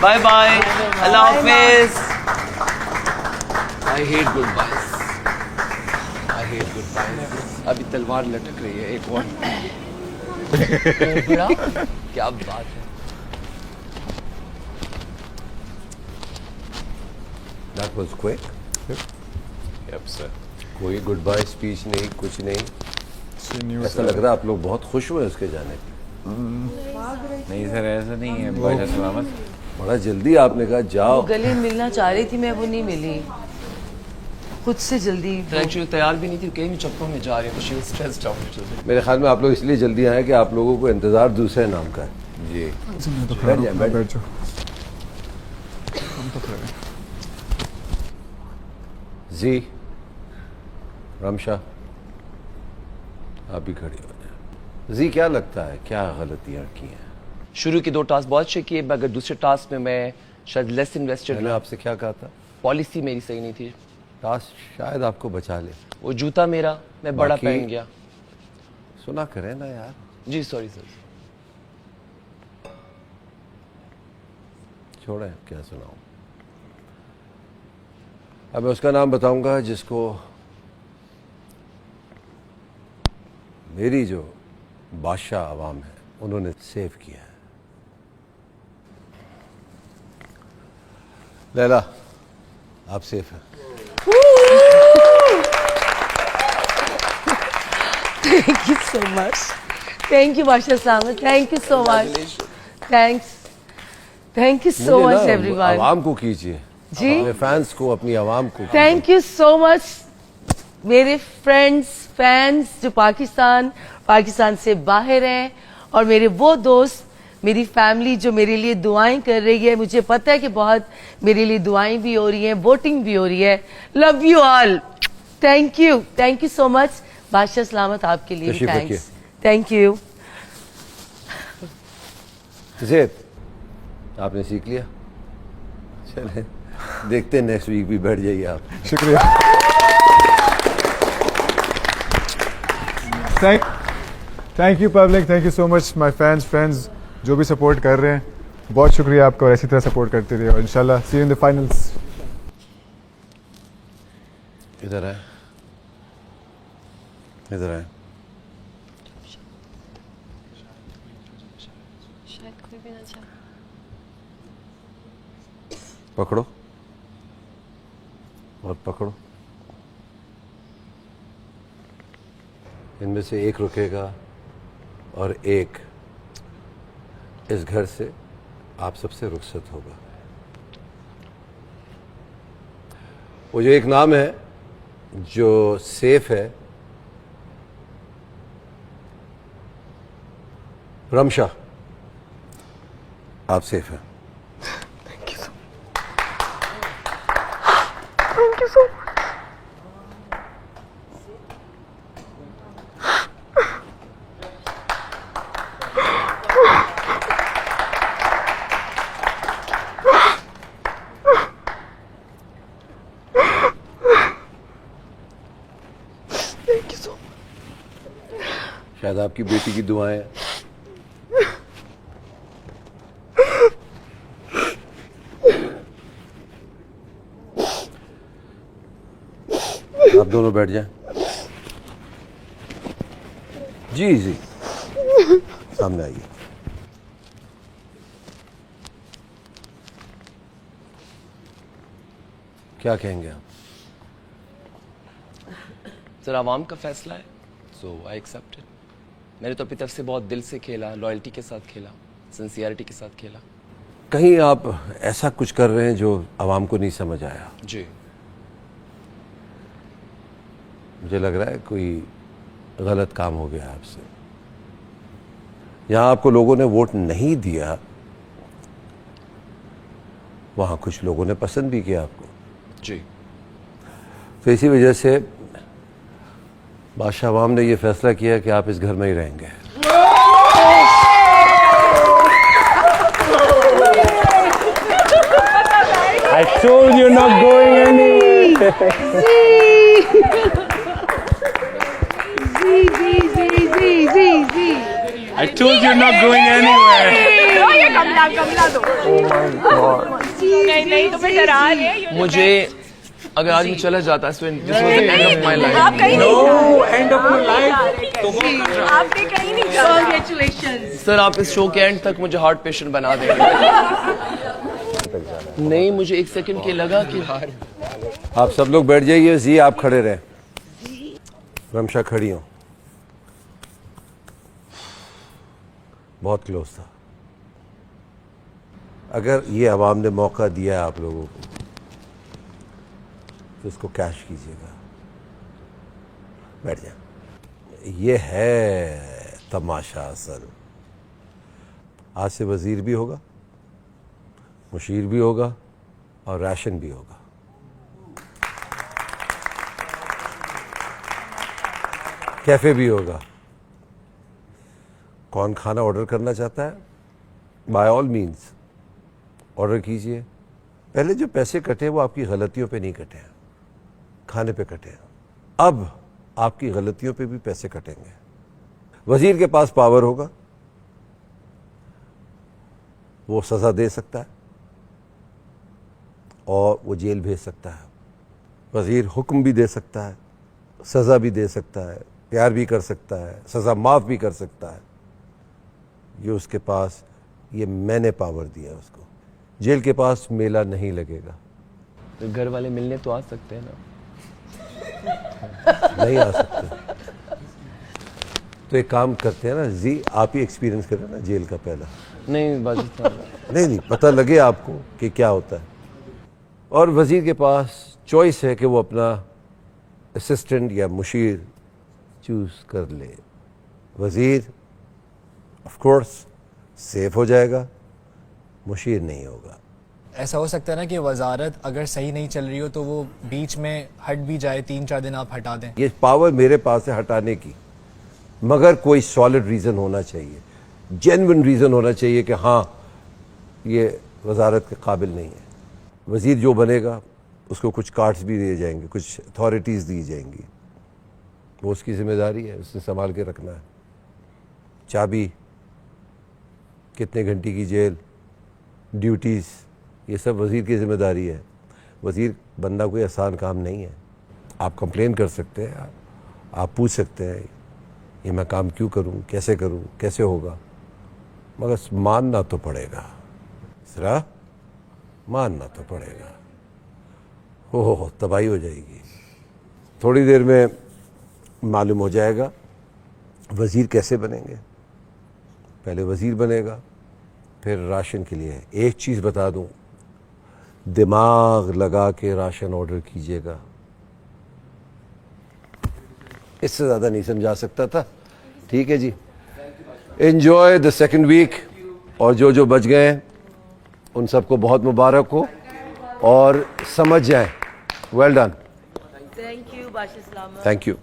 Bye bye. Allah Hafiz. I hate goodbyes. I hate goodbyes. अभी तलवार लटक रही है एक और। क्या बात है। That was quick. Yep, sir. कोई गुड बाय स्पीच नहीं, कुछ नहीं। ऐसा लग रहा है आप लोग बहुत खुश हुए उसके जाने पे। नहीं सर, ऐसा नहीं है। बादशाह सलामत। बड़ा जल्दी आपने कहा जाओ। वो गले मिलना चाह रही थी मैं, वो नहीं मिली। खुद से जल्दी। तो एक्चुअली तैयार भी नहीं थी, कहीं भी चक्करों में जा रही है, तो she was stressed out. मेरे ख्याल में आप लोग इसलिए जल्दी आए कि आप लोगों को इंतजार दूसरे नाम का है। जी बैठ जाए, बैठ जाओ। जी रमशा आप भी खड़ी हो जाए। जी क्या लगता है क्या गलतियां की हैं? शुरू के 2 टास्क बहुत अच्छे किए, मगर दूसरे टास्क में मैं शायद लेस इन्वेस्टेड। मैंने आपसे क्या कहा था? पॉलिसी मेरी सही नहीं थी। टास्क शायद आपको बचा ले। वो जूता मेरा मैं बड़ा पहन गया। सुना करें ना यार। जी सॉरी सर। छोड़े क्या सुनाऊं। अब मैं उसका नाम बताऊंगा जिसको मेरी जो बादशाह आवाम है उन्होंने सेव किया है। लैला आप सेफ हैं। Thank you so much. Thank you, बादशाह साहब। Thank you so much. Thanks. Thank you so much, everyone. आवाम को कीजिए जी, अपने फैंस को, अपनी आवाम को। थैंक यू सो मच मेरे फ्रेंड्स फैंस जो पाकिस्तान से बाहर हैं, और मेरे वो दोस्त, मेरी फैमिली जो मेरे लिए दुआएं कर रही है। मुझे पता है कि बहुत मेरे लिए दुआएं भी हो रही हैं, वोटिंग भी हो रही है। Love you all. Thank you so much. बादशाह सलामत आपके लिए भी थैंक्स। Thank you. ज़ेद आपने सीख लिया, चले देखते हैं नेक्स्ट वीक भी बैठ जाइए आप। शुक्रिया। Thank you public, thank you so much my fans friends जो भी सपोर्ट कर रहे हैं, बहुत शुक्रिया आपका। और इसी तरह सपोर्ट करते रहिए और इंशाल्लाह सी यू इन द फाइनल्स। इधर है, इधर है। शायद कोई भी ना चाहे। पकड़ो और पकड़ो। इनमें से एक रुकेगा और एक इस घर से आप सबसे रुखसत होगा। वो जो एक नाम है जो सेफ है रमशा, आप सेफ हैं। Thank you so thank you सो शायद आपकी बेटी की दुआएं। आप दोनों बैठ जाएं। जी जी, सामने आइए। क्या कहेंगे आप? सर आवाम का फैसला है, सो आई एक्सेप्ट इट। मैंने तो अपनी तरफ से बहुत दिल से खेला, लॉयल्टी के साथ खेला, सिंसियरिटी के साथ खेला। कहीं आप ऐसा कुछ कर रहे हैं जो आवाम को नहीं समझ आया? जी, मुझे लग रहा है कोई गलत काम हो गया आपसे। यहाँ आपको लोगों ने वोट नहीं दिया, वहाँ कुछ लोगों ने पसंद भी किया आपको। जी, तो इसी वजह से बादशाह अवाम ने ये फैसला किया कि आप इस घर में ही रहेंगे। I told you not going anywhere. I told you not going anywhere. ये कमला कमला दो। नहीं तो मैं डरा रही है। मुझे अगर आज मैं चला जाता है, this was the end of my life. आप कहीं No, end of your life. आपने कहीं नहीं जाना। Congratulations. सर आप इस शो के एंड तक मुझे हार्ट पेशेंट बना देंगे। नहीं, मुझे एक सेकंड के लगा कि आप सब लोग बैठ जाइए। जी आप खड़े रहे। रमशा खड़ी हो। बहुत क्लोज था। अगर ये आवाम ने मौका दिया आप लोगों को तो इसको कैश कीजिएगा। बैठ जाए। ये है तमाशा असल। आज से वजीर भी होगा, मुशीर भी होगा और राशन भी होगा। कैफे भी होगा। कौन खाना ऑर्डर करना चाहता है, बाय ऑल मीन्स ऑर्डर कीजिए। पहले जो पैसे कटे वो आपकी गलतियों पे नहीं कटे हैं, खाने पे कटे हैं। अब आपकी गलतियों पे भी पैसे कटेंगे। वजीर के पास पावर होगा, वो सज़ा दे सकता है और वो जेल भेज सकता है। वजीर हुक्म भी दे सकता है, सज़ा भी दे सकता है, प्यार भी कर सकता है, सज़ा माफ़ भी कर सकता है। ये उसके पास, ये मैंने पावर दिया उसको। जेल के पास मेला नहीं लगेगा। तो घर वाले मिलने तो आ सकते हैं ना? नहीं आ सकते। तो एक काम करते हैं ना जी, आप ही एक्सपीरियंस करें ना जेल का पहला। नहीं बाजी नहीं पता लगे आपको कि क्या होता है। और वजीर के पास चॉइस है कि वो अपना असिस्टेंट या मुशीर चूज कर ले। वजीर ऑफ कोर्स सेफ हो जाएगा, मुशीर नहीं होगा। ऐसा हो सकता है ना कि वजारत अगर सही नहीं चल रही हो तो वो बीच में हट भी जाए, 3-4 दिन आप हटा दें। ये पावर मेरे पास है हटाने की, मगर कोई सॉलिड रीज़न होना चाहिए, जेन्युइन रीज़न होना चाहिए कि हाँ ये वजारत के काबिल नहीं है। वज़ीर जो बनेगा उसको कुछ कार्ड्स भी दिए जाएंगे, कुछ अथॉरिटीज़ दी जाएंगी, वो उसकी ज़िम्मेदारी है, उसने संभाल के रखना है। चाबी, कितने घंटे की जेल, ड्यूटीज़, ये सब वज़ीर की ज़िम्मेदारी है। वज़ीर बनना कोई आसान काम नहीं है। आप कंप्लेन कर सकते हैं, आप पूछ सकते हैं ये मैं काम क्यों करूं, कैसे करूं, कैसे होगा, मगर मानना तो पड़ेगा। जरा मानना तो पड़ेगा। हो तबाही हो जाएगी। थोड़ी देर में मालूम हो जाएगा वज़ीर कैसे बनेंगे। पहले वज़ीर बनेगा, फिर राशन के लिए। एक चीज़ बता दूं, दिमाग लगा के राशन ऑर्डर कीजिएगा। इससे ज़्यादा नहीं समझा सकता था। ठीक है जी, एंजॉय द सेकंड वीक, और जो बच गए हैं उन सबको बहुत मुबारक हो और समझ जाएं. Well done. थैंक यू बाशिश लामा. Thank you.